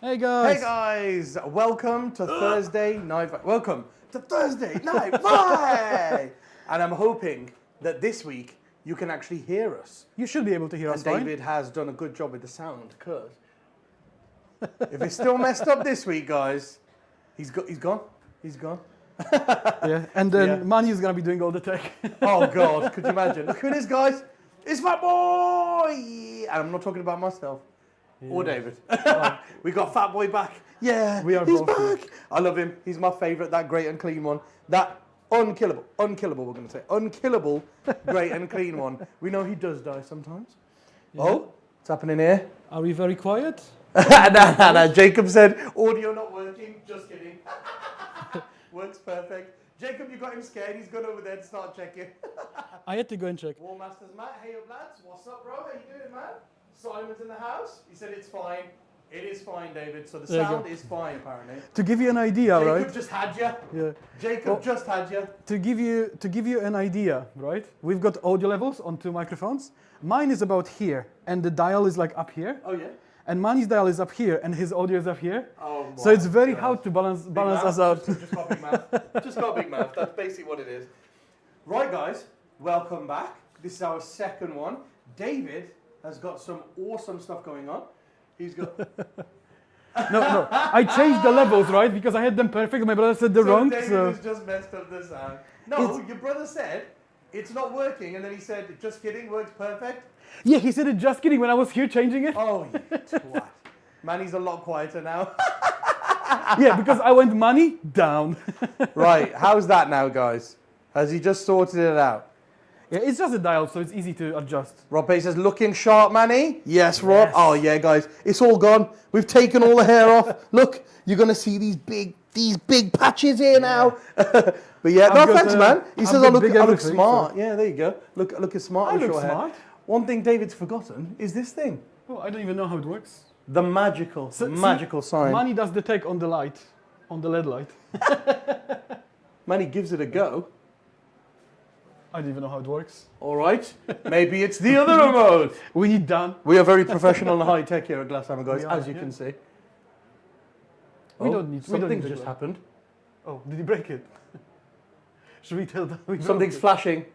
Hey guys! Hey guys! Welcome to Thursday Night. Welcome to Thursday Night Fight! And I'm hoping that this week you can actually hear us. You should be able to hear us fine. David has done a good job with the sound, because if it's still messed up this week, guys, he's gone. Yeah, and then Manny is gonna be doing all the tech. Oh God, could you imagine? Look who it is, guys. It's Fat Boy! And I'm not talking about myself. Or David. We got Fat Boy back. Yeah, We are he's both back. I love him. He's my favourite, that great and clean one. That unkillable we're going to say. Unkillable, great and clean one. We know he does die sometimes. Yeah. Oh, what's happening here? Are we very quiet? No. Jacob said, audio not working. Just kidding. Works perfect. Jacob, you got him scared. He's gone over there to start checking. I had to go and check. War Masters Matt, hey up lads. What's up, bro? How you doing, man? Simon's in the house. He said it's fine. It is fine, David. So the sound is fine, apparently. To give you an idea, Jacob right? just had you. Yeah. Jacob just had you. To give you an idea, right? We've got audio levels on two microphones. Mine is about here, and the dial is like up here. Oh yeah. And Manny's dial is up here, and his audio is up here. Oh. So it's very hard to balance us out. Just got big mouth. Just got big mouth. That's basically what it is. Right, guys. Welcome back. This is our second one. David has got some awesome stuff going on. He's got. No. I changed the levels, right? Because I had them perfect. My brother said they're wrong. David So has just messed up the sound. No, your brother said it's not working, and then he said, "Just kidding, works perfect." yeah, he said it just kidding when I was here changing it. Oh, you twat. Man, he's a lot quieter now. Yeah, because I went money down. Right, how's that now, guys? Has he just sorted it out? Yeah, it's just a dial, so it's easy to adjust. Rob Bay says, looking sharp, Manny. Yes, Rob. Yes. Oh, yeah, guys. It's all gone. We've taken all the hair off. Look, you're going to see these big patches here now. But yeah, I've got, thanks, man. He says, I look everything, smart. so. Yeah, there you go. Look as smart I with look short hair. smart. One thing David's forgotten is this thing. Well, I don't even know how it works. The magical sign. Manny does the take on the light, on the LED light. Manny gives it a go. I don't even know how it works. All right. Maybe it's the other remote. We need Dan. We are very professional and high tech here at Glasshammer, guys, We are, as you can see. We don't need. Something just happened. Oh, did he break it? Should we tell Dan? Something's flashing.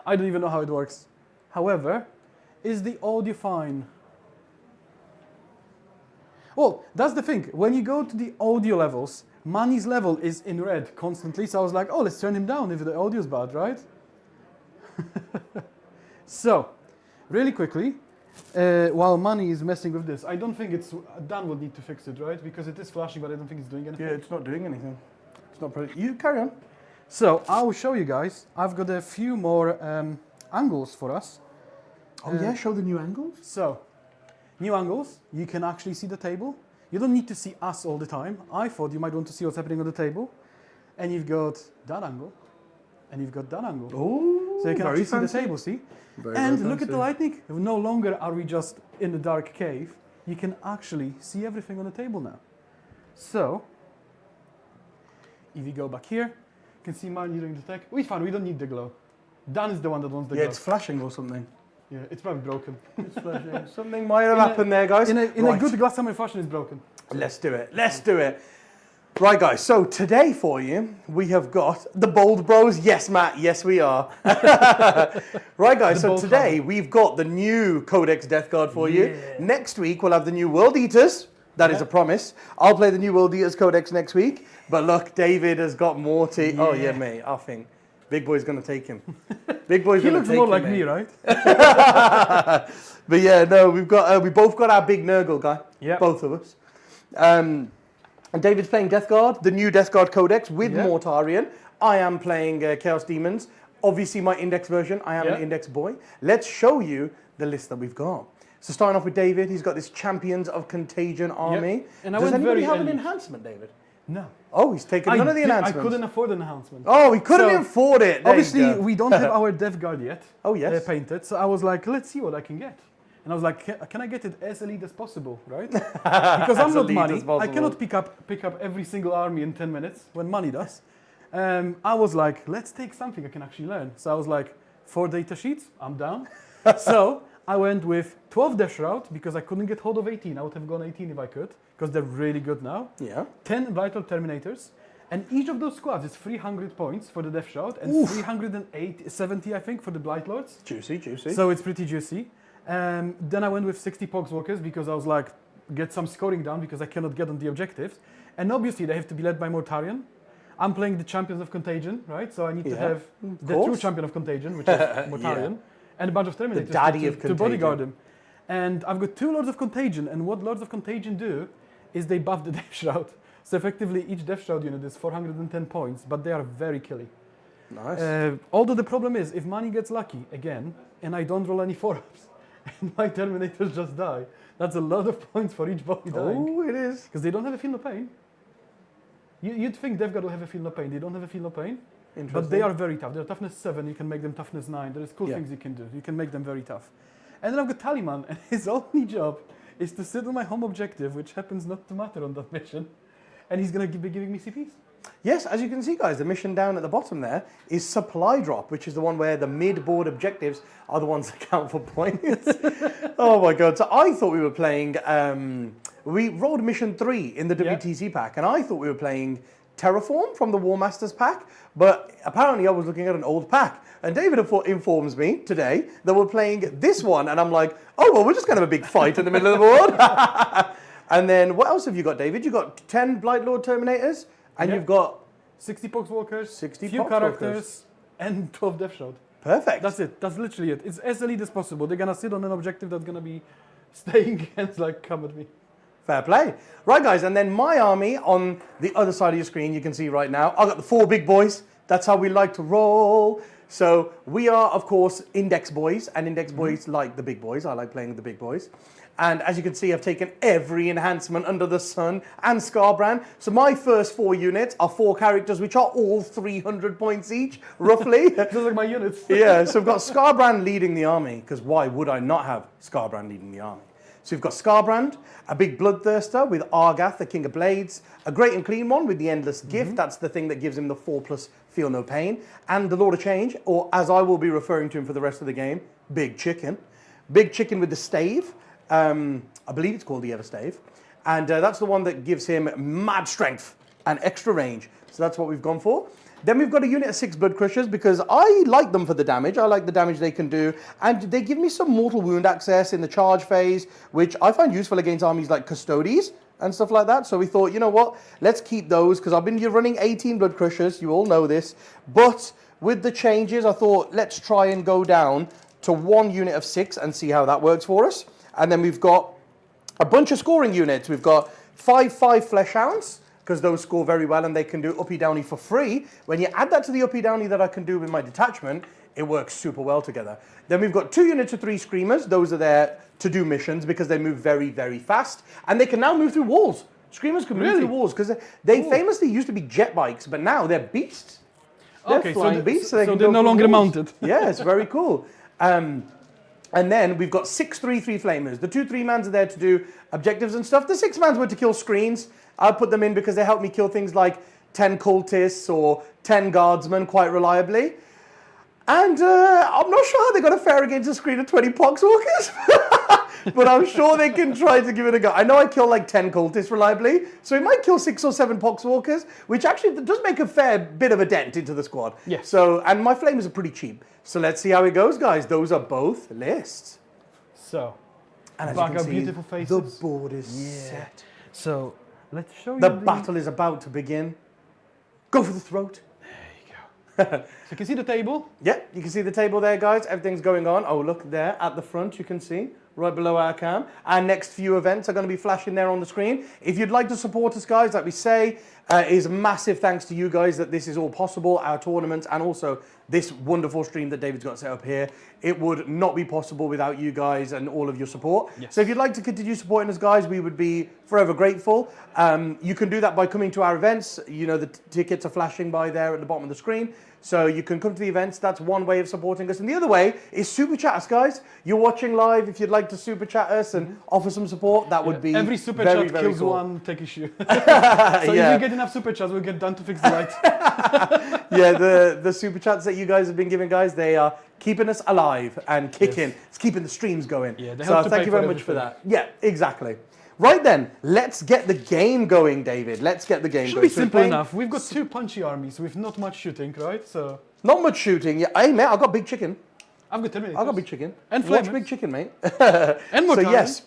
I don't even know how it works. However, is the audio fine? Well, that's the thing. When you go to the audio levels, Manny's level is in red constantly. So I was like, oh, let's turn him down if the audio's bad, right? So, really quickly, while Manny is messing with this, I don't think it's... Dan would need to fix it, right? Because it is flashing, but I don't think it's doing anything. Yeah, it's not doing anything. It's not pretty. You carry on. So, I will show you guys. I've got a few more angles for us. Oh yeah, show the new angles. So, new angles, you can actually see the table. You don't need to see us all the time. I thought you might want to see what's happening on the table. And you've got that angle, and you've got that angle. Oh, So you can actually see the table, see? And look at the lightning. No longer are we just in a dark cave. You can actually see everything on the table now. So, if you go back here, you can see mine doing the tech. We found we don't need the glow. Dan is the one that wants the glow. Yeah, it's flashing or something. Yeah, it's probably broken. It's flashing. Something might have happened there, guys. In a good Glasshammer fashion, it's broken. Let's do it. Let's do it. Right, guys. So today for you, we have got the Bold Bros. Yes, Matt. Yes, we are. Right, guys. So today we've got the new Codex Death Guard for you. Next week we'll have the new World Eaters. That is a promise. I'll play the new World Eaters Codex next week. But look, David has got more to... Oh, yeah, mate. I think Big Boy's going to take him. Big Boy's going to take him. He looks more like me, right? But yeah, no, we both got our big Nurgle guy. Yeah. Both of us. And David's playing Death Guard, the new Death Guard Codex with Mortarion. I am playing Chaos Daemons. Obviously my index version. I am an index boy. Let's show you the list that we've got. So starting off with David, he's got this Champions of Contagion army. And Does anybody have an elite. enhancement, David? No. Oh, he's taken none of the enhancements. I couldn't afford an enhancement. Oh, he couldn't afford it. There Obviously, we don't have our Death Guard yet. Oh, yes. Painted. So I was like, let's see what I can get. And I was like, can I get it as elite as possible, right? Because I'm not money. I cannot pick up every single army in 10 minutes when money does. I was like, let's take something I can actually learn. So I was like, 4 data sheets, I'm down. So I went with 12 Death Shroud because I couldn't get hold of 18. I would have gone 18 if I could, because they're really good now. Yeah. 10 Blightlord Terminators. And each of those squads is 300 points for the Death Shroud and 370, I think, for the Blightlords. Juicy, juicy. So it's pretty juicy. Then I went with 60 Poxwalkers because I was like, get some scoring down because I cannot get on the objectives. And obviously they have to be led by Mortarion. I'm playing the Champions of Contagion, right? So I need to have the true Champion of Contagion, which is Mortarion, and a bunch of Terminators the daddy of to bodyguard him. And I've got 2 Lords of Contagion, and what Lords of Contagion do is they buff the Death Shroud. So effectively each Death Shroud unit is 410 points, but they are very killy. Nice. Although the problem is, if Money gets lucky again, and I don't roll any 4-ups, and my Terminators just die, that's a lot of points for each body dying. Oh, it is. Because they don't have a Feel No Pain. You'd think Death Guard will have a Feel No Pain. They don't have a Feel No Pain. But they are very tough. They're toughness 7. You can make them toughness 9. There's cool things you can do. You can make them very tough. And then I've got Tallyman, and his only job is to sit on my home objective, which happens not to matter on that mission. And he's going to be giving me CPs. Yes, as you can see, guys, the mission down at the bottom there is supply drop, which is the one where the mid-board objectives are the ones that count for points. Oh my god! So I thought we were playing. We rolled mission 3 in the WTC pack, and I thought we were playing Terraform from the War Masters pack, but apparently I was looking at an old pack. And David informs me today that we're playing this one, and I'm like, oh well, we're just going to have a big fight in the middle of the board. And then what else have you got, David? You've got 10 Blightlord Terminators, and you've got 60 Poxwalkers, 60 few characters, and 12 Death Shroud. Perfect. That's it. That's literally it. It's as elite as possible. They're gonna sit on an objective that's gonna be staying and like come at me. Fair play. Right, guys, and then my army on the other side of your screen, you can see right now, I've got the 4 big boys. That's how we like to roll. So we are, of course, Index boys, and Index boys like the big boys. I like playing with the big boys. And as you can see, I've taken every enhancement under the sun and Scarbrand. So my first 4 units are 4 characters, which are all 300 points each, roughly. Just like my units. Yeah, so we've got Scarbrand leading the army, because why would I not have Scarbrand leading the army? So we've got Scarbrand, a big Bloodthirster with Argath, the King of Blades, a Great and Clean one with the Endless Gift, that's the thing that gives him the 4+ Feel No Pain, and the Lord of Change, or as I will be referring to him for the rest of the game, Big Chicken. Big Chicken with the Stave. I believe it's called the Everstave, and that's the one that gives him mad strength and extra range. So that's what we've gone for. Then we've got a unit of 6 Blood Crushers because I like them for the damage. I like the damage they can do, and they give me some mortal wound access in the charge phase, which I find useful against armies like Custodes and stuff like that. So we thought, you know what, let's keep those because I've been running 18 Blood Crushers. You all know this, but with the changes, I thought let's try and go down to 1 unit of 6 and see how that works for us. And then we've got a bunch of scoring units. We've got 5/5 Flesh Hounds, because those score very well and they can do uppy downy for free. When you add that to the uppy downy that I can do with my detachment, it works super well together. Then we've got 2 units of 3 Screamers. Those are there to do missions because they move very, very fast. And they can now move through walls. Screamers can move through walls because they famously used to be jet bikes, but now they're beasts. They're flying beasts. So they're no longer mounted. Yeah, it's very cool. And then we've got 6 3/3 Flamers. The 2 3-mans are there to do objectives and stuff. The 6-mans were to kill screens. I'll put them in because they help me kill things like 10 cultists or 10 guardsmen quite reliably. And I'm not sure how they're going to fare against a screen of 20 Poxwalkers. But I'm sure they can try to give it a go. I know I kill like 10 cultists reliably, so we might kill 6 or 7 Poxwalkers, which actually does make a fair bit of a dent into the squad. Yes. So, and my flamers are pretty cheap. So let's see how it goes, guys. Those are both lists. So, and as back you our can see, beautiful faces. the board is set. So, let's show you the battle is about to begin. Go for the throat. So you can see the table? Yeah, you can see the table there, guys. Everything's going on. Oh, look there at the front, you can see, right below our cam. Our next few events are going to be flashing there on the screen. If you'd like to support us, guys, like we say, is massive thanks to you guys that this is all possible, our tournaments, and also this wonderful stream that David's got set up here. It would not be possible without you guys and all of your support. Yes. So if you'd like to continue supporting us, guys, we would be forever grateful. You can do that by coming to our events. You know, the tickets are flashing by there at the bottom of the screen. So you can come to the events. That's one way of supporting us. And the other way is super chat us, guys. You're watching live. If you'd like to super chat us and offer some support, that would be every super very, chat very kills cool. one tech issue. So if we get enough super chats, we'll get done to fix the light. Yeah, the super chats that you guys have been giving, guys, they are keeping us alive and kicking. Yes. It's keeping the streams going. Yeah, they so help to thank pay you for very much for everything. that. Yeah, exactly. Right then, let's get the game going, David. Let's get the game Should going. be simple enough. We've got 2 punchy armies with not much shooting, right? So Not much shooting. Yeah, hey, mate, I've got big chicken. I've got terminators. I've got big chicken. And Watch flamers. big chicken, mate. And more So time. yes,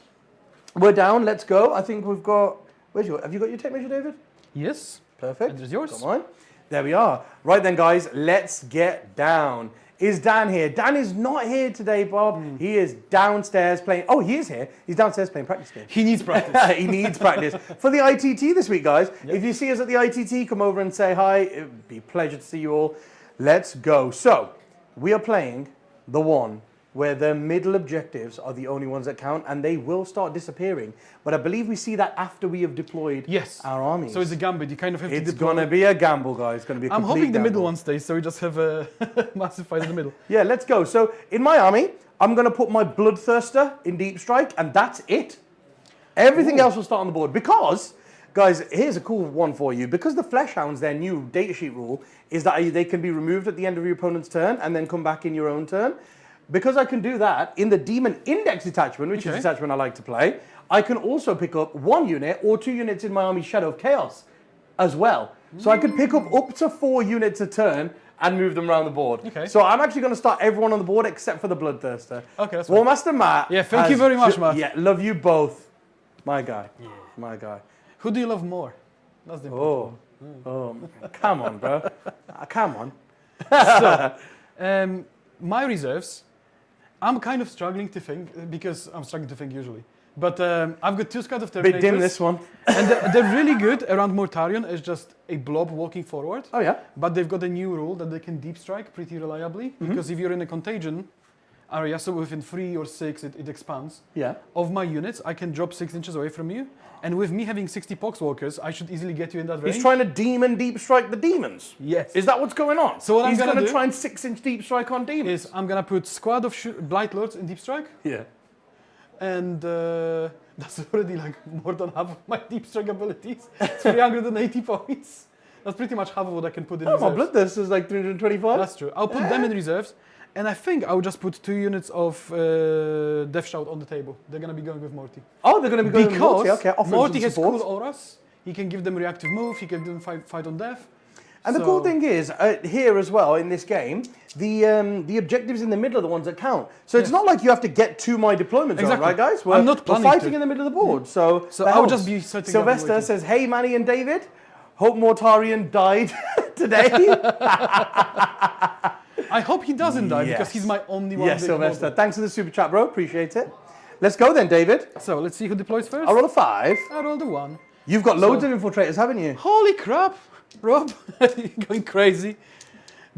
we're down. Let's go. I think we've got. Have you got your tape measure, David? Yes. Perfect. And there's yours. Come on. There we are. Right then, guys, let's get down. Is Dan here? Dan is not here today, Bob. He is downstairs playing. Oh, he is here. He's downstairs playing practice games. He needs practice. He needs practice. For the ITT this week, guys, if you see us at the ITT, come over and say hi. It would be a pleasure to see you all. Let's go. So, we are playing the one where the middle objectives are the only ones that count, and they will start disappearing. But I believe we see that after we have deployed our armies. So it's a gambit. You kind of have to deploy. It's going to be a gamble, guys. It's going to be a I'm complete hoping the gamble. middle one stays, so we just have a massive fight in the middle. Yeah, let's go. So, in my army, I'm going to put my Bloodthirster in Deep Strike, and that's it. Everything else will start on the board. Because, guys, here's a cool one for you. Because the Fleshhounds, their new datasheet rule, is that they can be removed at the end of your opponent's turn and then come back in your own turn. Because I can do that, in the Demon Index detachment, which is the detachment I like to play, I can also pick up 1 unit or 2 units in my army's Shadow of Chaos as well. So I could pick up to 4 units a turn and move them around the board. Okay. So I'm actually going to start everyone on the board except for the Bloodthirster. Okay, that's fine. Warmaster Matt. Yeah, thank you very much, Matt. Yeah, love you both. My guy. Yeah. My guy. Who do you love more? That's the important one. Oh, come on, bro. Come on. So, my reserves, I'm kind of struggling to think, because I'm struggling to think usually. But I've got 2 scouts of Terminators. Bit dim this one. And they're really good around Mortarion as just a blob walking forward. Oh, yeah. But they've got a new rule that they can deep strike pretty reliably. Because if you're in a contagion area, so within 3 or 6 it expands. Yeah. Of my units, I can drop 6 inches away from you. And with me having 60 Poxwalkers, I should easily get you in that range. He's trying to demon deep strike the demons. Yes. Is that what's going on? So what He's I'm gonna going to do try and 6-inch deep strike on demons. is I'm gonna put squad of Blight Lords in deep strike. Yeah. And that's already like more than half of my deep strike abilities. It's 380 points. That's pretty much half of what I can put in Oh, my reserves. Bloodthirster is like 325. That's true. I'll put them in reserves. And I think I'll just put 2 units of Death Shout on the table. They're going to be going with Morty. Oh, they're going to be going with Morty. Okay, offer him Morty some has support. cool auras. He can give them reactive move. He can give them fight on death. And the cool thing is, here as well in this game, the objectives in the middle are the ones that count. So it's not like you have to get to my deployment zone, Exactly. right, guys? I'm not we're planning fighting to. in the middle of the board. So that I'll helps. just be setting up and Sylvester waiting. says, hey, Manny and David, hope Mortarion died today. I hope he doesn't die because he's my only one. Yes, big Sylvester. mortal. Thanks for the super chat, bro. Appreciate it. Let's go then, David. So let's see who deploys first. I'll roll a 5. I rolled a 1. You've got loads of infiltrators, haven't you? Holy crap, Rob, you're going crazy.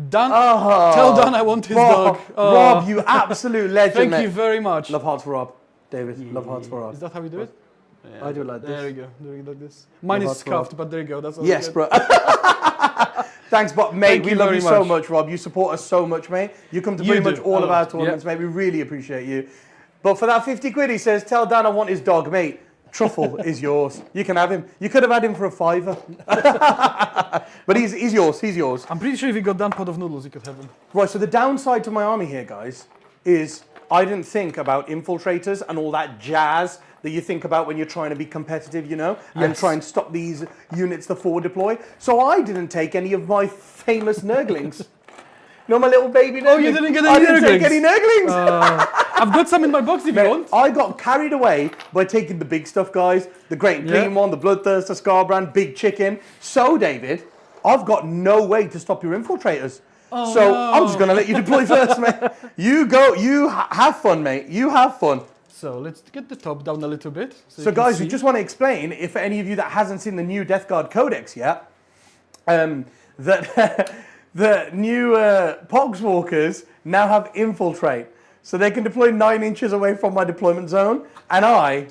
Dan, Oh, tell Dan I want his Rob, dog. Oh, Rob, you absolute legend, thank mate. you very much. Love hearts for Rob. David, love hearts for Rob. Is that how we do it? I do it like this. There we go. Doing it like this. Mine Love is hearts for Rob. scuffed, but there you go. That's all. Yes, good. bro. Thanks, but mate, Thank we you love very you so much. much, Rob. You support us so much, mate. You come to You pretty do. much all A of our lot. tournaments, mate. We really appreciate you. But for that 50 quid, he says, tell Dan I want his dog, mate. Truffle is yours. You can have him. You could have had him for a £5. But he's yours. He's yours. I'm pretty sure if you got Dan pot of noodles, you could have him. Right, so the downside to my army here, guys, is I didn't think about infiltrators and all that jazz that you think about when you're trying to be competitive, you know, and Yes. try and stop these units to forward deploy. So I didn't take any of my famous Nurglings. No, my little baby Nurglings. Oh, you didn't get any I didn't take Nurglings? any Nurglings. I've got some in my box if you want. I got carried away by taking the big stuff, guys. The Great and Clean one, the Bloodthirster, Scarbrand, Big Chicken. So, David, I've got no way to stop your infiltrators. Oh, so no. I'm just going to let you deploy first, mate. You go. You have fun, mate. You have fun. So let's get the top down a little bit. So, you can guys, see. we just want to explain, if for any of you that hasn't seen the new Death Guard Codex yet, that the new Poxwalkers now have infiltrate. So they can deploy 9 inches away from my deployment zone, and I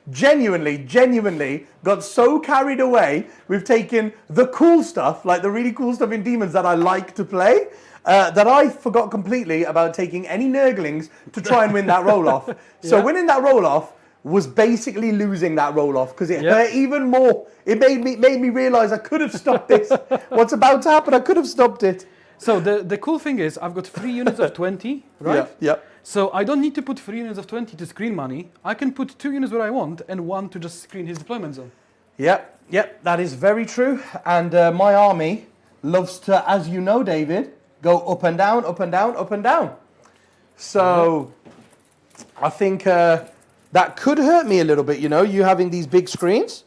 genuinely got so carried away with taking the cool stuff, like the really cool stuff in Demons that I like to play, that I forgot completely about taking any Nurglings to try and win that roll-off. So winning that roll-off was basically losing that roll-off because it hurt even more. It made me realize I could have stopped this. What's about to happen, I could have stopped it. So the cool thing is I've got 3 units of 20, right? Yeah. So I don't need to put 3 units of 20 to screen money. I can put 2 units where I want and 1 to just screen his deployment zone. Yep, that is very true. And my army loves to, as you know, David, go up and down, up and down, up and down. So I think that could hurt me a little bit, you having these big screens.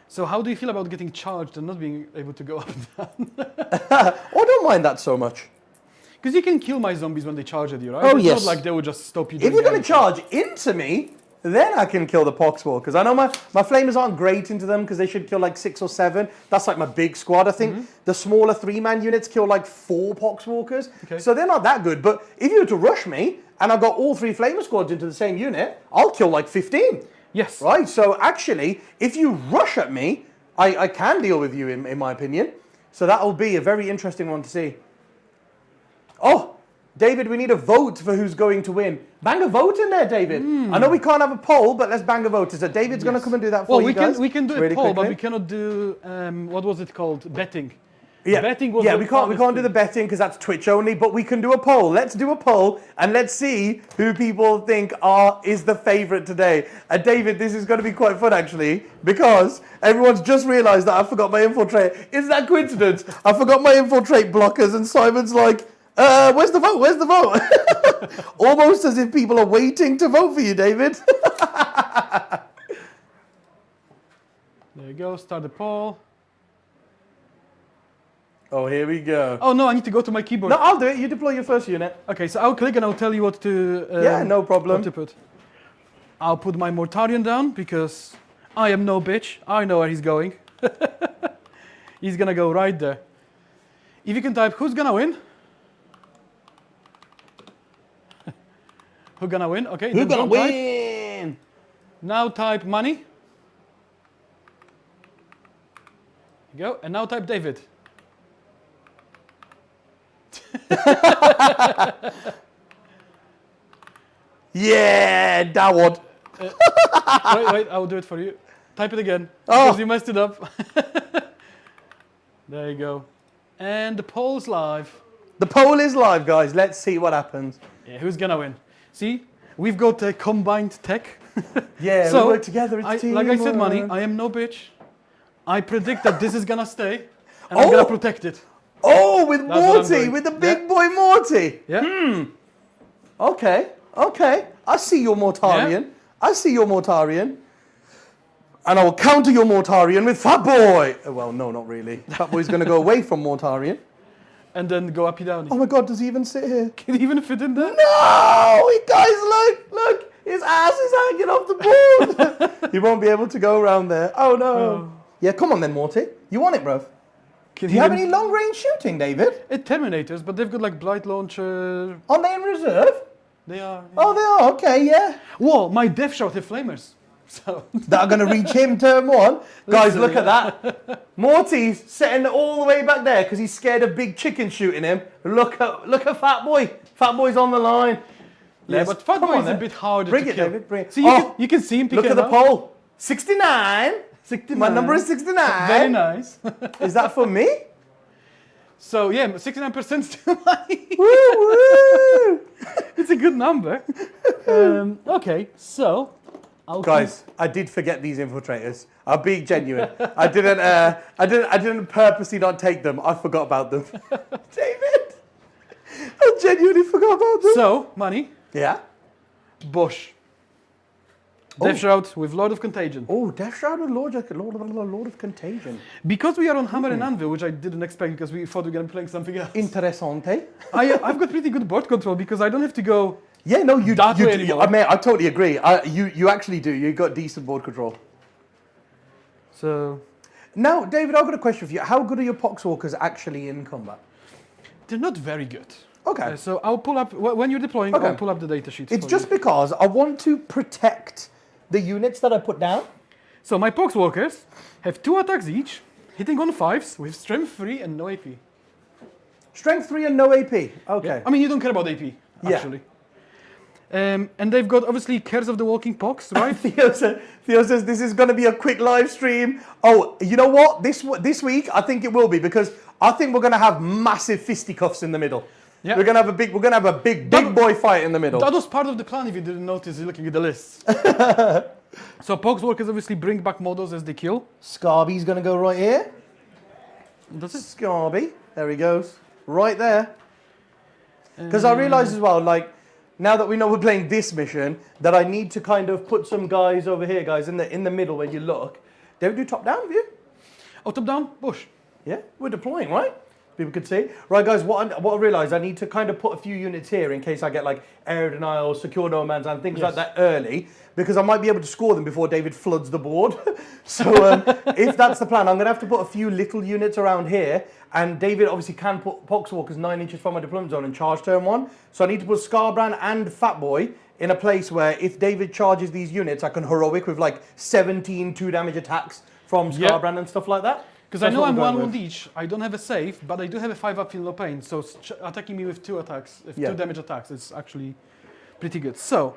So how do you feel about getting charged and not being able to go up and down? I don't mind that so much. Because you can kill my zombies when they charge at you, right? Oh, it's yes. Not like they will just stop you. If you're going to charge into me, then I can kill the Poxwalkers. I know my flamers aren't great into them because they should kill like 6 or 7. That's like my big squad. I think the smaller 3-man units kill like 4 Poxwalkers. Okay. So they're not that good. But if you were to rush me and I've got all 3 flamer squads into the same unit, I'll kill like 15. Yes. Right? So actually, if you rush at me, I can deal with you in my opinion. So that will be a very interesting one to see. Oh, David, we need a vote for who's going to win. Bang a vote in there, David. I know we can't have a poll, but let's bang a vote. So David's going to come and do that for you guys. We can do really a poll, quickly. but we cannot do, what was it called? Betting. Yeah, betting was we can't do the betting because that's Twitch only, but we can do a poll. Let's do a poll and let's see who people think is the favourite today. And David, this is going to be quite fun actually because everyone's just realised that I forgot my infiltrate. Is that coincidence? I forgot my infiltrate blockers and Simon's like, where's the vote? Where's the vote? Almost as if people are waiting to vote for you, David. There you go, start the poll. Oh, here we go. Oh no, I need to go to my keyboard. No, I'll do it. You deploy your first unit. Okay, so I'll click and I'll tell you what to... yeah, no problem. What to put. I'll put my Mortarion down because I am no bitch. I know where he's going. He's gonna go right there. If you can type, who's gonna win? Who's gonna win? Okay. Who's gonna win? Now type money. There you go. And now type David. Yeah, Dawid. Wait, I'll do it for you. Type it again, because you messed it up. There you go. And the poll's live. The poll is live, guys. Let's see what happens. Yeah, who's gonna win? See, we've got a combined tech. Yeah, so we work together. It's like I said, money. I am no bitch. I predict that this is gonna stay, and I'm gonna protect it. Oh, with Morty, with the big boy Morty. Yeah. Okay. I see your Mortarion. Yeah. I see your Mortarion. And I will counter your Mortarion with Fat Boy. Well, no, not really. Fat Boy's going to go away from Mortarion. And then go up and down. Oh my God, does he even sit here? Can he even fit in there? No! Guys, look. His ass is hanging off the board. He won't be able to go around there. Oh no. Oh. Yeah, come on then, Morty. You want it, bruv? Do you have any long-range shooting, David? Terminators, but they've got like blight launcher. Are they in reserve? They are. Yeah. Oh, they are. Okay, yeah. Whoa, my Death Shout have flamers. So that are going to reach him turn 1. Guys, look at that. Morty's sitting all the way back there because he's scared of big chicken shooting him. Look at Fat Boy. Fat Boy's on the line. Yeah, but Fat Boy is a bit harder to kill. David, bring it. So you can see him picking Look at the poll. 69. 69. My number is 69. Very nice. Is that for me? So yeah, 69% still money. Woo woo! It's a good number. Okay, so guys, I did forget these infiltrators. I'll be genuine. I didn't purposely not take them. I forgot about them. David, I genuinely forgot about them. So money. Yeah. Bush. Death Shroud with Lord of Contagion. Oh, Death Shroud with Lord of Contagion. Because we are on Hammer and Anvil, which I didn't expect because we thought we were going to be playing something else. Interessante. I've got pretty good board control because I don't have to go. Yeah, no, you do. Anymore. I totally agree. You actually do. You got decent board control. So now, David, I've got a question for you. How good are your Poxwalkers actually in combat? They're not very good. Okay. So I'll pull up when you're deploying. Okay. I'll pull up the data sheet. It's just because I want to protect the units that I put down. So my Poxwalkers have 2 attacks each, hitting on 5s with strength 3 and no AP. Strength 3 and no AP. Okay. Yeah. I mean, you don't care about AP, actually. And they've got, obviously, Curse of the Walking Pox, right? Theo says this is going to be a quick live stream. Oh, you know what? This week, I think it will be, because I think we're going to have massive fisticuffs in the middle. Yeah. We're going to have a big boy fight in the middle. That was part of the plan, if you didn't notice, looking at the lists. So Poxwalkers obviously bring back models as they kill. Scarby's going to go right here. That's it. Scarby. There he goes. Right there. Because I realise as well, like, now that we know we're playing this mission, that I need to kind of put some guys over here, guys, in the middle when you look. Don't do top-down view. Oh, top-down? Bush. Yeah, we're deploying, right? People could see. Right, guys, what I realised, I need to kind of put a few units here in case I get, like, air denial, secure no man's and things like that early, because I might be able to score them before David floods the board. So if that's the plan, I'm going to have to put a few little units around here, and David obviously can put Poxwalkers 9 inches from my deployment zone and charge turn 1. So I need to put Scarbrand and Fatboy in a place where if David charges these units, I can heroic with, like, 17 2-damage attacks from Scarbrand and stuff like that. Because I know I'm 1 wound each, I don't have a save, but I do have a 5-up in low pain, so attacking me with 2 attacks, 2 damage attacks, is actually pretty good. So,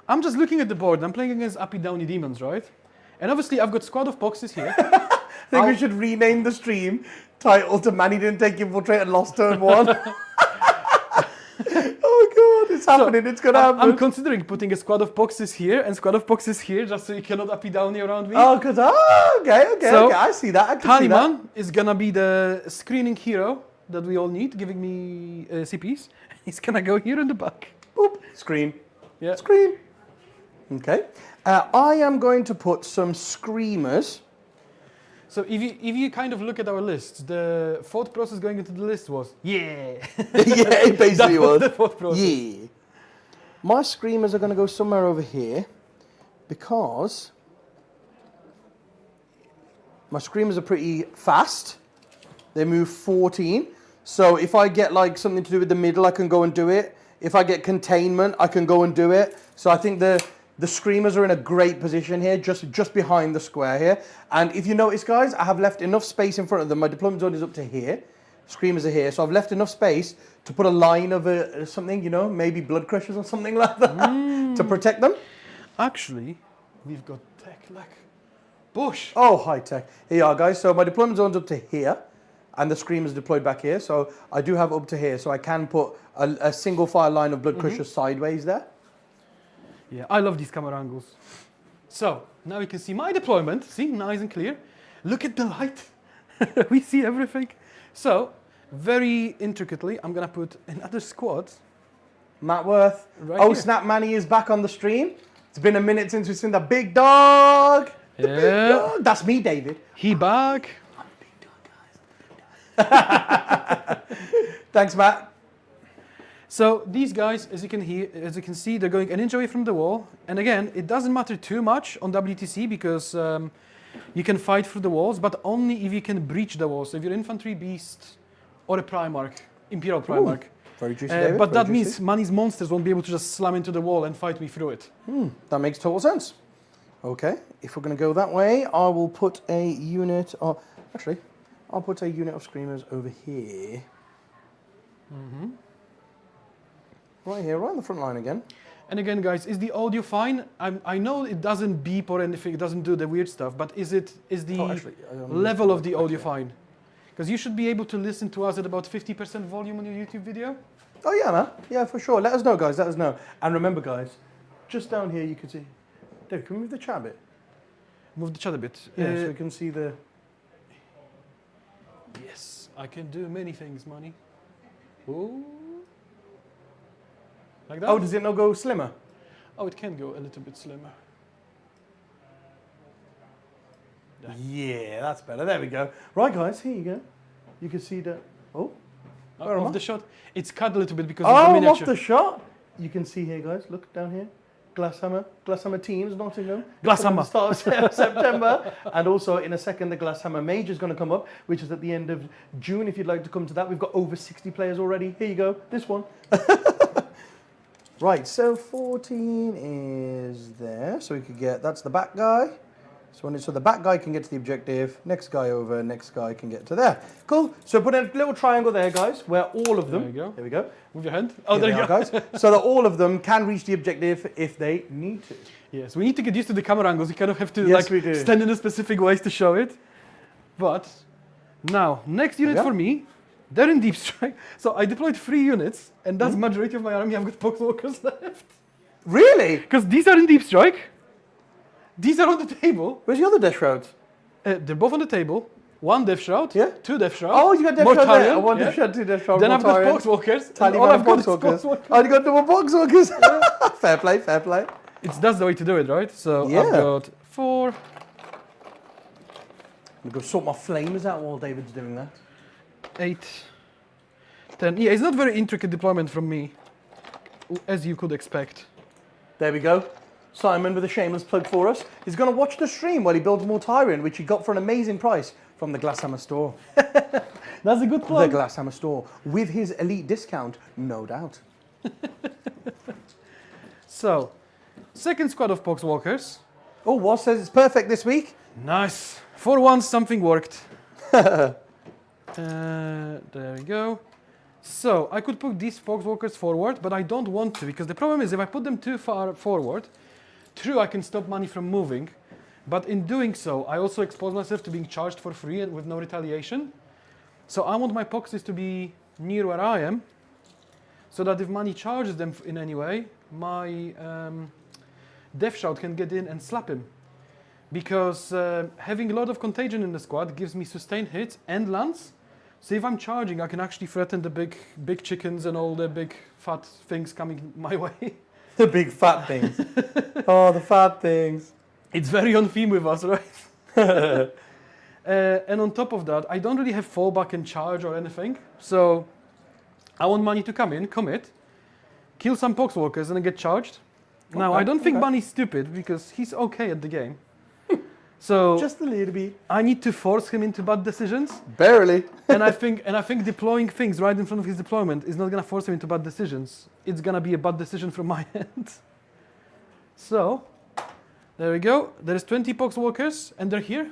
I'm just looking at the board, I'm playing against Uppy Downy Demons, right? And obviously I've got Squad of Poxes here. I think we should rename the stream title to Manny didn't take Infiltrate and lost turn 1. Oh god, it's happening, it's gonna happen. I'm considering putting a Squad of Poxes here and Squad of Poxes here, just so you cannot Uppy Downy around me. Oh, because okay, I see that. I can see that. Taliman is gonna be the screening hero that we all need, giving me CPs. He's gonna go here in the back. Boop, screen. Yeah. Screen. Okay. I am going to put some Screamers. So if you kind of look at our lists, the thought process going into the list was, yeah. Yeah, it basically was. The thought process. Yeah. My Screamers are going to go somewhere over here because my Screamers are pretty fast. They move 14. So if I get like something to do with the middle, I can go and do it. If I get containment, I can go and do it. So I think the Screamers are in a great position here, just behind the square here. And if you notice, guys, I have left enough space in front of them. My deployment zone is up to here. Screamers are here. So I've left enough space to put a line of something, you know, maybe blood crushers or something like that to protect them. Actually, we've got tech like bush. Oh, high tech. Here you are, guys. So my deployment zone's up to here. And the Screamer's deployed back here. So I do have up to here. So I can put a single file line of blood crushers sideways there. Yeah, I love these camera angles. So, now you can see my deployment. See, nice and clear. Look at the light. We see everything. So, very intricately, I'm going to put another squad. Matt Worth. Right oh, here. Snap Manny is back on the stream. It's been a minute since we've seen the big dog. The big dog. That's me, David. He back. I'm a big dog, guys. Thanks, Matt. So these guys, as you can see, they're going an inch away from the wall. And again, it doesn't matter too much on WTC because you can fight through the walls, but only if you can breach the walls. So if you're infantry, beast, or a Primarch, Imperial Primarch. Very juicy, David. But that means Manny's monsters won't be able to just slam into the wall and fight me through it. That makes total sense. Okay, if we're going to go that way, I will put a unit of... Actually, I'll put a unit of Screamers over here. Right here, right on the front line again. And again, guys, is the audio fine? I know it doesn't beep or anything, it doesn't do the weird stuff, but is the level of the audio fine? Because you should be able to listen to us at about 50% volume on your YouTube video. Oh yeah, man. Yeah, for sure. Let us know, guys. Let us know. And remember, guys, just down here you can see... Dave, can we move the chat a bit? Move the chat a bit. Yeah, so we can see the... Yes, I can do many things, Manny. Ooh. Like that? Oh, does it not go slimmer? Oh, it can go a little bit slimmer. Yeah, that's better. There we go. Right, guys, here you go. You can see the... Oh. Off the shot. It's cut a little bit because of the miniature. Off the shot. You can see here, guys. Look down here. Glasshammer teams, Nottingham. Glasshammer. Start of September. And also, in a second, the Glasshammer Major is going to come up, which is at the end of June. If you'd like to come to that, we've got over 60 players already. Here you go. This one. Right, so 14 is there. so we could get, that's the back guy. So the back guy can get to the objective, next guy over, next guy can get to there. Cool. So put a little triangle there, guys, where all of them. There you go. There we go. Move your hand. Oh, Here there you they go. are, guys. So that all of them can reach the objective if they need to. Yes, we need to get used to the camera angles. You kind of have to Yes, we do. stand in a specific ways to show it. But now, next unit Yeah. for me, they're in deep strike. So I deployed 3 units, and that's majority of my army. I've got poxwalkers left. Really? Because these are in deep strike. These are on the table. Where's the other Death Shrouds? They're both on the table. 1 Death Shroud, Yeah. 2 Death Shroud. Oh, you got Death Shroud there. Mortarion, One yeah. Death Shroud, 2 Death Shroud. Then I've got Mortarion. poxwalkers. Tally All man I've of got is Poxwalkers. poxwalkers. Oh, you got double Poxwalkers. Fair play, fair play. That's the way to do it, right? So Yeah. I've got 4, I'm going to go sort my flamers out while David's doing that. 8, 10. Yeah, it's not very intricate deployment from me, as you could expect. There we go. Simon with a shameless plug for us. He's going to watch the stream while he builds Mortarion, which he got for an amazing price from the Glasshammer store. That's a good The plug. Glasshammer store. With his elite discount, no doubt. So, second squad of poxwalkers. Oh, what says it's perfect this week? Nice. For once, something worked. There we go. So, I could put these poxwalkers forward, but I don't want to, because the problem is if I put them too far forward, true, I can stop money from moving, but in doing so, I also expose myself to being charged for free and with no retaliation. So I want my poxes to be near where I am, so that if money charges them in any way, my Death Shout can get in and slap him. Because having a lot of contagion in the squad gives me sustained hits and lands. So if I'm charging, I can actually threaten the big chickens and all the big fat things coming my way. The big fat things. Oh, the fat things. It's very on theme with us, right? And on top of that, I don't really have fallback and charge or anything. So I want money to come in, commit, kill some poxwalkers and then get charged. Now, I don't think Bunny's stupid because he's okay at the game. So Just a little bit. I need to force him into bad decisions. Barely. and I think deploying things right in front of his deployment is not going to force him into bad decisions. It's going to be a bad decision from my end. So, there we go. There's 20 poxwalkers, and they're here.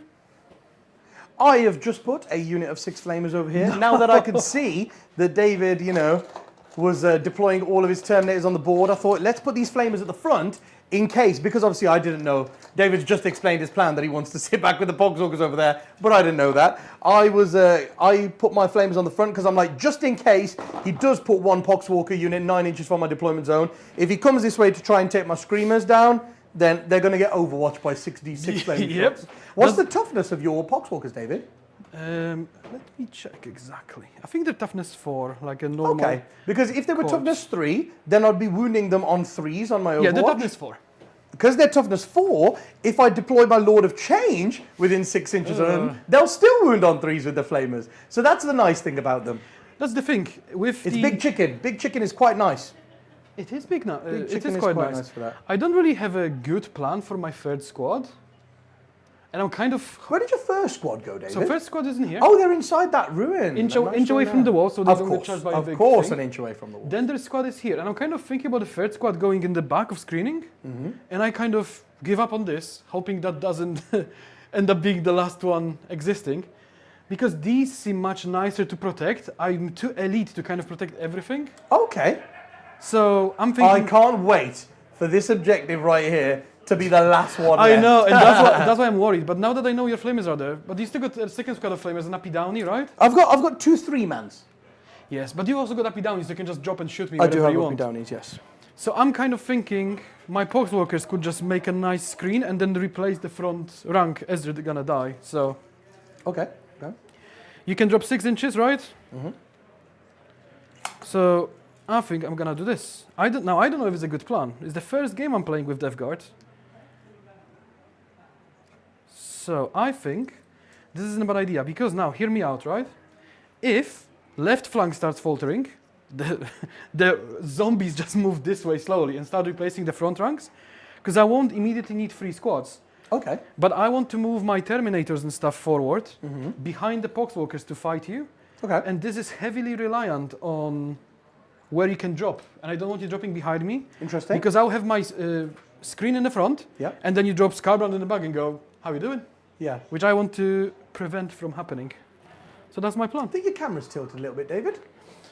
I have just put a unit of 6 flamers over here. Now that I can see that David, was deploying all of his terminators on the board, I thought, let's put these flamers at the front in case, because obviously I didn't know. David's just explained his plan that he wants to sit back with the poxwalkers over there, but I didn't know that. I put my flamers on the front because I'm like, just in case he does put one poxwalker unit 9 inches from my deployment zone, if he comes this way to try and take my screamers down, then they're going to get overwatched by 6d6 flaming Yep. shots. What's the toughness of your poxwalkers, David? Let me check exactly. I think they're toughness 4, like a normal. Okay, because if they were corpse. toughness 3, then I'd be wounding them on 3s on my Overwatch. Yeah, they're toughness 4. Because they're toughness 4, if I deploy my Lord of Change within 6 inches of them, they'll still wound on 3s with the flamers. So that's the nice thing about them. That's the thing. With It's the Big Chicken. Big Chicken is quite nice. It is big now. Big It Chicken is is quite, quite nice. nice for that. I don't really have a good plan for my third squad. And I'm kind of... Where did your first squad go, David? So first squad isn't here. Oh, they're inside that ruin. Inch I'm not away sure from now. the wall, so they don't get charged by a Of big course, thing. an inch away from the wall. Then their squad is here. And I'm kind of thinking about the third squad going in the back of screening. And I kind of give up on this, hoping that doesn't end up being the last one existing. Because these seem much nicer to protect. I'm too elite to kind of protect everything. Okay. So I'm I thinking... can't wait for this objective right here to be the last one I left. know, and that's why I'm worried. But now that I know your flamers are there, but you still got a second squad of flamers and uppy downy, right? I've got 2 3-mans. Yes, but you also got uppy downies, so you can just drop and shoot me I do wherever have you uppy want. downies, yes. So I'm kind of thinking my poxwalkers could just make a nice screen and then replace the front rank as they're gonna die. So Okay. you can drop 6 inches, right? So I think I'm gonna do this. I don't know if it's a good plan. It's the first game I'm playing with Death Guard. So I think this isn't a bad idea because now, hear me out, right? If left flank starts faltering, the zombies just move this way slowly and start replacing the front ranks, because I won't immediately need 3 squads. Okay. But I want to move my terminators and stuff forward behind the poxwalkers to fight you. Okay. And this is heavily reliant on where you can drop. And I don't want you dropping behind me. Interesting. Because I'll have my screen in the front, and then you drop Scarbrand in the back and go, how you doing? Yeah. Which I want to prevent from happening. So that's my plan. I think your camera's tilted a little bit, David.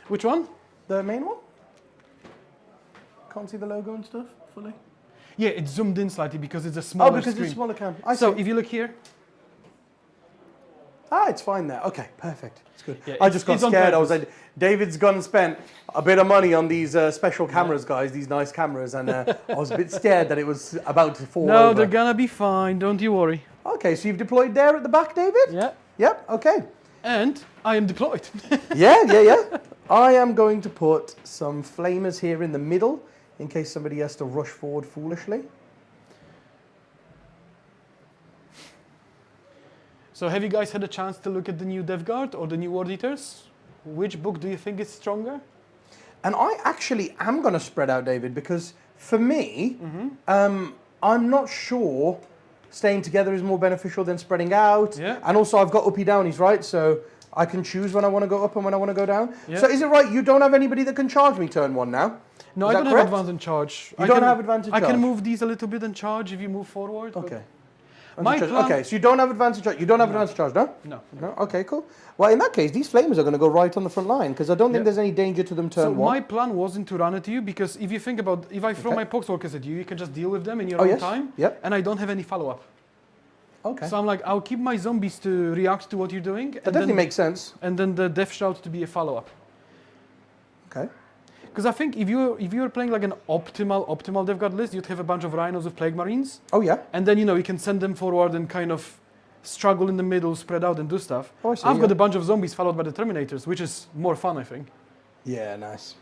Which one? The main one? Can't see the logo and stuff fully. Yeah, it's zoomed in slightly because it's a smaller screen. Oh, because it's a smaller camera. So if you look here. Ah, it's fine there. Okay, perfect. It's good. Yeah, I just got scared. I was like, David's gone and spent a bit of money on these special cameras, guys, these nice cameras, and I was a bit scared that it was about to fall over. No, they're gonna be fine. Don't you worry. Okay, so you've deployed there at the back, David? Yeah. Yep, okay. And I am deployed. Yeah. I am going to put some flamers here in the middle in case somebody has to rush forward foolishly. So have you guys had a chance to look at the new Death Guard or the new Ward Eaters? Which book do you think is stronger? And I actually am going to spread out, David, because for me, I'm not sure staying together is more beneficial than spreading out. Yeah. And also I've got uppy downies, right? So I can choose when I want to go up and when I want to go down. Yeah. So is it right you don't have anybody that can charge me turn one now? No, Is I don't correct? have advantage charge. You don't have advantage I charge? can move these a little bit and charge if you move forward. Okay. My plan, Okay, so you don't have advantage charge. You don't have advantage charge, no? No. Okay, cool. Well, in that case, these flamers are going to go right on the front line because I don't think there's any danger to them turn so one. my plan wasn't to run at you because if you think about, if I throw my poxwalkers at you, you can just deal with them in your own time. Yep. And I don't have any follow-up. Okay. So I'm like, I'll keep my zombies to react to what you're doing. That definitely makes sense. And then the death shout to be a follow-up. Okay. Because I think if you're playing like an optimal Death Guard list, you'd have a bunch of rhinos with Plague Marines. Oh, yeah. And then, you can send them forward and kind of struggle in the middle, spread out and do stuff. Oh, I see, I've got a bunch of zombies followed by the Terminators, which is more fun, I think. Yeah, nice.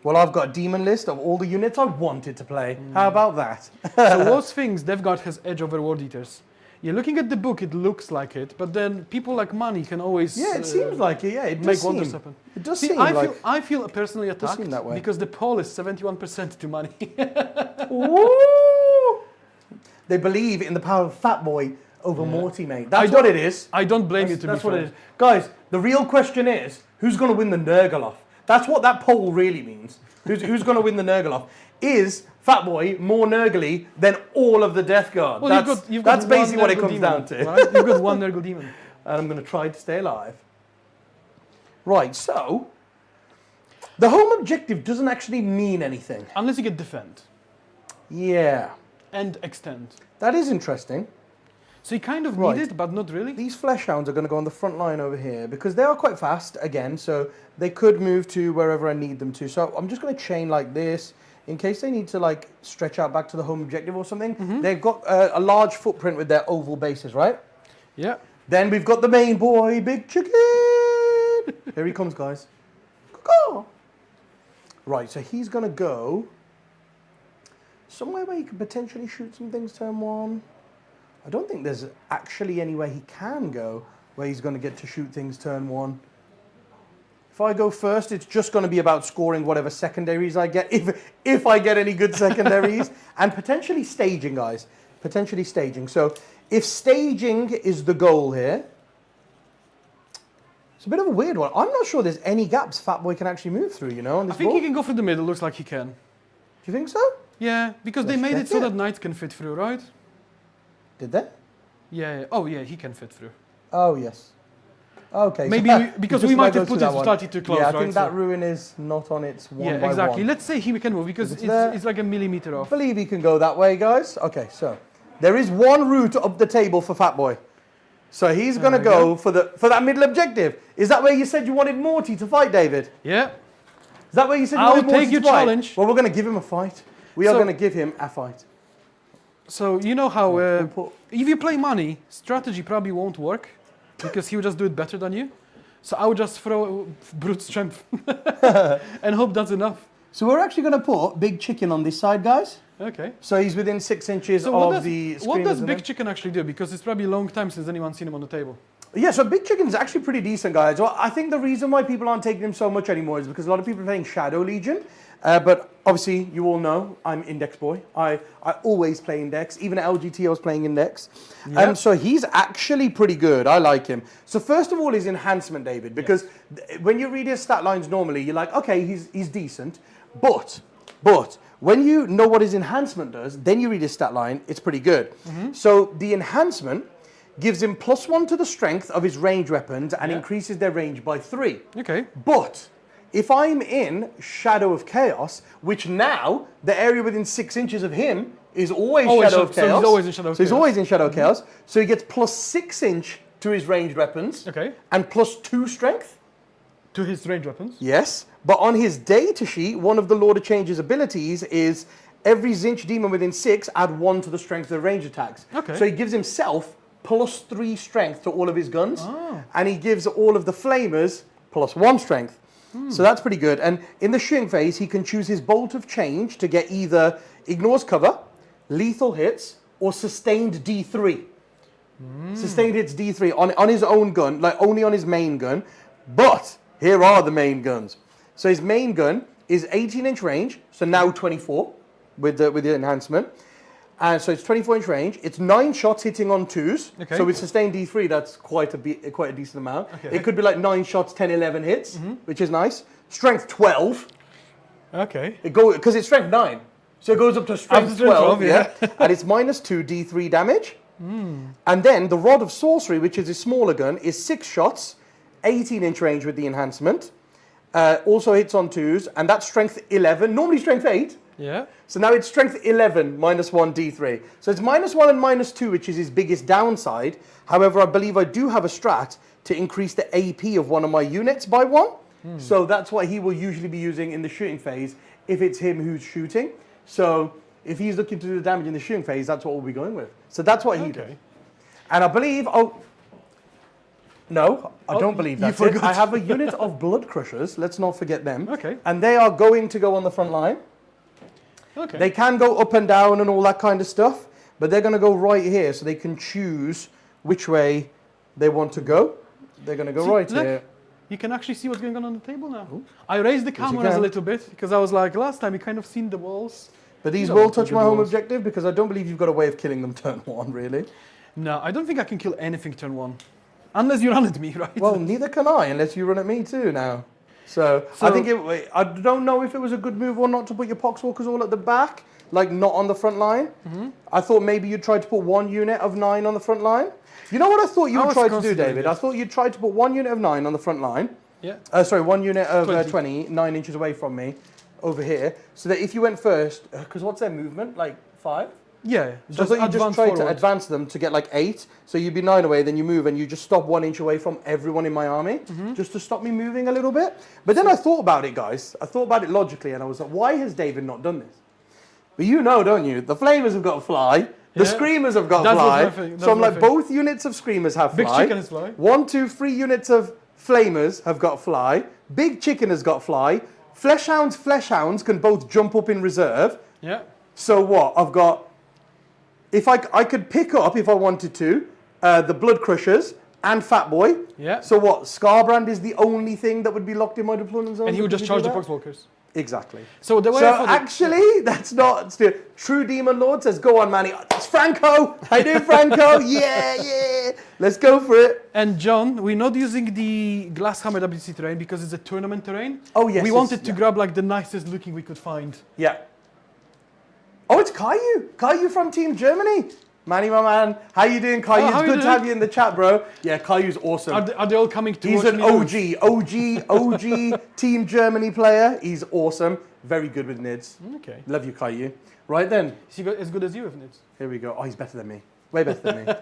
Well, I've got a demon list of all the units I wanted to play. How about that? So those things, Death Guard has edge over Ward Eaters. Yeah, looking at the book, it looks like it, but then people like money can always Yeah, it seems like it. Yeah, it does make seem. wonders happen. It does See, seem I feel personally attacked seem that way. because the poll is 71% to money. Ooh. They believe in the power of Fat Boy over Morty, mate. That's what it is. I don't blame you to That's be what fair. it is. Guys, the real question is, who's going to win the Nurgle off? That's what that poll really means. Who's going to win the Nurgle off? Is Fat Boy more Nurgly than all of the Death Guard? Well, that's basically what it comes down to. Right? You've got one Nurgle demon. And I'm going to try to stay alive. Right, so the home objective doesn't actually mean anything. Unless you get defend Yeah, and extend. that is interesting. So you kind of Right. need it, but not really. These flesh hounds are going to go on the front line over here because they are quite fast again, so they could move to wherever I need them to. So I'm just going to chain like this in case they need to like stretch out back to the home objective or something. They've got a large footprint with their oval bases, right? Yeah. Then we've got the main boy, Big Chicken. Here he comes, guys. Go. Right, so he's going to go somewhere where he could potentially shoot some things turn one. I don't think there's actually anywhere he can go where he's going to get to shoot things turn one. If I go first, it's just going to be about scoring whatever secondaries I get, if I get any good secondaries, and potentially staging, guys. Potentially staging. So if staging is the goal here, it's a bit of a weird one. I'm not sure there's any gaps Fat Boy can actually move through, on this I think board. he can go through the middle. Looks like he can. Do you think so? Yeah, because they Let's made it check so it. that knights can fit through, right? Did they? Yeah. Oh, yeah, he can fit through. Oh, yes. Okay. Maybe because just we might go have to put that it one. slightly too close, Yeah, I right? think that ruin is not on its one by exactly. one. Let's say he can move because it's there. it's like a millimeter I off. believe he can go that way, guys. Okay, so there is one route up the table for Fat Boy. So he's going to go for that middle objective. Is that where you said you wanted Morty to fight, David? Yeah. Is that where you said you I'll wanted Morty take your to fight? challenge. Well, we're going to give him a fight. We are So- going to give him a fight. So you know how We'll put- if you play money, strategy probably won't work because he will just do it better than you. So I would just throw brute strength and hope that's enough. So we're actually going to put Big Chicken on this side, guys. Okay. So he's within 6 inches So of the what screen. does Big Chicken actually do? Because it's probably a long time since anyone's seen him on the table. Yeah, so Big Chicken's actually pretty decent, guys. Well, I think the reason why people aren't taking him so much anymore is because a lot of people are playing Shadow Legion. But obviously, you all know I'm Index Boy. I always play Index. Even at LGT, I was playing Index. Yep. So he's actually pretty good. I like him. So first of all, his enhancement, David, because when you read his stat lines normally, you're like, okay, he's decent. But When you know what his enhancement does, then you read his stat line, it's pretty good. So the enhancement gives him +1 to the strength of his ranged weapons and increases their range by 3. Okay. But if I'm in Shadow of Chaos, which now the area within 6 inches of him is always Shadow of Chaos. So he's always in Shadow of Chaos. So he's always in Shadow of Chaos. So he gets +6 inch to his ranged weapons. Okay. And +2 strength. To his range weapons. Yes. But on his data sheet, one of the Lord of Change's abilities is every Zinch demon within 6 add 1 to the strength of the range attacks. Okay. So he gives himself +3 strength to all of his guns. And he gives all of the flamers +1 strength. So that's pretty good. And in the shooting phase, he can choose his bolt of change to get either ignores cover, lethal hits, or sustained D3. Sustained hits D3 on his own gun, like only on his main gun. But here are the main guns. So his main gun is 18-inch range, so now 24 with the enhancement. And so it's 24-inch range. It's 9 shots hitting on 2s. Okay. So with sustained D3, that's quite a decent amount. Okay. It could be like 9 shots, 10, 11 hits, which is nice. Strength 12. Okay. Because it's strength 9. So it goes up to strength 12, yeah. And it's -2 D3 damage. And then the Rod of Sorcery, which is a smaller gun, is 6 shots, 18-inch range with the enhancement. Also hits on 2s, and that's strength 11. Normally strength 8. Yeah. So now it's strength 11, -1 D3. So it's -1 and -2, which is his biggest downside. However, I believe I do have a strat to increase the AP of one of my units by 1. So that's what he will usually be using in the shooting phase if it's him who's shooting. So if he's looking to do the damage in the shooting phase, that's what we'll be going with. So that's what he does. And I believe, no, I don't believe that's it. I have a unit of Blood Crushers. Let's not forget them. Okay. And they are going to go on the front line. Okay. They can go up and down and all that kind of stuff, but they're going to go right here so they can choose which way they want to go. They're going to go right here. You can actually see what's going on the table now. I raised the cameras a little bit because I was like, last time you kind of seen the walls. But these will touch my home objective because I don't believe you've got a way of killing them turn 1, really. No, I don't think I can kill anything turn 1. Unless you run at me, right? Well, neither can I unless you run at me too now. So I think I don't know if it was a good move or not to put your Poxwalkers all at the back, like not on the front line. I thought maybe you'd try to put 1 unit of 9 on the front line. You know what I thought you would try to do, David? I thought you'd try to put 1 unit of 9 on the front line. Yeah. Sorry, 1 unit of 20, 9 inches away from me, over here, so that if you went first, because what's their movement, like 5? Yeah. So I thought you just try to advance them to get like 8, so you'd be 9 away, then you move and you just stop 1 inch away from everyone in my army, just to stop me moving a little bit. But then I thought about it, guys. I thought about it logically, and I was like, why has David not done this? But you know, don't you? The Flamers have got to fly. The Screamers have got to fly. So I'm like, both units of Screamers have fly. Big Chicken has fly. 1, 2, 3 units of Flamers have got to fly. Big Chicken has got to fly. Flesh Hounds can both jump up in reserve. Yeah. So what? I've got... If I could pick up, if I wanted to, the Blood Crushers and Fat Boy. Yeah. So what? Scarbrand is the only thing that would be locked in my deployment zone? And he would just charge the Poxwalkers. Exactly. So the way actually, that's not... True Demon Lord says, go on, Manny. It's Franco. How you doing, Franco? Yeah. Let's go for it. And John, we're not using the Glasshammer WC terrain because it's a tournament terrain. Oh, yes. We wanted to grab like the nicest looking we could find. Yeah. Oh, it's Caillou. Caillou from Team Germany. Manny, my man. How you doing, Caillou? It's good to have you in the chat, bro. Yeah, Caillou's awesome. Are they all coming to He's an OG Team Germany player. He's awesome. Very good with NIDs. Okay. Love you, Caillou. Right then. Is he as good as you with NIDs? Here we go. Oh, he's better than me. Way better than me.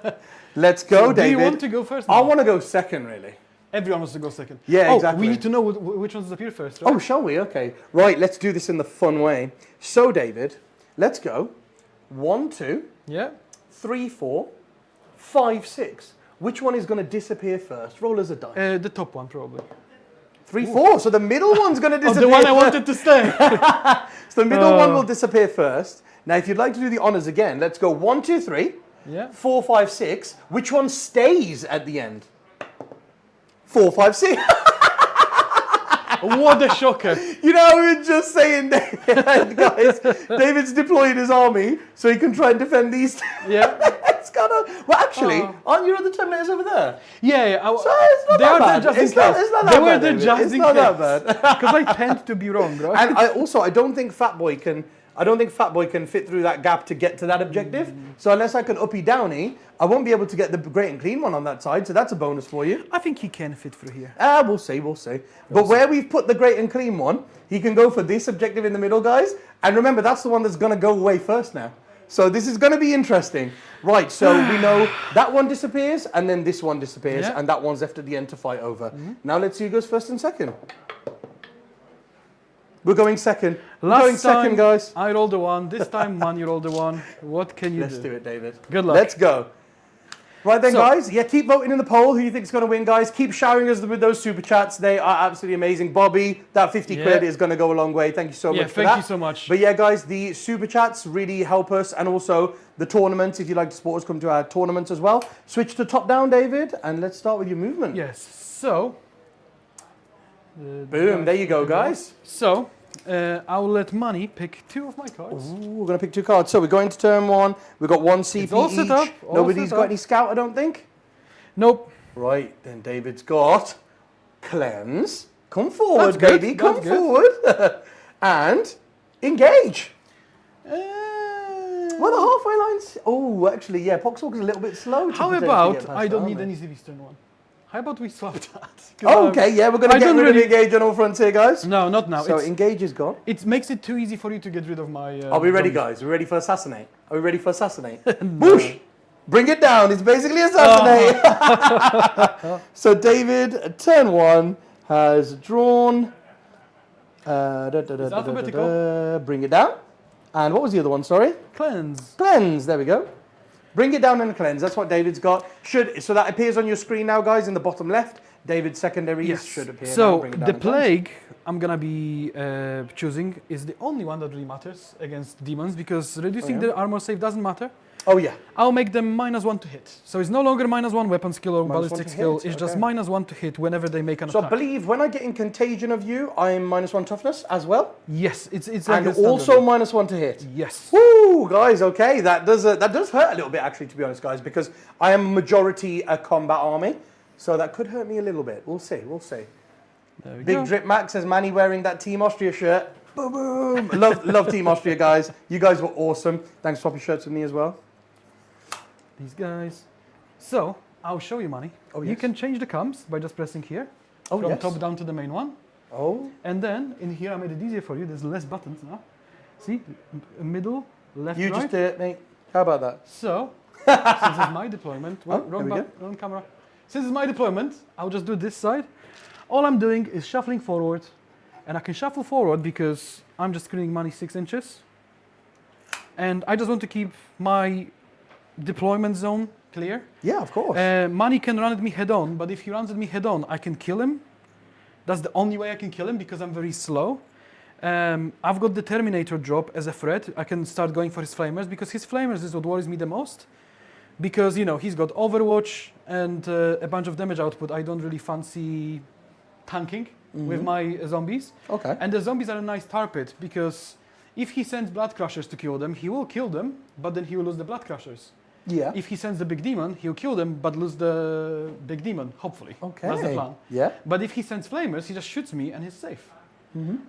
Let's go, David. Do you want to go first? I want to go second, really. Everyone wants to go second. Yeah, exactly. We need to know which ones appear first, right? Oh, shall we? Okay. Right, let's do this in the fun way. So, David, let's go. 1, 2. Yeah. 3, 4, 5, 6. Which one is going to disappear first? Roll as a die. The top one, probably. 3, 4. So the middle one's going to disappear. The one I wanted to stay. So the middle one will disappear first. Now, if you'd like to do the honors again, let's go 1, 2, 3. Yeah. 4, 5, 6. Which one stays at the end? 4, 5, 6. What a shocker. You know, we were just saying, guys, David's deploying his army so he can try and defend these. Yeah. It's kind of... Well, actually, aren't your other Terminators over there? Yeah. So it's not that bad. It's not that They were bad, there David. just it's in not case. that bad. Because I tend to be wrong, right? And I don't think Fat Boy can... I don't think Fatboy can fit through that gap to get to that objective. So unless I can uppy downy, I won't be able to get the great and clean one on that side. So that's a bonus for you. I think he can fit through here. We'll see, we'll see. But where we've put the great and clean one, he can go for this objective in the middle, guys. And remember, that's the one that's going to go away first now. So this is going to be interesting. Right, so we know that one disappears, and then this one disappears, and that one's left at the end to fight over. Now let's see who goes first and second. We're going second. We're going second, guys. I rolled the 1. This time, Man, you rolled the 1. What can you do? Let's do it, David. Good luck. Let's go. Right then, guys. Yeah, keep voting in the poll. Who you think's going to win, guys? Keep showering us with those super chats. They are absolutely amazing. Bobby, that 50 quid is going to go a long way. Thank you so much for that. Thank you so much. But yeah, guys, the super chats really help us, and also the tournaments. If you'd like to support us, come to our tournaments as well. Switch to top down, David, and let's start with your movement. Yes. So. Boom. There you go, guys. So. I'll let Money pick 2 of my cards. Ooh, we're going to pick 2 cards. So we're going to turn 1. We've got 1 CP all set each. up, Nobody's got any scout, I don't think. Nope. Right, then David's got cleanse. Come forward, baby. Come forward. And engage. Well, the halfway lines. Oh, actually, yeah. Poxwalker's a little bit slow. How about I don't need any CVs turn 1? How about we swap that? Oh, okay, yeah, we're going to get rid of engage on all fronts here, guys. No, not now. So engage is gone. It makes it too easy for you to get rid of my... Are we ready, guys? Are we ready for assassinate? Are we ready for assassinate? Boosh! Bring it down. It's basically assassinate. So David, turn 1, has drawn... It's alphabetical. Bring it down. And what was the other one, sorry? Cleanse. Cleanse, there we go. Bring it down and cleanse. That's what David's got. So that appears on your screen now, guys, in the bottom left. David's secondaries should appear. So now. the plague I'm gonna be choosing is the only one that really matters against demons, because reducing the armor save doesn't matter. Oh yeah. I'll make them -1 to hit. So it's no longer -1 weapon skill or ballistic skill. It's just -1 to hit whenever they make an attack. So I believe when I get in contagion of you, I'm -1 toughness as well. Yes, it's and like also -1 to hit. Yes. Woo, guys. Okay, that does hurt a little bit actually, to be honest, guys, because I am majority a combat army, so that could hurt me a little bit. We'll see. We'll see. There we Big go. Drip Max says Manny wearing that Team Austria shirt. Boom, boom. love Team Austria, guys. You guys were awesome. Thanks for swapping shirts with me as well. These guys. So I'll show you, Money. Oh, yes. You can change the comms by just pressing here. Oh, from yes. top down to the main one. Oh. And then in here I made it easier for you. There's less buttons now. See, middle, left, You right. just did it, mate. How about that? So since it's my deployment, there wrong camera. Since it's my deployment, I'll just do this side. All I'm doing is shuffling forward, and I can shuffle forward because I'm just screening Money 6 inches. And I just want to keep my deployment zone clear. Yeah, of course. Money can run at me head on, but if he runs at me head on, I can kill him. That's the only way I can kill him because I'm very slow. I've got the Terminator drop as a threat. I can start going for his flamers because his flamers is what worries me the most. Because, you know, he's got Overwatch and a bunch of damage output. I don't really fancy tanking with my zombies. Okay. And the zombies are a nice tar pit because if he sends Blood Crushers to kill them, he will kill them, but then he will lose the Blood Crushers. Yeah. If he sends the big demon, he'll kill them, but lose the big demon, hopefully. Okay. That's the plan. Yeah. But if he sends flamers, he just shoots me and he's safe.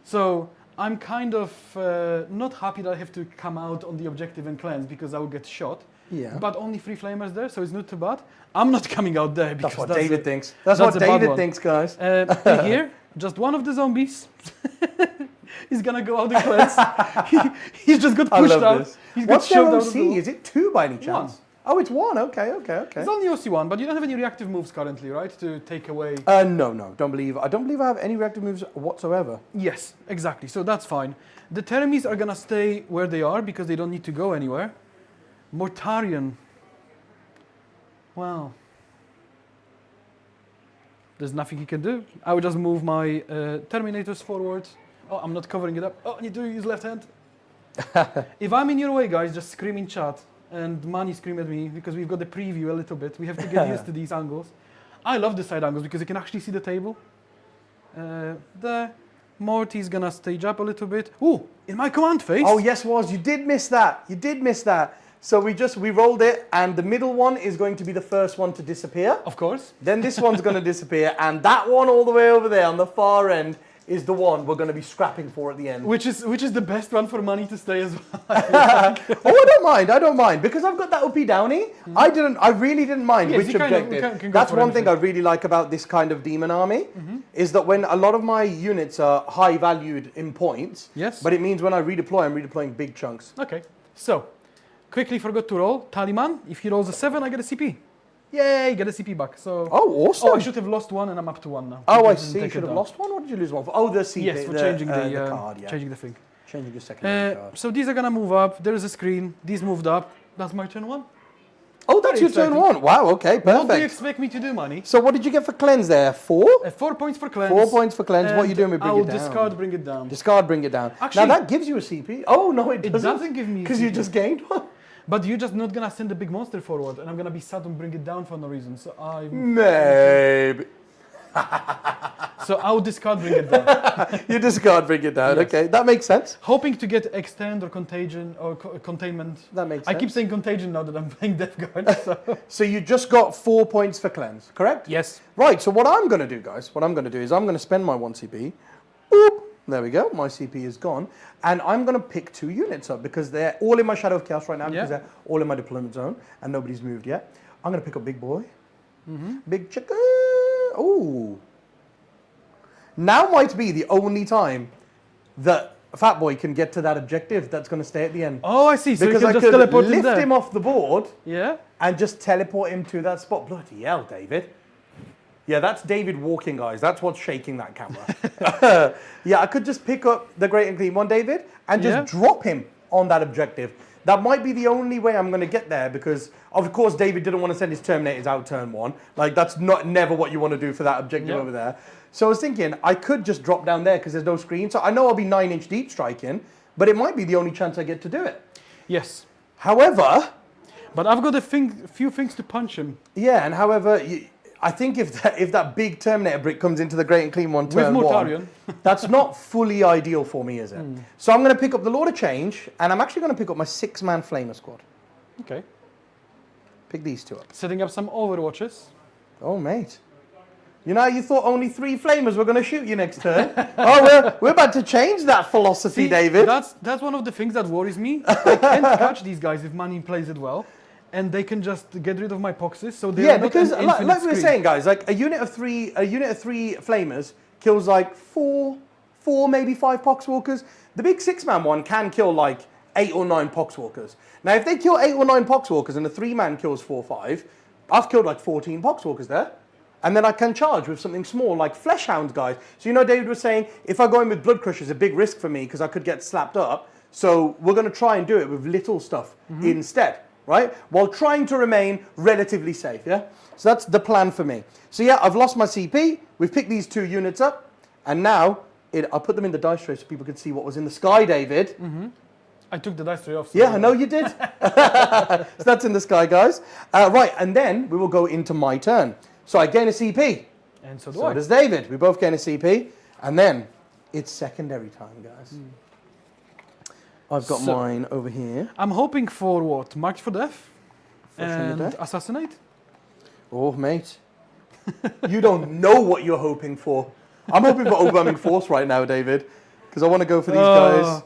So I'm kind of not happy that I have to come out on the objective and cleanse because I will get shot. Yeah. But only 3 flamers there, so it's not too bad. I'm not coming out there because That's what David thinks. That's that's what a bad David one. thinks, guys. In here, just one of the zombies is gonna go out and cleanse. He's just got pushed out. This. He's What's got their shoved out OC? of the wall. Is it 2 by any chance? 1. Oh, it's 1. Okay. It's only OC1, but you don't have any reactive moves currently, right? To take away. No. Don't believe I have any reactive moves whatsoever. Yes, exactly. So that's fine. The Termies are gonna stay where they are because they don't need to go anywhere. Mortarion. Well, there's nothing he can do. I would just move my Terminators forward. Oh, I'm not covering it up. Oh, I need to use left hand. If I'm in your way, guys, just scream in chat. And Manny scream at me because we've got the preview a little bit. We have to get used to these angles. I love the side angles because you can actually see the table. There. Morty's gonna stage up a little bit. Ooh, in my command phase. Oh yes, you did miss that. So we rolled it, and the middle one is going to be the first one to disappear. Of course. Then this one's going to disappear, and that one all the way over there on the far end is the one we're going to be scrapping for at the end. Which is the best one for money to stay as well. Oh, I don't mind because I've got that uppy downy. I really didn't mind Yes, which you kind of objective. can go That's for one thing I anything. really like about this kind of demon army, is that when a lot of my units are high valued in points, Yes. but it means when I redeploy, I'm redeploying big chunks. Okay, so quickly forgot to roll Taliman. If he rolls a 7, I get a CP. Yay, get a CP back. So. Oh, awesome. Oh, I should have lost 1, and I'm up to 1 now. Oh, I Didn't see. take You it should have down. lost one. What did you lose one for? Oh, the CP. Yes, for changing the card. Yeah. changing the thing. Changing your secondary card. So these are gonna move up. There is a screen. These moved up. That's my turn 1. Oh, that's your turn exciting. 1. Wow. Okay. What do you Perfect. expect me to do, Money? So what did you get for cleanse there? 4. 4 points for cleanse. 4 points for cleanse. What are you doing with bring I'll it down? discard, bring it down. Discard, bring it down. Actually- now that gives you a CP. Oh no, it doesn't. doesn't give me a because you CP. just gained one. But you're just not gonna send a big monster forward, and I'm gonna be sad and bring it down for no reason. So Maybe. I'll discard, bring it down. You discard, bring it down. Yes. Okay, that makes sense. Hoping to get extend or contagion or containment. That makes I sense. keep saying contagion now that I'm playing Death Guard. So. So you just got 4 points for cleanse, correct? Yes. Right. So what I'm going to do, guys, is I'm going to spend my 1 CP. Boop. There we go. My CP is gone, and I'm going to pick 2 units up because they're all in my Shadow of Chaos right now because they're all in my deployment zone and nobody's moved yet. I'm going to pick up Big Boy, Big Chicken. Oh. Now might be the only time that Fat Boy can get to that objective that's going to stay at the end. Oh, I see. So Because you I can just could teleport in lift there. him off the board Yeah. and just teleport him to that spot. Bloody hell, David. Yeah, that's David walking, guys. That's what's shaking that camera. Yeah, I could just pick up the Great and Clean One, David, and just drop him on that objective. That might be the only way I'm going to get there because, of course, David didn't want to send his Terminators out turn 1. Like, that's never what you want to do for that objective over there. So I was thinking I could just drop down there because there's no screen. So I know I'll be 9-inch deep striking, but it might be the only chance I get to do it. Yes. However... But I've got a few things to punch him. Yeah, and however... I think if that big Terminator brick comes into the Great and Clean One turn 1, that's not fully ideal for me, is it? So I'm going to pick up the Lord of Change, and I'm actually going to pick up my 6-man Flamer squad. Okay. Pick these 2 up. Setting up some Overwatches. Oh, mate. You know, you thought only 3 Flamers were going to shoot you next turn. Oh, we're about to change that philosophy, See, David. That's one of the things that worries me. I can't catch these guys if Money plays it well. And they can just get rid of my poxes, so they're not because an like infinite we were screen. saying, guys, like a unit of three Flamers kills like four, maybe 5 Poxwalkers. The big 6-man one can kill like 8 or 9 Poxwalkers. Now, if they kill 8 or 9 Poxwalkers and the 3-man kills 4 or 5, I've killed like 14 Poxwalkers there. And then I can charge with something small like Fleshhounds, guys. So you know, David was saying, if I go in with Blood Crusher, it's a big risk for me because I could get slapped up. So we're going to try and do it with little stuff instead. Right? While trying to remain relatively safe, yeah? So that's the plan for me. So yeah, I've lost my CP, we've picked these 2 units up, and now I'll put them in the dice tray so people can see what was in the sky, David. I took the dice tray off. So Yeah, I know you did. So that's in the sky, guys. Right, and then we will go into my turn. So I gain a CP. And so So does David. We both gain a CP. And then it's secondary time, guys. I've got mine over here. I'm hoping for what? March for Death? And Assassinate? Oh, mate. You don't know what you're hoping for. I'm hoping for Overwhelming Force right now, David. Because I want to go for these guys.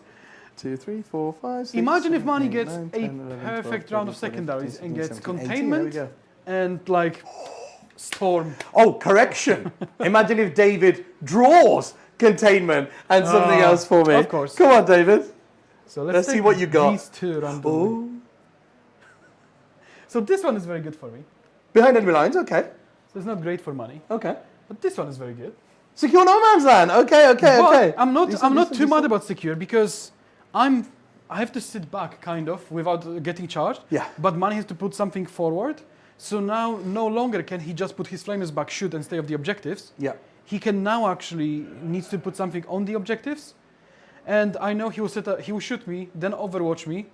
2, 3, 4, 5, 6, Imagine if 7, Money 8, gets 9, a 10, 11, perfect 12, round of 13, 14, secondaries 15, and gets 17, 18. containment There we go. and like storm. Oh, correction. Imagine if David draws containment and something else for me. Of course. Come on, David. So Let's take see what you got. These 2 randomly. So this one is very good for me. Behind enemy lines, okay. So it's not great for Money, Okay. but this one is very good. Secure no man's land. Okay. But I'm not Decent. too mad about secure because I have to sit back kind of without getting charged. Yeah. But Money has to put something forward. So now no longer can he just put his flamers back, shoot and stay off the objectives. Yeah. He can now actually needs to put something on the objectives. And I know he will shoot me, then overwatch me,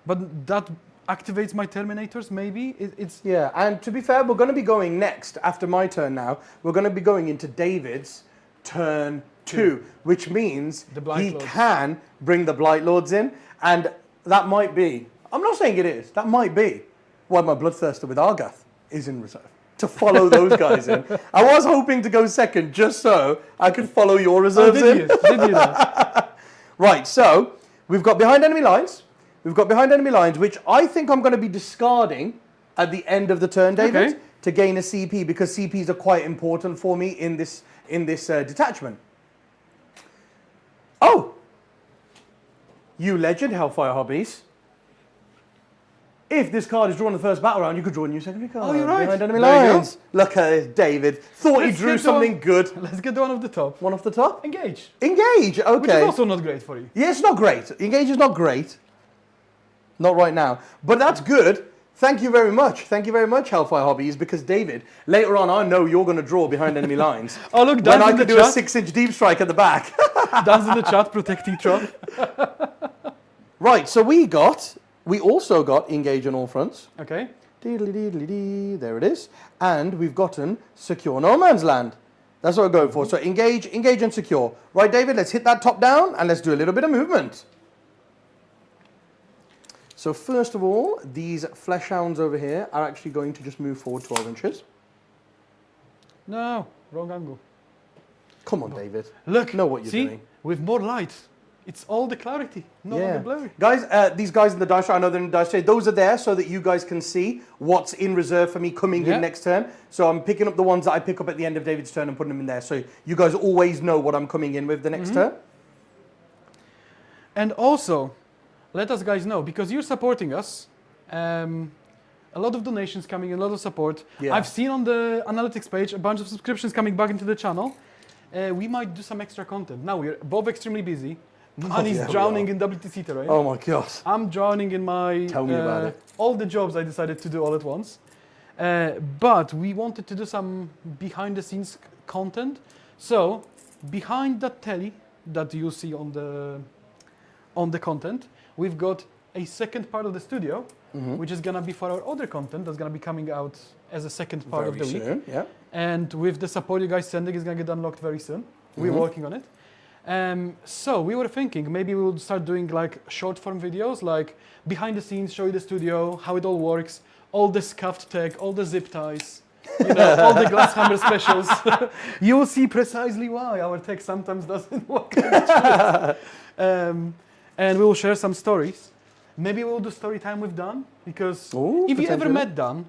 but that activates my Terminators, maybe? Yeah, and to be fair, we're going to be going next, after my turn now, we're going to be going into David's turn 2, which means he can bring the Blight Lords in, and that might be, I'm not saying it is, that might be why my Bloodthirster with Argath is in reserve. to follow those guys in. I was hoping to go second just so I could follow your reserves in. Did you know? Right, so we've got behind enemy lines. We've got behind enemy lines, which I think I'm going to be discarding at the end of the turn, David, to gain a CP, because CPs are quite important for me in this detachment. Oh! You legend, Hellfire Hobbies. If this card is drawn in the first battle round, you could draw a new secondary card. Oh, you're right. Behind enemy There you go. lines. Look at it, David. Thought he drew something good. Let's get the one off the top. One off the top? Engage. Engage, okay. Which is also not great for you. Yeah, it's not great. Engage is not great. Not right now. But that's good. Thank you very much. Thank you very much, Hellfire Hobbies, because David, later on, I know you're going to draw behind enemy lines. Oh, look, Dan's when I in could the do chat. a 6-inch deep strike at the back. Dan's in the chat protecting Trop. Right, so we also got engage on all fronts. Okay. Deedly-deedly-dee, there it is. And we've gotten secure no man's land. That's what we're going for. So engage, and secure. Right, David, let's hit that top down and let's do a little bit of movement. So first of all, these flesh hounds over here are actually going to just move forward 12 inches. No, wrong angle. Come on, David. Look, know what you're see, doing. with more light, it's all the clarity, not all the blurry. Guys, these guys in the dice tray, I know they're in the dice tray, those are there so that you guys can see what's in reserve for me coming in next turn. So I'm picking up the ones that I pick up at the end of David's turn and putting them in there. So you guys always know what I'm coming in with the next turn. And also, let us guys know, because you're supporting us, a lot of donations coming in, a lot of support. Yeah. I've seen on the analytics page a bunch of subscriptions coming back into the channel. We might do some extra content. Now we're both extremely busy. Money's drowning in WTC terrain. Oh my God. I'm drowning in my Tell me about it. all the jobs I decided to do all at once. But we wanted to do some behind the scenes content. So behind that telly that you see on the content, we've got a second part of the studio, which is gonna be for our other content that's gonna be coming out as a second part of the week. Yeah. And with the support you guys sending, it's gonna get unlocked very soon. We're working on it. So we were thinking maybe we would start doing like short form videos, like behind the scenes, show you the studio, how it all works, all the scuffed tech, all the zip ties, you know, all the Glasshammer specials. You will see precisely why our tech sometimes doesn't work. And we will share some stories. Maybe we'll do story time with Dan, because if you ever met Dan,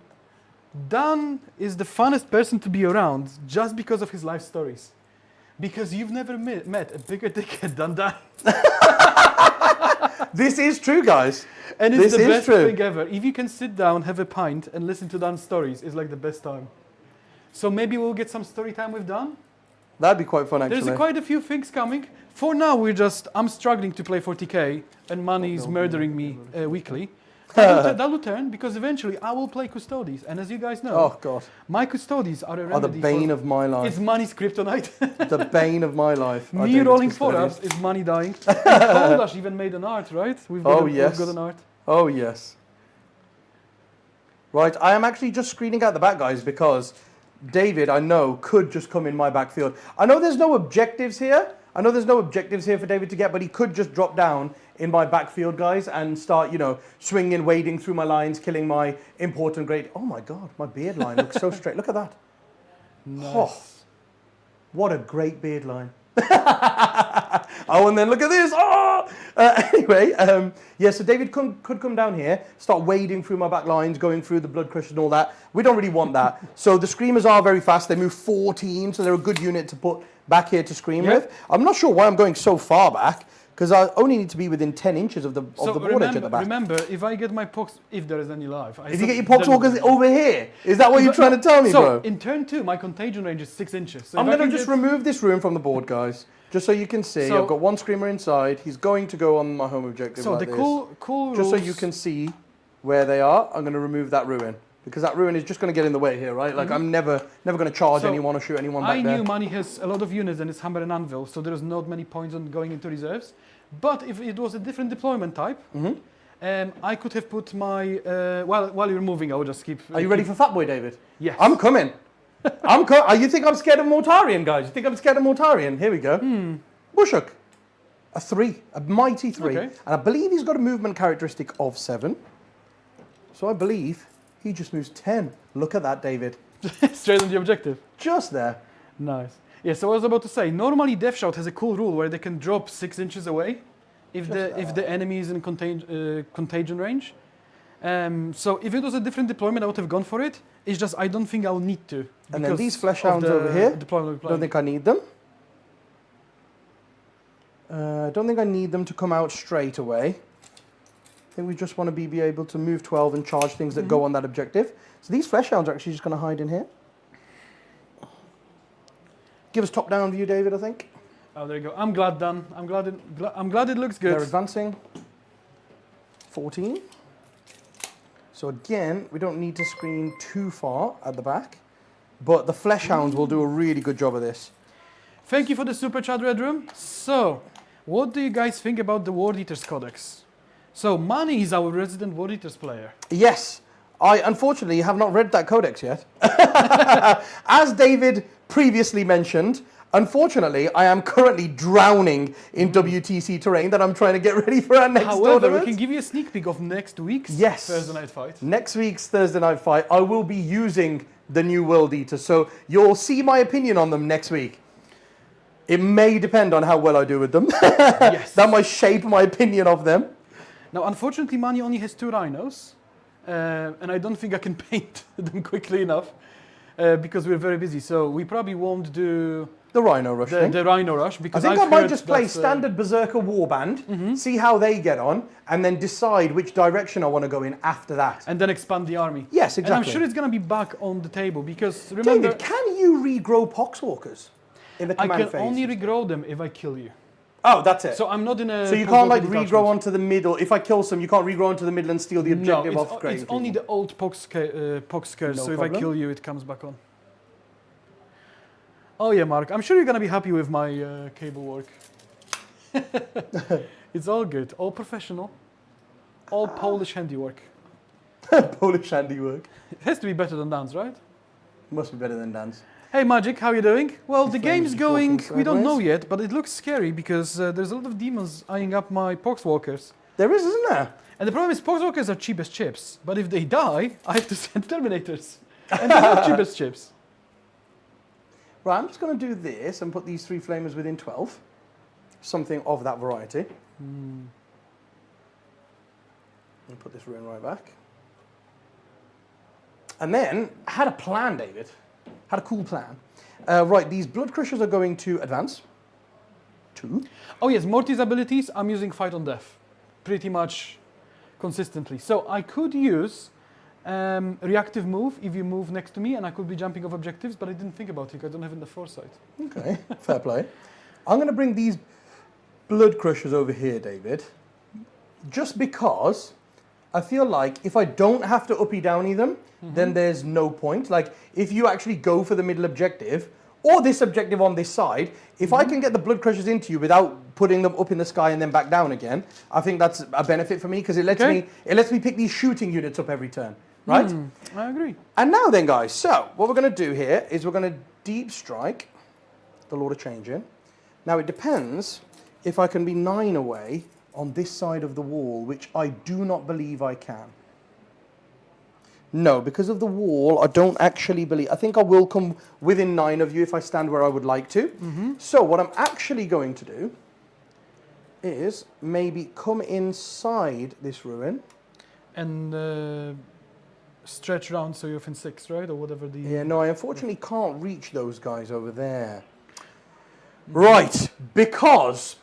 Dan is the funnest person to be around just because of his life stories. Because you've never met a bigger dickhead than Dan. This is true, guys. And it's the best thing ever. If you can sit down, have a pint, and listen to Dan's stories, it's like the best time. So maybe we'll get some story time with Dan. That'd be quite fun, actually. There's quite a few things coming. For now, I'm struggling to play 40k, and money is murdering me weekly. That will turn, because eventually I will play Custodes. And as you guys know, my Custodes are a remedy the bane of my life. It's money's kryptonite. The bane of my life. Me rolling 4-ups is money dying. Koldash even made an art, right? We've got an art. Oh, yes. Right, I am actually just screening out the back, guys, because David, I know, could just come in my backfield. I know there's no objectives here. For David to get, but he could just drop down in my backfield, guys, and start, swinging, wading through my lines, killing my important great... Oh, my God, my beard line looks so straight. Look at that. Nice. Oh, what a great beard line. Oh, and then look at this. Oh! Anyway, so David could come down here, start wading through my back lines, going through the blood crushers and all that. We don't really want that. So the Screamers are very fast. They move 4 teams, so they're a good unit to put back here to scream with. I'm not sure why I'm going so far back, because I only need to be within 10 inches of the board edge at the back. Remember, if I get my pox, if there is any life. If you get your poxwalkers over here, is that what you're trying to tell me, bro? So, in turn 2, my contagion range is 6 inches. So I'm going to just remove this room from the board, guys, just so you can see. I've got 1 Screamer inside. He's going to go on my home objective so like the this. cool just rules, so you can see where they are, I'm going to remove that ruin. Because that ruin is just going to get in the way here, right? Like, I'm never going to charge anyone or shoot anyone back there. I knew Money has a lot of units and it's Hammer and Anvil, so there's not many points on going into reserves. But if it was a different deployment type, I could have put my... while you're moving, I will just keep... Are you ready for Fatboy, David? Yes. I'm coming. You think I'm scared of Mortarion, guys? You think I'm scared of Mortarion? Here we go. Bushuk. A 3. A mighty 3. Okay. And I believe he's got a movement characteristic of 7. So I believe... He just moves 10. Look at that, David. Straight on the objective. Just there. Nice. Yeah, so I was about to say, normally Death Shout has a cool rule where they can drop 6 inches away if the enemy is in contagion range. So if it was a different deployment, I would have gone for it. It's just I don't think I'll need to. And then these flesh hounds over here, don't think I need them. I don't think I need them to come out straight away. I think we just want to be able to move 12 and charge things that go on that objective. So these flesh hounds are actually just going to hide in here. Give us top-down view, David, I think. Oh, there you go. I'm glad done. I'm glad it looks good. They're advancing. 14. So again, we don't need to screen too far at the back, but the flesh hounds will do a really good job of this. Thank you for the super chat, Red Room. So, what do you guys think about the Ward Eaters Codex? So, Manny is our resident Ward Eaters player. Yes. I unfortunately have not read that codex yet. As David previously mentioned, unfortunately, I am currently drowning in WTC terrain that I'm trying to get ready for our next tournament. However, we can give you a sneak peek of next week's Thursday Night Fight. Next week's Thursday Night Fight, I will be using the new World Eaters, so you'll see my opinion on them next week. It may depend on how well I do with them. Yes. That might shape my opinion of them. Now, unfortunately, Manny only has 2 rhinos. And I don't think I can paint them quickly enough because we're very busy. So we probably won't do the Rhino Rush thing. The Rhino Rush because I think I might just play standard Berserker Warband, see how they get on, and then decide which direction I want to go in after that. And then expand the army. Yes, exactly. And I'm sure it's going to be back on the table because remember... David, can you regrow Poxwalkers in the command phase? I can only regrow them if I kill you. Oh, that's it. So I'm not in a... So you can't like regrow onto the middle. If I kill some, you can't regrow onto the middle and steal the objective off grave. It's only the old pox curse, so if I kill you, it comes back on. Oh yeah, Mark, I'm sure you're going to be happy with my cable work. It's all good, all professional, all Polish handiwork. Polish handiwork. It has to be better than Dan's, right? Must be better than Dan's. Hey Magic, how are you doing? Well, the game's going, we don't know yet, but it looks scary because there's a lot of demons eyeing up my Poxwalkers. There is, isn't there? And the problem is Poxwalkers are cheap as chips, but if they die, I have to send Terminators. And they're not cheap as chips. Right, I'm just going to do this and put these 3 flamers within 12. Something of that variety. And put this ruin right back. And then, I had a plan, David. Had a cool plan. Right, these Blood Crushers are going to advance. 2. Oh yes, Morty's abilities, I'm using Fight on Death. Pretty much consistently. So I could use reactive move if you move next to me, and I could be jumping off objectives, but I didn't think about it. I don't have the foresight. Okay, fair play. I'm going to bring these Blood Crushers over here, David, just because I feel like if I don't have to uppy-downy them, then there's no point. Like, if you actually go for the middle objective, or this objective on this side, if I can get the Blood Crushers into you without putting them up in the sky and then back down again, I think that's a benefit for me, because it lets me pick these shooting units up every turn, right? I agree. And now then, guys, so what we're going to do here is we're going to deep strike the Lord of Change in. Now, it depends if I can be 9 away on this side of the wall, which I do not believe I can. No, because of the wall, I don't actually believe... I think I will come within 9 of you if I stand where I would like to. So what I'm actually going to do is maybe come inside this ruin. And stretch around so you're within 6, right? Or whatever the... Yeah, no, I unfortunately can't reach those guys over there. Right, because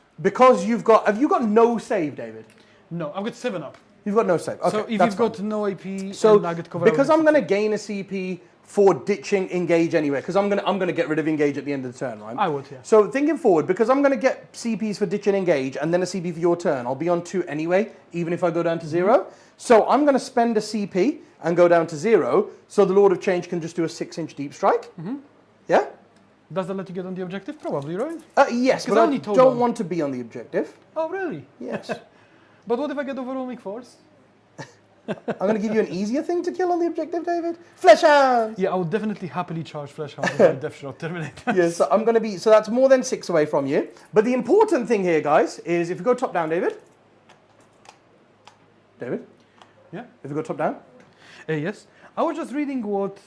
you've got... Have you got no save, David? No, I've got 7 up. You've got no save. Okay, so if you've got no AP, so and I get cover because I'm going to gain a CP for ditching engage anyway, because I'm going to get rid of engage at the end of the turn, right? I would, yeah. So thinking forward, because I'm going to get CPs for ditching engage and then a CP for your turn, I'll be on 2 anyway, even if I go down to 0. So I'm going to spend a CP and go down to 0, so the Lord of Change can just do a 6-inch deep strike. Yeah. Does that let you get on the objective? Probably, right? Yes, but I don't want to be on the objective. Oh, really? Yes. But what if I get overwhelming force? I'm going to give you an easier thing to kill on the objective, David. Flesh Hounds! Yeah, I would definitely happily charge Flesh Hounds with my Death Shot Terminator. Yes, so I'm going to be... So that's more than 6 away from you. But the important thing here, guys, is if you go top down, David. David? Yeah? If you go top down. Yes. I was just reading what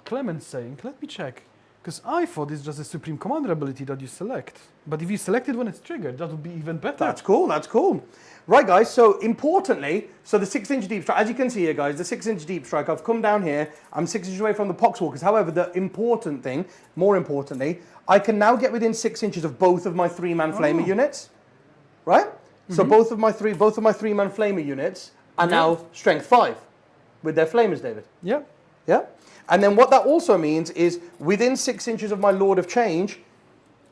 Clement's saying. Let me check. Because I thought it's just a Supreme Commander ability that you select. But if you select it when it's triggered, that would be even better. That's cool, that's cool. Right, guys, so importantly, so the 6-inch deep strike, as you can see here, guys, the 6-inch deep strike, I've come down here, I'm 6 inches away from the Poxwalkers. However, the important thing, more importantly, I can now get within 6 inches of both of my 3-man flamer units, right? So both of my 3-man flamer units are now strength 5 with their flamers, David. Yeah. Yeah? And then what that also means is within 6 inches of my Lord of Change,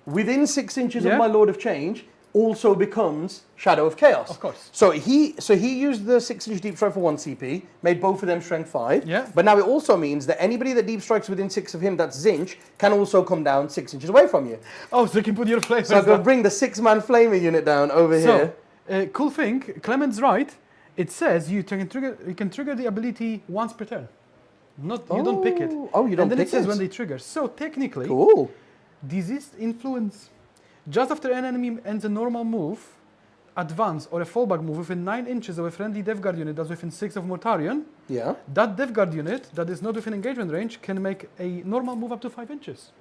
within 6 inches of my Lord of Change, also becomes Shadow of Chaos. Of course. So he used the 6-inch deep strike for 1 CP, made both of them strength 5. Yeah. But now it also means that anybody that deep strikes within 6 of him, that's Zinch, can also come down 6 inches away from you. Oh, so you can put your flamers So I'm going to bring the 6-man flamer unit down over here. Cool thing, Clement's right. It says you can trigger the ability once per turn. You don't pick it. Oh, you don't pick it. And then it says when they trigger. So technically, Cool. Diseased Influence. Just after an enemy ends a normal move, advance, or a fallback move within 9 inches of a friendly Death Guard unit that's within 6 of Mortarion, Yeah. that Death Guard unit that is not within engagement range can make a normal move up to 5 inches.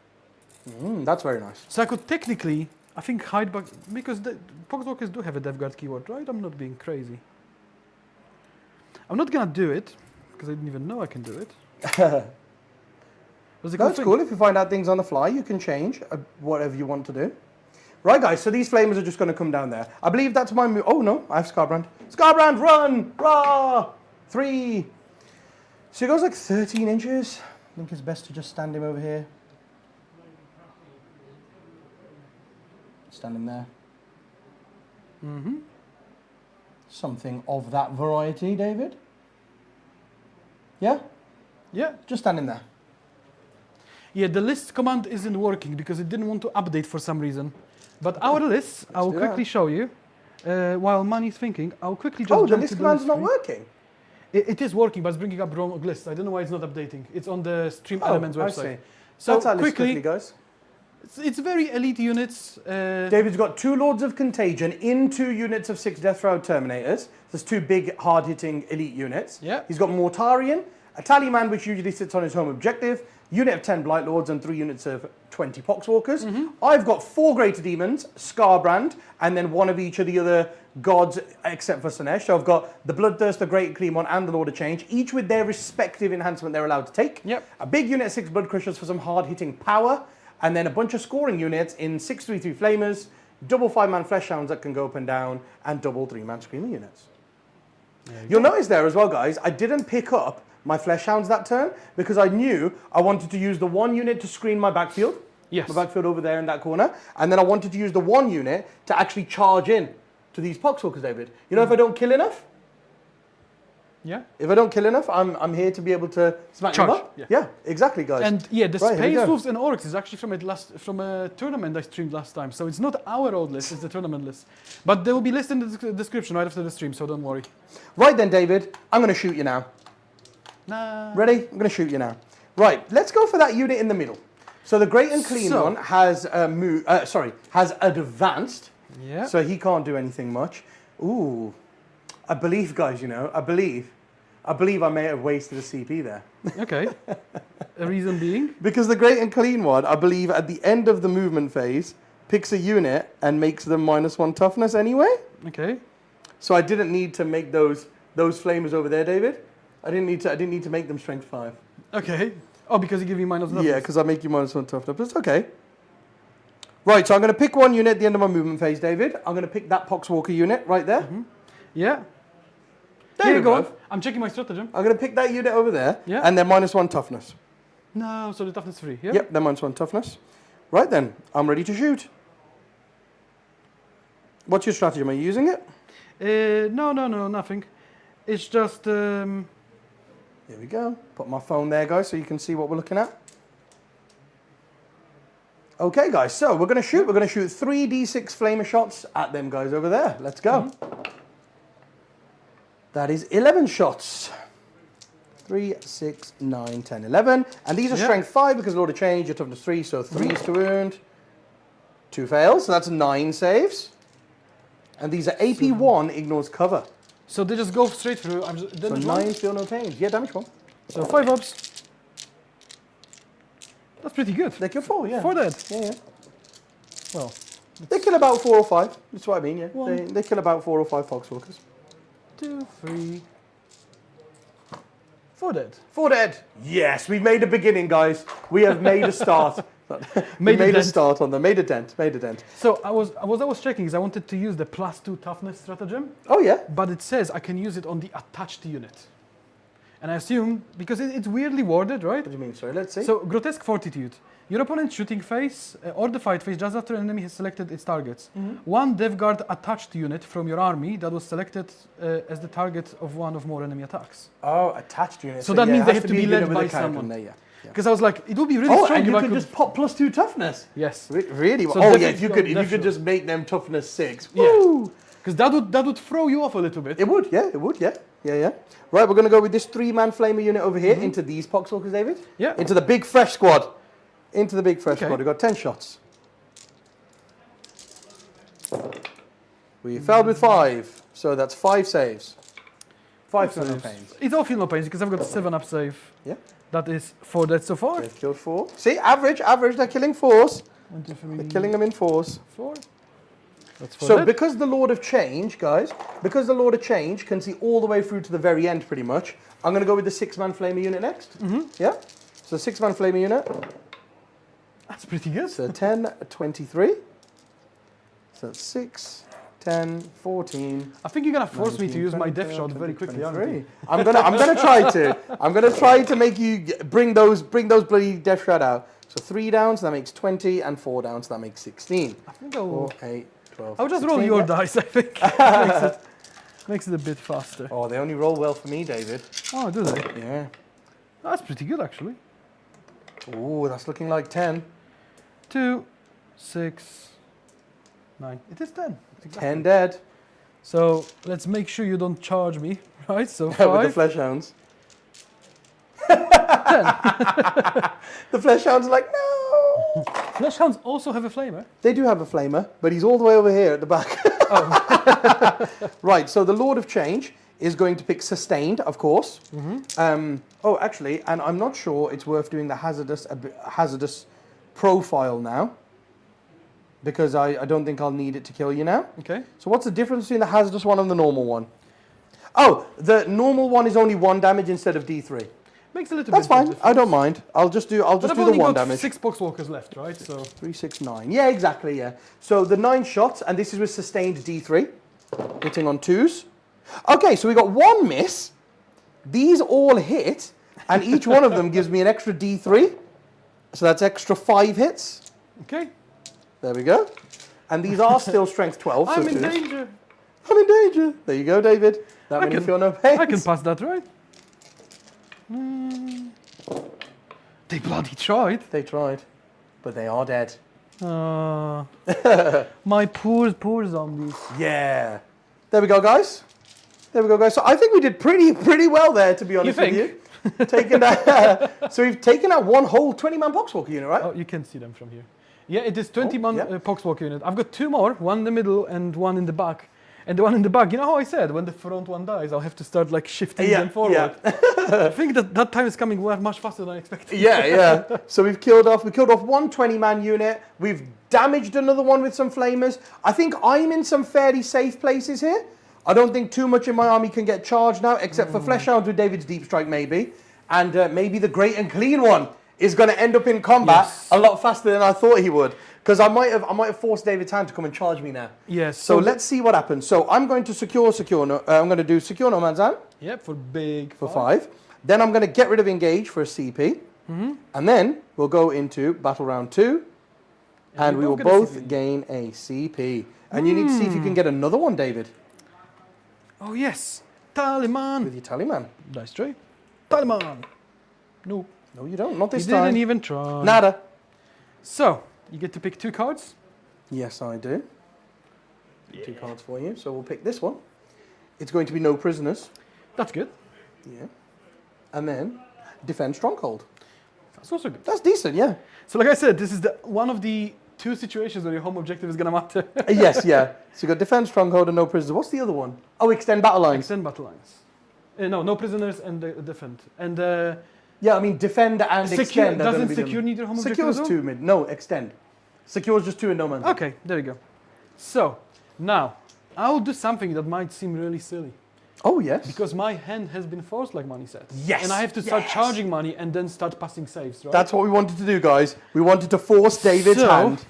That's very nice. So I could technically, I think, hide back, because the Poxwalkers do have a Death Guard keyword, right? I'm not being crazy. I'm not gonna do it, because I didn't even know I can do it. That's cool. If you find out things on the fly, you can change whatever you want to do. Right, guys, so these flamers are just going to come down there. I believe that's my move. Oh, no, I have Scarbrand. Scarbrand, run! Rah! 3. So he goes like 13 inches. I think it's best to just stand him over here. Stand him there. Something of that variety, David. Yeah? Yeah. Just stand him there. Yeah, the list command isn't working because it didn't want to update for some reason. But our lists, I will quickly show you. While Manny's thinking, I'll quickly just jump the list command's not working? It is working, but it's bringing up wrong lists. I don't know why it's not updating. It's on the Stream Elements website. I see. So that's our list quickly, guys. It's very elite units. David's got 2 Lords of Contagion in 2 units of 6 Death Row Terminators. There's 2 big, hard-hitting elite units. Yeah. He's got Mortarion, a Tallyman which usually sits on his home objective, unit of 10 Blight Lords and 3 units of 20 Poxwalkers. I've got 4 Greater Demons, Scarbrand, and then 1 of each of the other gods except for Sanesh. So I've got the Bloodthirst, the Great Clean and the Lord of Change, each with their respective enhancement they're allowed to take. Yep. A big unit of 6 Blood Crushers for some hard-hitting power, and then a bunch of scoring units in 6/3/3 Flamers, double 5-man Flesh Hounds that can go up and down, and double 3-man Screamer units. You'll notice there as well, guys, I didn't pick up my Flesh Hounds that turn because I knew I wanted to use the 1 unit to screen my backfield. Yes. My backfield over there in that corner. And then I wanted to use the 1 unit to actually charge in to these Poxwalkers, David. You know, if I don't kill enough, if I don't kill enough, I'm here to be able to smack them up. Yeah, exactly, guys. And yeah, the Space Wolves and Orcs is actually from a tournament I streamed last time. So it's not our old list, it's the tournament list. But there will be list in the description right after the stream, so don't worry. Right then, David, I'm going to shoot you now. Nah. Ready? I'm going to shoot you now. Right, let's go for that unit in the middle. So the Great and Clean one has has advanced. Yeah. So he can't do anything much. Ooh, I believe, guys. You know, I believe I may have wasted a CP there. Okay. A reason being? Because the Great and Clean one, I believe, at the end of the movement phase, picks a unit and makes them -1 toughness anyway. Okay. So I didn't need to make those flamers over there, David. I didn't need to make them strength 5. Okay. Oh, because you give me -1 toughness. Yeah, because I make you -1 toughness, but it's okay. Right, so I'm going to pick 1 unit at the end of my movement phase, David. I'm going to pick that Poxwalker unit right there. Yeah. There you go. I'm checking my stratagem. I'm going to pick that unit over there, Yeah. and they're -1 toughness. No, so the toughness 3. Yeah. Yep, they're -1 toughness. Right then, I'm ready to shoot. What's your stratagem? Are you using it? No, nothing. It's just. Here we go. Put my phone there, guys, so you can see what we're looking at. Okay, guys, so we're going to shoot. We're going to shoot 3 D6 flamer shots at them guys over there. Let's go. That is 11 shots. 3, 6, 9, 10, 11. And these are strength 5 because Lord of Change, your toughness 3, so 3 is to wound. 2 fails, so that's 9 saves. And these are AP1, ignores cover. So they just go straight through. So 9 feel no pain. Yeah, damage 1. So 5 ups. That's pretty good. They kill 4, yeah. 4 dead. Yeah, yeah. Well, They kill about 4 or 5. That's what I mean, yeah. One. They kill about 4 or 5 Poxwalkers. 2, 3, 4 dead. 4 dead. Yes, we've made a beginning, guys. We have made a start. made a start on them. Made a dent. So I was checking because I wanted to use the +2 toughness stratagem. Oh yeah. But it says I can use it on the attached unit. And I assume, because it's weirdly worded, right? What do you mean? Sorry, let's see. So, grotesque fortitude. Your opponent's shooting phase or the fight phase just after an enemy has selected its targets. One Dev Guard attached unit from your army that was selected as the target of one of more enemy attacks. Oh, attached unit. So that means they have to be led by someone. Because I was like, it would be really strong and you if I could just pop +2 toughness. Yes. Really? So oh yeah, if you could just make them toughness 6. Yeah. Because that would throw you off a little bit. It would, yeah. Right, we're going to go with this 3-man flamer unit over here into these Poxwalkers, David. Yeah. Into the big fresh squad. Squad. We've got 10 shots. We failed with 5, so that's 5 saves. 5 no pains. It's all feel no pains because I've got a 7-up save. Yeah. That is 4 dead so far. They've killed 4. See, average, they're killing 4s. 1, 2, 3, They're killing them in 4s. 4. That's 4 So dead. because the Lord of Change, guys, because the Lord of Change can see all the way through to the very end pretty much, I'm going to go with the 6-man flamer unit next. Yeah? So 6-man flamer unit. That's pretty good. So 10, 23. So that's 6, 10, 14. I think you're gonna force 19, me to use 20, my death 21, shot very 22, quickly, aren't you? I'm gonna try to. I'm gonna try to make you bring those bloody death shot out. So 3 downs, that makes 20, and 4 downs, that makes 16. I think I'll 4, 8, 12. I'll just 16, roll your yeah. dice, I think. makes it a bit faster. Oh, they only roll well for me, David. Oh, do they? Yeah. That's pretty good, actually. Oh, that's looking like 10. 2, 6, 9. It is 10. Exactly. 10 dead. So let's make sure you don't charge me, right? So With the 5, flesh hounds. 10. The flesh hounds are like, no. Flesh hounds also have a flamer. They do have a flamer, but he's all the way over here at the back. Right, so the Lord of Change is going to pick sustained, of course. Oh, actually, and I'm not sure it's worth doing the hazardous profile now, because I don't think I'll need it to kill you now. Okay. So what's the difference between the hazardous one and the normal one? Oh, the normal one is only 1 damage instead of D3. Makes a little That's bit. fine. Difference. I don't mind. I'll just do the 1 damage. 6 Poxwalkers left, right? So 3, 6, 9. Yeah, exactly. Yeah. So the 9 shots, and this is with sustained D3, hitting on 2s. Okay, so we got 1 miss. These all hit, and each one of them gives me an extra D3. So that's extra 5 hits. okay. There we go. And these are still strength 12. I'm so in 2s. danger. I'm in danger. There you go, David. That made you feel no pain. I can pass that, right? They bloody tried. They tried, but they are dead. My poor zombies. Yeah. There we go, guys. So I think we did pretty well there, to be honest with you. Taking that, so we've taken out 1 whole 20-man Poxwalker unit, right? Oh, you can see them from here. Yeah, it is 20-man yeah. Poxwalker unit. I've got 2 more, 1 in the middle and 1 in the back. And the one in the back, you know how I said, when the front one dies, I'll have to start like shifting them forward. Yeah. I think that time is coming much faster than I expected. Yeah. So we killed off 1 20-man unit. We've damaged another one with some flamers. I think I'm in some fairly safe places here. I don't think too much in my army can get charged now, except for Flesh Hounds with David's Deep Strike, maybe. And maybe the Great and Clean one is going to end up in combat a lot faster than I thought he would. Because I might have forced David's hand to come and charge me now. Yes. So let's see what happens. So I'm going to secure. I'm going to do secure no man's hand. Yep, for big. For 5. Then I'm going to get rid of engage for a CP. And then we'll go into battle round 2. And we will both gain a CP. And you need to see if you can get another one, David. Oh yes, Taliman. With your Taliman. Dice tray. Taliman. No. No, you don't. Not this You time. didn't even try. Nada. So, you get to pick 2 cards. Yes, I do. 2 cards for you. So we'll pick this one. It's going to be no prisoners. That's good. Yeah. And then defend stronghold. That's also good. That's decent, yeah. So like I said, this is one of the 2 situations where your home objective is going to matter. Yes, yeah. So you got defend stronghold and no prisoners. What's the other one? Oh, extend battle lines. Extend battle lines. No prisoners and defend. And Yeah, I mean defend and extend. Doesn't secure need your home objective Secure's as well? 2 mid. No, extend. Secure's just 2 in no man's. Okay, there you go. So, now, I'll do something that might seem really silly. Oh, yes. Because my hand has been forced, like Manny said. Yes. And I have to start charging money and then start passing saves, right? That's what we wanted to do, guys. We wanted to force David's hand.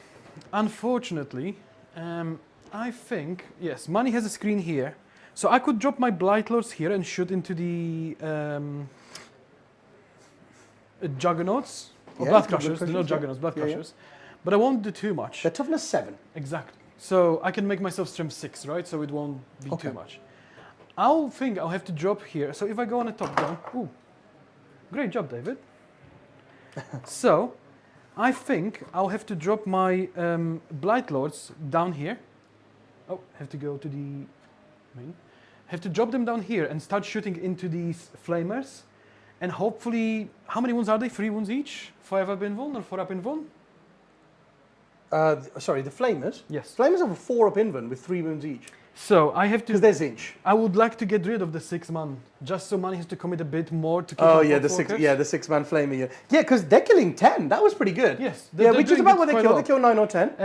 Unfortunately, I think, yes, Manny has a screen here. So I could drop my Blight Lords here and shoot into the Juggernauts. Or Blood Crushers. They're not Juggernauts, Blood Crushers. But I won't do too much. They're toughness 7. Exactly. So I can make myself strength 6, right? So it won't be too much. I'll have to drop here. So if I go on a top down, ooh, great job, David. So I think I'll have to drop my Blight Lords down here. Oh, have to go to the main. Have to drop them down here and start shooting into these flamers. And hopefully, how many wounds are they? 3 wounds each? 5 up invuln or 4 up invuln? Sorry, the flamers? Yes. Flamers have a 4 up invuln with 3 wounds each. So I have to. Because there's inch. I would like to get rid of the 6 man, just so Manny has to commit a bit more to kill. Oh yeah, the 6 man flamer. Yeah, because they're killing 10. That was pretty good. Yes. Which is about what they kill. They kill 9 or 10.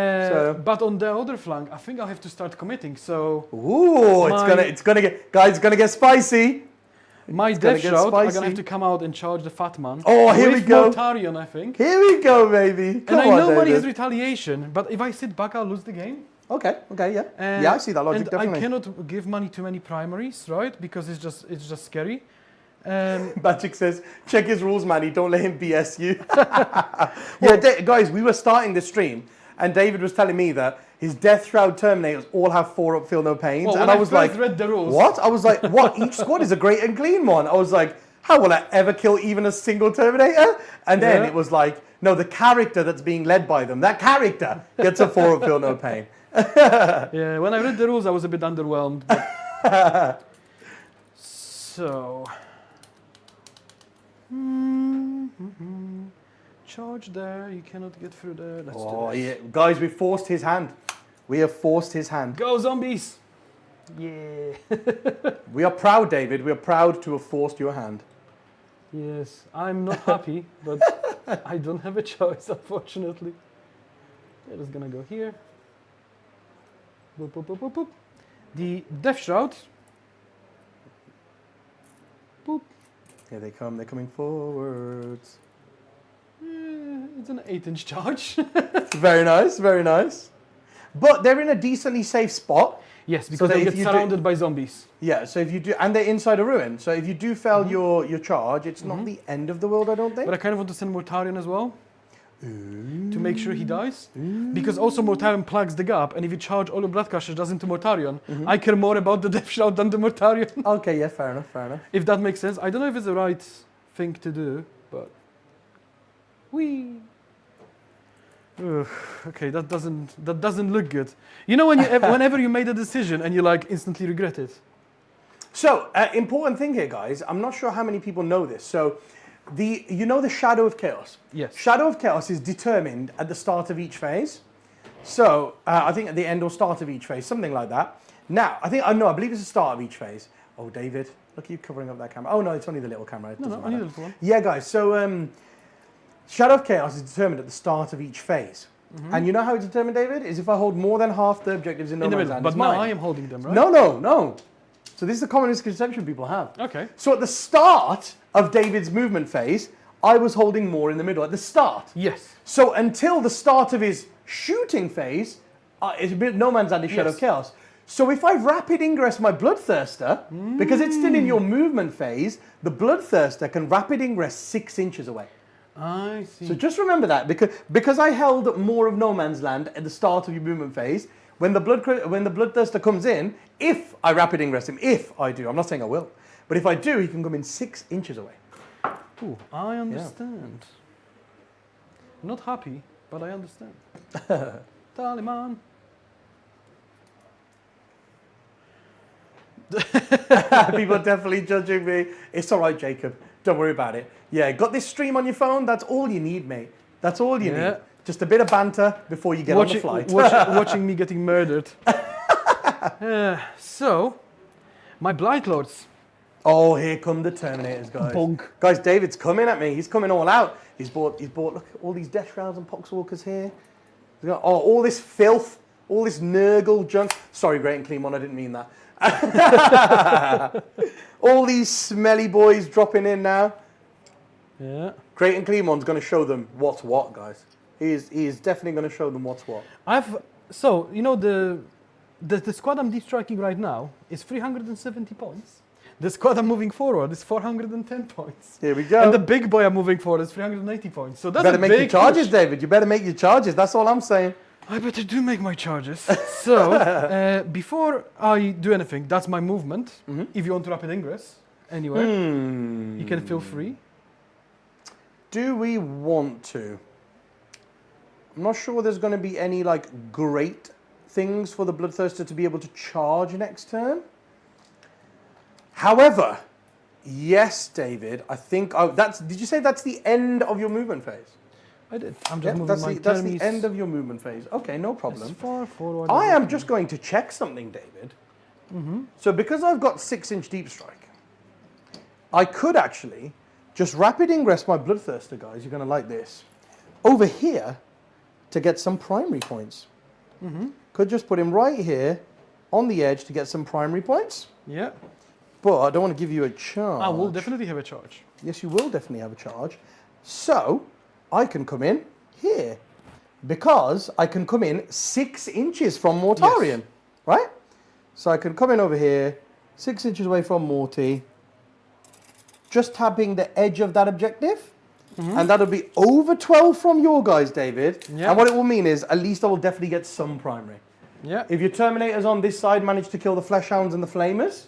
But on the other flank, I think I'll have to start committing. So. Ooh, it's gonna get, guys, it's gonna get spicy. My Death Shroud, I'm gonna have to come out and charge the fat man. Oh, here we go. Mortarion, I think. Here we go, baby. Come and I know Manny has retaliation, but if I sit back, I'll lose the game. Okay, yeah. Yeah, I see that logic, definitely. I cannot give money to many primaries, right? Because it's just scary. Magic says, check his rules, Manny. Don't let him BS you. Yeah, guys, we were starting the stream, and David was telling me that his Death Shroud Terminators all have 4 up, feel no pains. Well, and I was like, read the rules. What? I was like, what? Each squad is a great and clean one. I was like, how will I ever kill even a single Terminator? And then it was like, no, the character that's being led by them, that character gets a 4 up, feel no pain. Yeah, when I read the rules, I was a bit underwhelmed. So, charge there. You cannot get through there. Let's do this. Yeah, guys, we forced his hand. We have forced his hand. Go zombies! Yeah. We are proud, David. We are proud to have forced your hand. Yes, I'm not happy, but I don't have a choice, unfortunately. It is gonna go here. Boop, boop, boop, boop, boop. The Death Shroud. Boop. Here they come. They're coming forwards. It's an 8-inch charge. Very nice, very nice. But they're in a decently safe spot. Yes, because they get surrounded by zombies. Yeah, so if you do, and they're inside a ruin. So if you do fail your charge, it's not the end of the world, I don't think. But I kind of want to send Mortarion as well. To make sure he dies. Because also Mortarion plugs the gap, and if you charge all your Blood Crushers does into Mortarion, I care more about the Death Shroud than the Mortarion. Okay, yeah, fair enough, fair enough. If that makes sense. I don't know if it's the right thing to do, but... Whee! Ugh, okay, that doesn't look good. You know when whenever you made a decision and you like instantly regret it? So, important thing here, guys. I'm not sure how many people know this. So, you know the Shadow of Chaos? Yes. Shadow of Chaos is determined at the start of each phase. So, I think at the end or start of each phase, something like that. Now, I believe it's the start of each phase. Oh, David, look at you covering up that camera. Oh, no, it's only the little camera. No, only the little one. Yeah, guys, so Shadow of Chaos is determined at the start of each phase. And you know how it's determined, David? Is if I hold more than half the objectives in no man's land. But now I am holding them, right? No. So this is the common misconception people have. Okay. So at the start of David's movement phase, I was holding more in the middle at the start. Yes. So until the start of his shooting phase, it's a bit no man's land is Shadow of Chaos. So if I rapid ingress my Bloodthirster, because it's still in your movement phase, the Bloodthirster can rapid ingress 6 inches away. I see. So just remember that, because I held more of no man's land at the start of your movement phase, when the Bloodthirster comes in, if I rapid ingress him, if I do, I'm not saying I will, but if I do, he can come in 6 inches away. Ooh, I understand. Not happy, but I understand. Taliban. People are definitely judging me. It's all right, Jacob. Don't worry about it. Yeah, got this stream on your phone? That's all you need, mate. That's all you need. Just a bit of banter before you get on the flight. Watching me getting murdered. So, my Blight Lords. Oh, here come the Terminators, guys. Bonk. Guys, David's coming at me. He's coming all out. He's bought, look at all these Death Shrouds and Poxwalkers here. He's got, all this filth, all this Nurgle junk. Sorry, Great and Clean One, I didn't mean that. All these smelly boys dropping in now. Yeah. Great and Clean One's going to show them what's what, guys. He is definitely going to show them what's what. So, you know, the squad I'm deep striking right now is 370 points. The squad I'm moving forward is 410 points. Here we go. And the big boy I'm moving forward is 380 points. So that's you better a make big your charges, push. David. You better make your charges. That's all I'm saying. I better do make my charges. So, before I do anything, that's my movement. Mm-hmm. If you want to rapid ingress anywhere, you can feel free. Do we want to? I'm not sure there's going to be any like great things for the Bloodthirster to be able to charge next turn. However, yes, David, I think did you say that's the end of your movement phase? I did. I'm just moving that's the end of your movement phase. Okay, no problem. As far forward. I am just going to check something, David. So because I've got 6-inch deep strike, I could actually just rapid ingress my Bloodthirster, guys. You're going to like this. Over here to get some primary points. Could just put him right here on the edge to get some primary points. Yeah. But I don't want to give you a charge. I will definitely have a charge. Yes, you will definitely have a charge. So I can come in here because I can come in 6 inches from Mortarion, right? So I can come in over here, 6 inches away from Morty, just tapping the edge of that objective. And that'll be over 12 from your guys, David. Yeah. And what it will mean is at least I will definitely get some primary. Yeah. If your Terminators on this side manage to kill the Fleshhounds and the Flamers,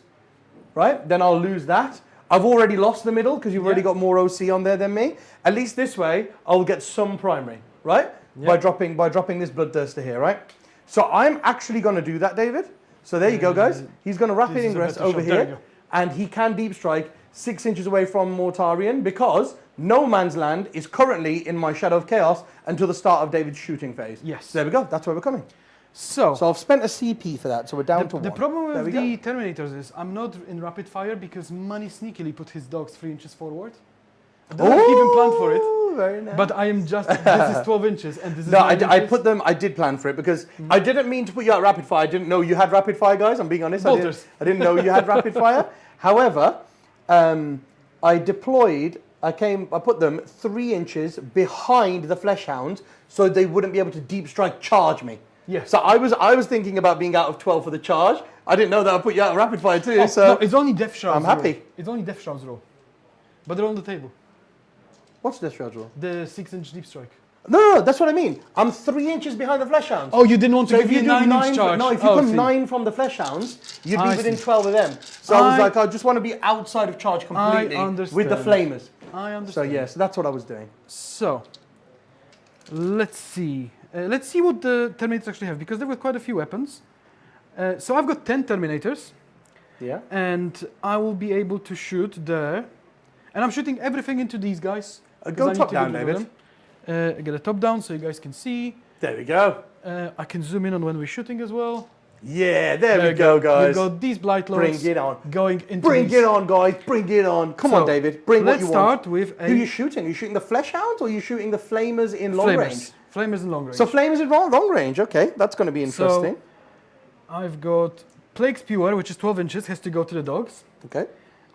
right, then I'll lose that. I've already lost the middle because you've already got more OC on there than me. At least this way, I'll get some primary, right? By dropping this Bloodthirster here, right? So I'm actually going to do that, David. So there you go, guys. He's going to rapid ingress over here, and he can deep strike 6 inches away from Mortarion because no man's land is currently in my Shadow of Chaos until the start of David's shooting phase. Yes. So there we go. That's where we're coming. So I've spent a CP for that, so we're down to 1. The problem with the Terminators is I'm not in rapid fire because Money sneakily put his dogs 3 inches forward. I don't even plan for it. Very nice. But I am just, this is 12 inches and this is No, 9 inches. I did plan for it because I didn't mean to put you out rapid fire. I didn't know you had rapid fire, guys. I'm being honest. I didn't know you had rapid fire. However, I deployed, I put them 3 inches behind the Fleshhound so they wouldn't be able to deep strike charge me. Yes. So I was thinking about being out of 12 for the charge. I didn't know that I'd put you out of rapid fire too. Oh, so no, it's only Death Shrouds. I'm happy. It's only Death Shrouds roll. But they're on the table. What's Death Shroud roll? The 6-inch deep strike. No, that's what I mean. I'm 3 inches behind the Fleshhounds. Oh, you didn't want to So give if me a you do 9-inch charge? no, if you come 9 from the Fleshhounds, you'd be within 12 of them. So I was like, I just want to be outside of charge completely with the Flamers. I understand. So yes, that's what I was doing. So, let's see. Let's see what the Terminators actually have, because they've got quite a few weapons. So I've got 10 Terminators. Yeah. And I will be able to shoot there. And I'm shooting everything into these guys. Go top down, David. I get a top down so you guys can see. There we go. I can zoom in on when we're shooting as well. Yeah, there we go, guys. We've got these Blight Lords. Bring it on. Going into Bring it on, guys. Bring it on. Come on, David. Bring what you want. Let's start with Who are you shooting? Are you shooting the Fleshhounds or are you shooting the Flamers in long range? Flamers in long range. So Flamers in long range. Okay, that's going to be interesting. So I've got Plague Spewer, which is 12 inches, has to go to the dogs. Okay.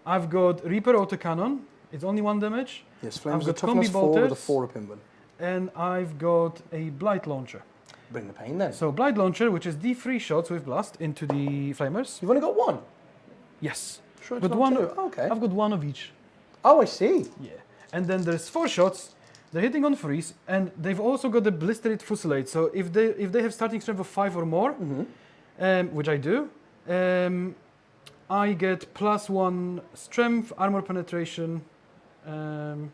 I've got Reaper Autocannon. It's only 1 damage. Yes, Flamers are toughness 4 with a 4 up in one. And I've got a Blight Launcher. Bring the pain then. So Blight Launcher, which is the 3 shots with Blast into the Flamers. You've only got 1? Yes. Sure, but one. Okay. I've got 1 of each. Oh, I see. Yeah. And then there's 4 shots. They're hitting on freeze, and they've also got the Blistered Fusillade. So if they have starting strength of 5 or more, which I do, I get +1 strength, armor penetration, +1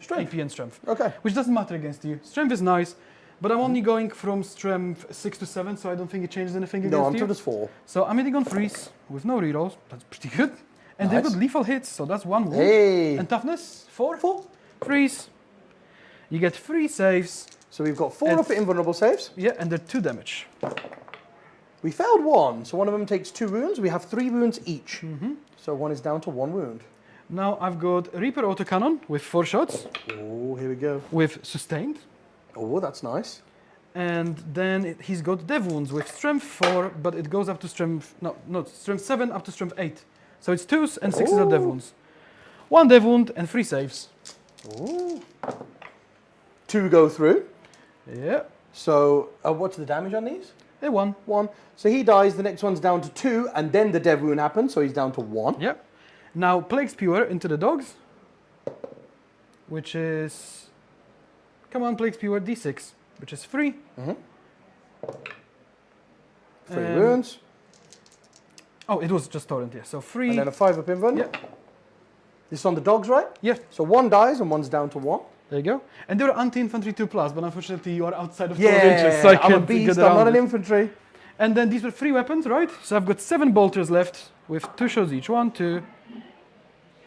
strength. AP and strength. Okay. Which doesn't matter against you. Strength is nice, but I'm only going from strength 6 to 7, so I don't think it changes anything against you. No, I'm toughness 4. So I'm hitting on freeze with no rerolls. That's pretty good. And they've got lethal hits, so that's 1 wound. Hey. And toughness 4. Freeze. You get 3 saves. So we've got 4 up at invulnerable saves. Yeah, and they're 2 damage. We failed one, so one of them takes 2 wounds. We have 3 wounds each. So one is down to 1 wound. Now I've got Reaper autocannon with 4 shots. Oh, here we go. With sustained. Oh, that's nice. And then he's got dev wounds with strength 4, but it goes up to strength, no, not strength 7 up to strength 8. So it's 2s and 6s are dev wounds. 1 dev wound and 3 saves. Ooh. 2 go through. Yeah. So what's the damage on these? 1. 1. So he dies, the next one's down to 2, and then the dev wound happens, so he's down to 1. Yep. Now Plague Spewer into the dogs, which is, come on Plague Spewer, d6, which is 3. 3 wounds. Oh, it was just torrent, yeah. So 3. And then a 5 up in run. Yep. This is on the dogs, right? Yeah. So 1 dies and 1's down to 1. There you go. And they're anti-infantry 2+, but unfortunately you are outside of 12 Yeah, inches, so I I'm a can't beast, get I'm around not an it. infantry. And then these were 3 weapons, right? So I've got 7 bolters left with 2 shots each. 1, 2,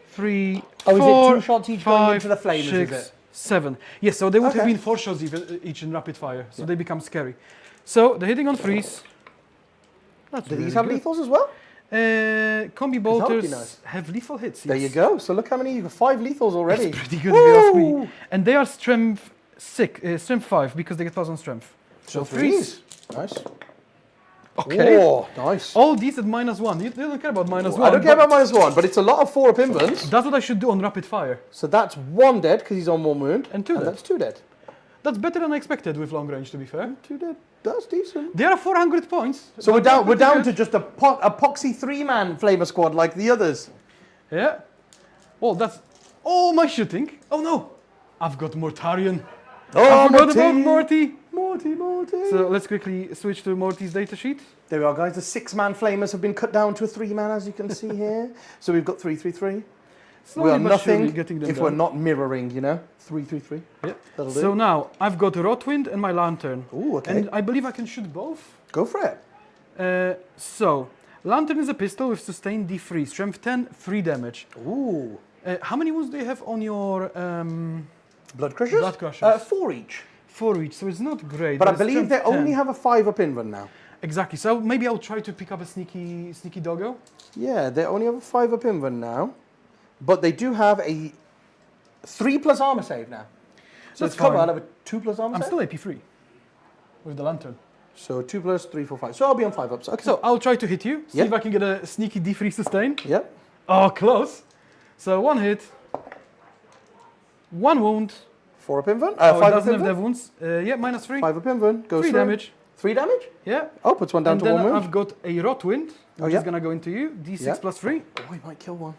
3, 4, is it 2 shots each going 5, into the flamers, 6, is it? 7. Yes, so they would have Okay. been 4 shots each in rapid fire, so they become scary. So they're hitting on 3s. That's Do really these have good. lethals as well? Combi that would be bolters nice. have lethal hits. There you yes. go. So look how many, you've got 5 lethals already. It's pretty good if you ask me. Woo! And they are strength 5 because they get plus on strength. So 3s. Nice. Okay. Oh, nice. All these at -1. You don't care about -1. I don't care but about -1, but it's a lot of 4 up invents. that's what I should do on rapid fire. So that's 1 dead because he's on 1 wound. And 2 dead. That's 2 dead. That's better than I expected with long range, to be fair. 2 dead. That's decent. They are 400 points. So we're That's down. We're pretty down good. to just a poxy 3-man flamer squad like the others. Yeah. Well, that's... Oh, my shooting. Oh, no. I've got Mortarion. Oh, I forgot about Morty. Morty. So let's quickly switch to Morty's datasheet. There we are, guys. The 6-man flamers have been cut down to a 3-man, as you can see here. So we've got 3-3-3. Slowly We are but surely nothing getting them if down. we're not mirroring, you know. 3-3-3. Yeah. That'll do. So now I've got Rotwind and my Lantern. Ooh, okay. And I believe I can shoot both. Go for it. So Lantern is a pistol with sustained D3, strength 10, 3 damage. Ooh. How many wounds do you have on your Blood crushers? Blood crushers. 4 each. 4 each? So it's not great. But I it's believe they strength 10. only have a 5 up in run now. Exactly. So maybe I'll try to pick up a sneaky doggo. Yeah, they only have a 5 up in run now. But they do have a 3+ armor save now. So That's it's cover fine. out of a 2+ armor I'm save? still AP3 with the Lantern. So 2+, 3, 4, 5. So I'll be on 5 ups. Okay. So I'll try to hit you. See Yep. if I can get a sneaky D3 sustain. Yep. Oh, close. So 1 hit. 1 wound. 4 up in run. Oh, it 5 up doesn't in have run. dev wounds. Yeah, -3. 5 up in run. Goes 3 through. damage. 3 damage? Yeah. Oh, puts one down And to then 1 wound. I've got a Rotwind, which yeah. is going to go into you. D6 Yeah. plus 3. Oh, he might kill one.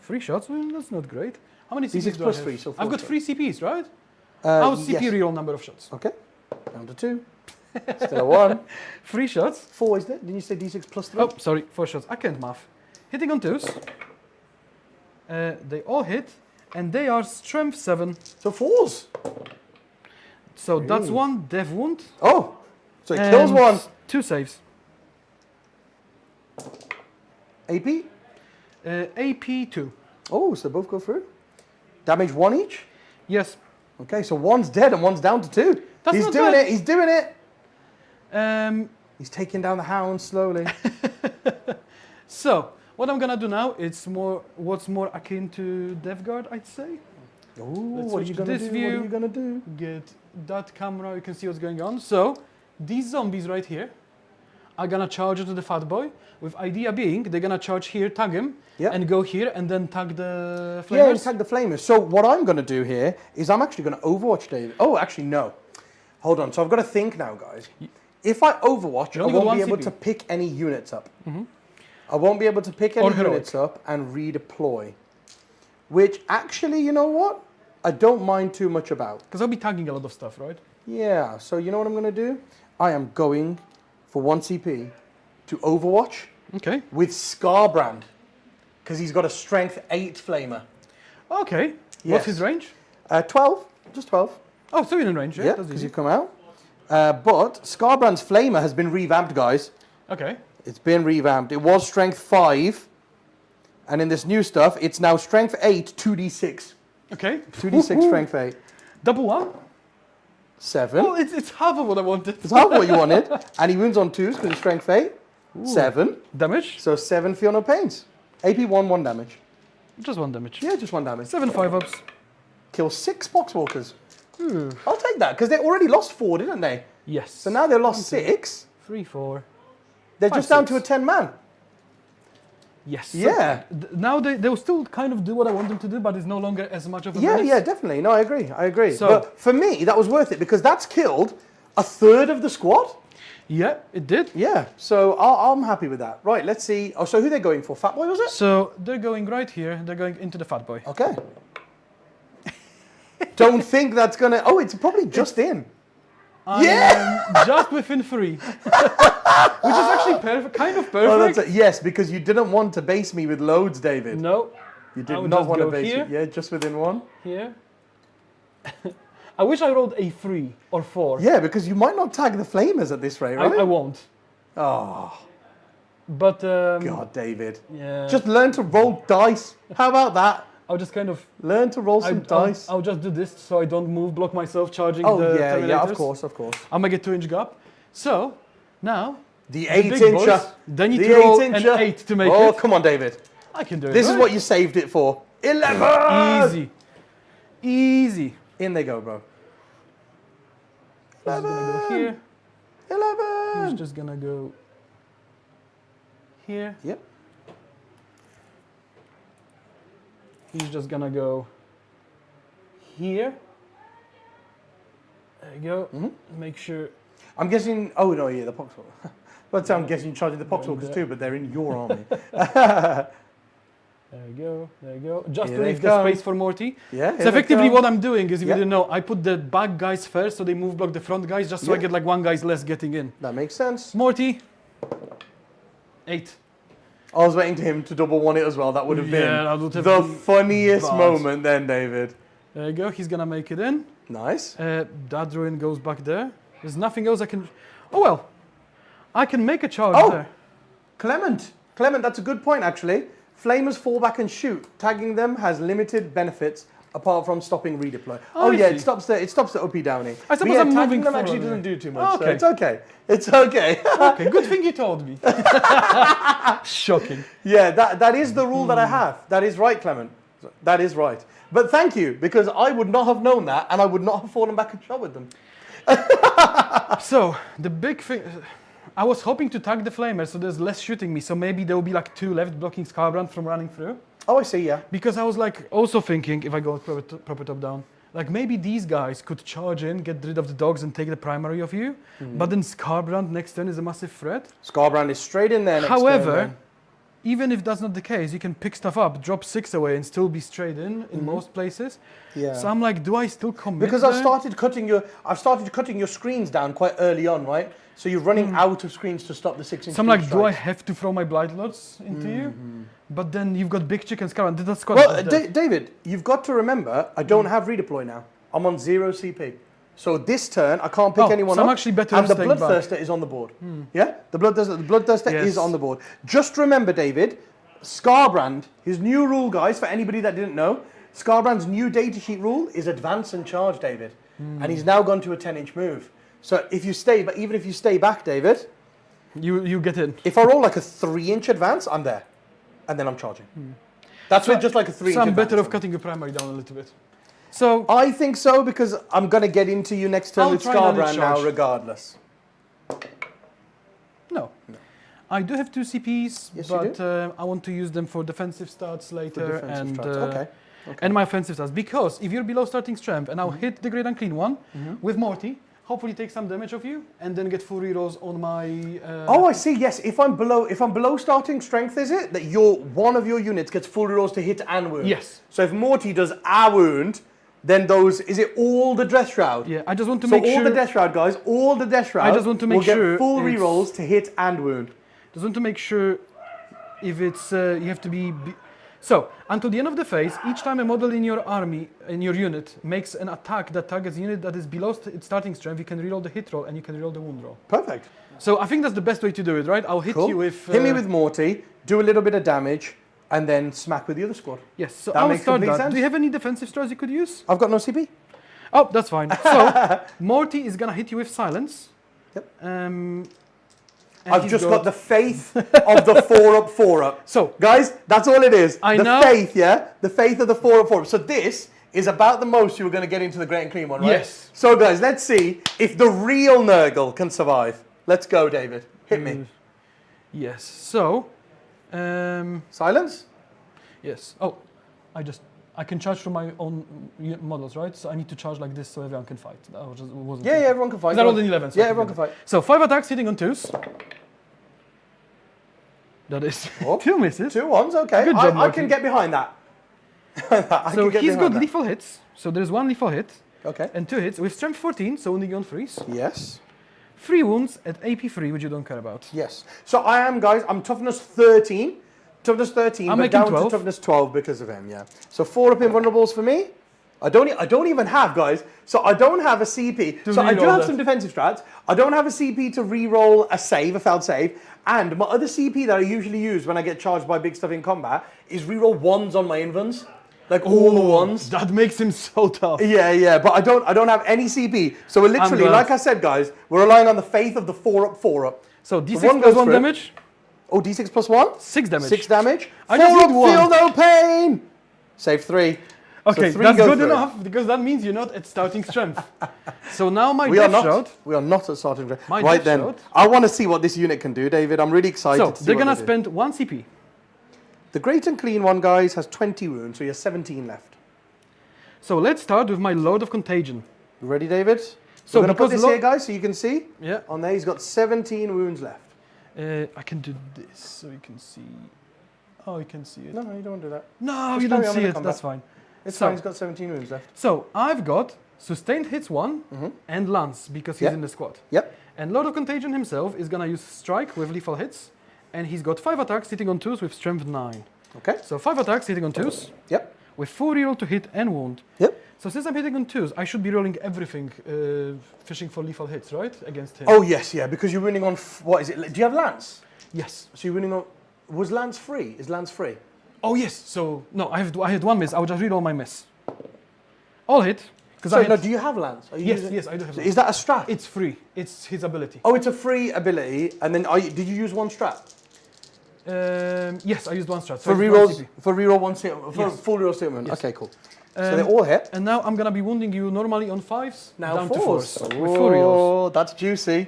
3 shots. Well, that's not great. How many D6 CPs do I plus have? 3, so 4 I've got shots. 3 CPs, right? How's CP yes. real number of shots? Okay. Down to 2. Still a 1. 3 shots. 4, isn't it? Didn't you say D6 plus 3? Oh, sorry, 4 shots. I can't math. Hitting on 2s. They all hit, and they are strength 7. So 4s. So that's 1 dev wound. Oh, so he kills and 1. 2 saves. AP? AP 2. Oh, so both go through. Damage 1 each? Yes. Okay, so 1's dead and 1's down to 2. That's He's not doing bad. it, he's doing it. He's taking down the hound slowly. So, what I'm gonna do now, it's what's more akin to Death Guard, I'd say. Ooh, Let's what are switch you to gonna this do? view. What are you gonna do? Get that camera, you can see what's going on. So, these zombies right here are gonna charge into the fat boy, with idea being they're gonna charge here, tag him, Yeah. and go here, and then tag the flamers. Yeah, and tag the flamers. So what I'm gonna do here is I'm actually gonna Overwatch David. Oh, actually no. Hold on. So I've got to think now, guys. If I Overwatch, You I only got won't be one able CP. to pick any units up. I won't be able to pick any Or heroic. units up and redeploy. Which actually, you know what? I don't mind too much about. Because I'll be tagging a lot of stuff, right? Yeah, so you know what I'm going to do? I am going for 1 CP to Overwatch Okay. with Scarbrand. Because he's got a strength 8 flamer. Okay. Yes. What's his range? 12, just 12. Oh, so you're in range, yeah? Yeah, That's because easy. you come out. But Scarbrand's flamer has been revamped, guys. Okay. It's been revamped. It was strength 5. And in this new stuff, it's now strength 8, 2d6. Okay. 2d6 strength 8. Double 1? 7. Oh, it's half of what I wanted. It's half what you wanted. And he wounds on 2s because he's strength 8. Ooh. 7. Damage? So 7 for no pains. AP 1, 1 damage. Just 1 damage. Yeah, just 1 damage. 7 5-ups. Kill 6 Poxwalkers. Ooh. I'll take that because they already lost 4, didn't they? Yes. So now they've lost 6. 3, 4. They're 5, just down 6. to a 10 man. Yes. Yeah. So now they'll still kind of do what I want them to do, but it's no longer as much of a Yeah, menace. yeah, definitely. No, I agree. So, but for me, that was worth it because that's killed a third of the squad. Yeah, it did. Yeah, so I'm happy with that. Right, let's see. Oh, so who they're going for? Fat Boy, was it? So they're going right here. They're going into the Fat Boy. Okay. Don't think that's going to... Oh, it's probably just in. Yeah! Just within 3. Which is actually perfect, kind of Oh, perfect. yes, because you didn't want to base me with loads, David. No. You I did would not just want to go base here. it. Yeah, just within 1. Here. I wish I rolled a 3 or 4. Yeah, because you might not tag the Flamers at this rate, right? I won't. Oh, But God, David. yeah. Just learn to roll dice. How about that? I'll just kind of Learn to roll some dice. I'll just do this so I don't block myself charging Oh, the yeah, Terminators. of course. I'm gonna get 2-inch gap. So now The big 8-incher. boys, they need The to roll an 8-incher. 8 to make Oh, it. come on, David. I can do it. This is right? what you saved it for. 11! Easy. In they go, bro. He's gonna go here. 11! He's just gonna go here. Yep. He's just gonna go here. There you go. Make sure. I'm guessing... Oh, no, yeah, the Poxwalkers. But I'm guessing you're charging the Poxwalkers too, but they're in your army. There you go. There you go. Just Here to they leave the come. space for Morty. Yeah, So here they effectively, come. what I'm doing is, if Yeah. you didn't know, I put the back guys first, so they move block the front guys, just so I Yeah. get like 1 guy's less getting in. That makes sense. Morty. 8. I was waiting to him to double 1 it as well. That would have Yeah, that been would have the been funniest bad. moment then, David. There you go. He's gonna make it in. Nice. That ruin goes back there. There's nothing else I can. Oh well, I can make a charge Oh. there. Clement, that's a good point actually. Flamers fall back and shoot. Tagging them has limited benefits apart from stopping redeploy. Oh, I yeah, see. it stops the OP downing. I suppose But yeah, I'm tagging moving them actually forward, doesn't do too much. Okay. So it's okay. It's okay. Okay, good thing you told me. Shocking. Yeah, that is the rule that I have. That is right, Clement. That is right. But thank you, because I would not have known that, and I would not have fallen back and shot with them. So the big thing, I was hoping to tag the flamers, so there's less shooting me. So maybe there will be like 2 left blocking Scarbrand from running through. Oh, I see. Yeah. Because I was like also thinking, if I go proper top down, like maybe these guys could charge in, get rid of the dogs, and take the primary of you. But then Scarbrand next turn is a massive threat. Scarbrand is straight in there. Next However, turn, then. even if that's not the case, you can pick stuff up, drop 6 away, and still be straight in most places. Yeah. So I'm like, do I still commit? Because there? I've started cutting your screens down quite early on, right? So you're running out of screens to stop the 6-inch. So I'm like, do I have to throw my Blight Lords into you? But then you've got big chickens coming. That's quite. Well, David, you've got to remember, I don't have redeploy now. I'm on 0 CP. So this turn, I can't pick anyone so up. I'm actually better and off the staying back. Bloodthirster is on the board. Yeah? The Bloodthirster Yes. is on the board. Just remember, David, Scarbrand, his new rule, guys, for anybody that didn't know, Scarbrand's new datasheet rule is advance and charge, David. And he's now gone to a 10-inch move. So if you stay, but even if you stay back, David, you get in. if I roll like a 3-inch advance, I'm there. And then I'm charging. That's with just like a 3-inch So I'm advance. better off cutting your primary down a little bit. So I think so, because I'm going to get into you next turn I'll with try and Scarbrand now charge. regardless. no. I do have 2 CPs, Yes, you but do. I want to use them for defensive starts later defensive and starts. and my offensive starts. Because if you're below starting strength and I'll hit the great unclean one with Morty, hopefully take some damage off you and then get full rerolls on my. Oh, I see. Yes, if I'm below starting strength, is it that one of your units gets full rerolls to hit and wound? Yes. So if Morty does a wound, then is it all the Death Shroud? Yeah, I just want to So make all sure. the Death Shroud guys, all the Death Shroud. I just want to make will get sure full it's- rerolls to hit and wound. Just want to make sure if it's you have to be. So until the end of the phase, each time a model in your army, in your unit, makes an attack that targets a unit that is below its starting strength, you can reroll the hit roll and you can reroll the wound roll. Perfect. So I think that's the best way to do it, right? I'll hit Cool. you with. Hit me with Morty, do a little bit of damage, and then smack with the other squad. Yes. So That I'll makes start complete that. sense. Do you have any defensive stars you could use? I've got no CP. Oh, that's fine. So, Morty is going to hit you with silence. Yep. And I've just got the faith of the 4-up, 4-up. So, guys, that's all it is. I the know. faith, yeah? The faith of the 4-up, 4-up. So this is about the most you were going to get into the Great and Clean one, right? Yes. So, guys, let's see if the real Nurgle can survive. Let's go, David. Hit me. Yes. So, Silence? yes. Oh, I can charge from my own models, right? So I need to charge like this so everyone can fight. That wasn't Yeah, everyone can fight. Is that all in 11? So yeah, everyone can fight. So 5 attacks hitting on 2s. That is 2 misses. 2 ones, okay. Good job, I can get behind that. So he's got lethal hits. So there's 1 lethal hit. Okay. And 2 hits with strength 14, so wounding you on 3s. Yes. 3 wounds at AP 3, which you don't care about. Yes. So I am, guys, I'm toughness 13. Toughness 13, I'm but making down 12. to toughness 12 because of him, yeah. So 4-up invulnerables for me. I don't even have, guys. So I don't have a CP. So I do have some defensive strats. I don't have a CP to re-roll a save, a failed save. And my other CP that I usually use when I get charged by big stuff in combat is re-roll 1s on my invulns. Like all the ones. That makes him so tough. Yeah, but I don't have any CP. So we're literally, like I said, guys, we're relying on the faith of the 4-up, 4-up. So D6 plus 1 damage. Oh, D6 plus 1? 6 damage. 6 damage. I just 4-up, need 1. feel no pain. Save 3. Okay, so 3 that's good through. enough because that means you're not at starting strength. So now my We are death shroud. We are not at starting strength. My Right death then, shroud. I want to see what this unit can do, David. I'm really excited So to see they're what gonna they do. spend 1 CP. The Great and Clean one, guys, has 20 wounds, so you have 17 left. So let's start with my Load of Contagion. You ready, David? So we're going to put because this here, guys, so you can see. Yeah. On there, he's got 17 wounds left. I can do this so you can see. Oh, you can see it. No, you don't want to do that. No, Just you don't carry on see with it. the That's combat. fine. It's So- fine, he's got 17 wounds left. So I've got Sustained Hits 1 and Lance because he's Yeah. in the squad. Yep. And Load of Contagion himself is gonna use Strike with lethal hits, and he's got 5 attacks hitting on 2s with Strength 9. Okay. So 5 attacks hitting on 2s Yep. with 4 reroll to hit and wound. Yep. So since I'm hitting on 2s, I should be rolling everything, fishing for lethal hits, right? Against him. Oh, yes, yeah, because you're winning on, what is it? Do you have Lance? Yes. So you're winning on, was Lance free? Is Lance free? Oh yes. So no, I had 1 miss. I will just reroll my miss. All hit. So, no, do you have Lance? Are you Yes, using- yes, I do have. So Lance. is that a strat? It's free. It's his ability. Oh, it's a free ability, and then did you use 1 strat? Yes, I used 1 strat. So For I used 1 rerolls, CP. for reroll 1 statement, for Yes. full reroll statement. Yes. Okay, cool. So they're all hit. And now I'm gonna be wounding you normally on 5s Now down to 4s. 4s with 4 reels. Oh, that's juicy.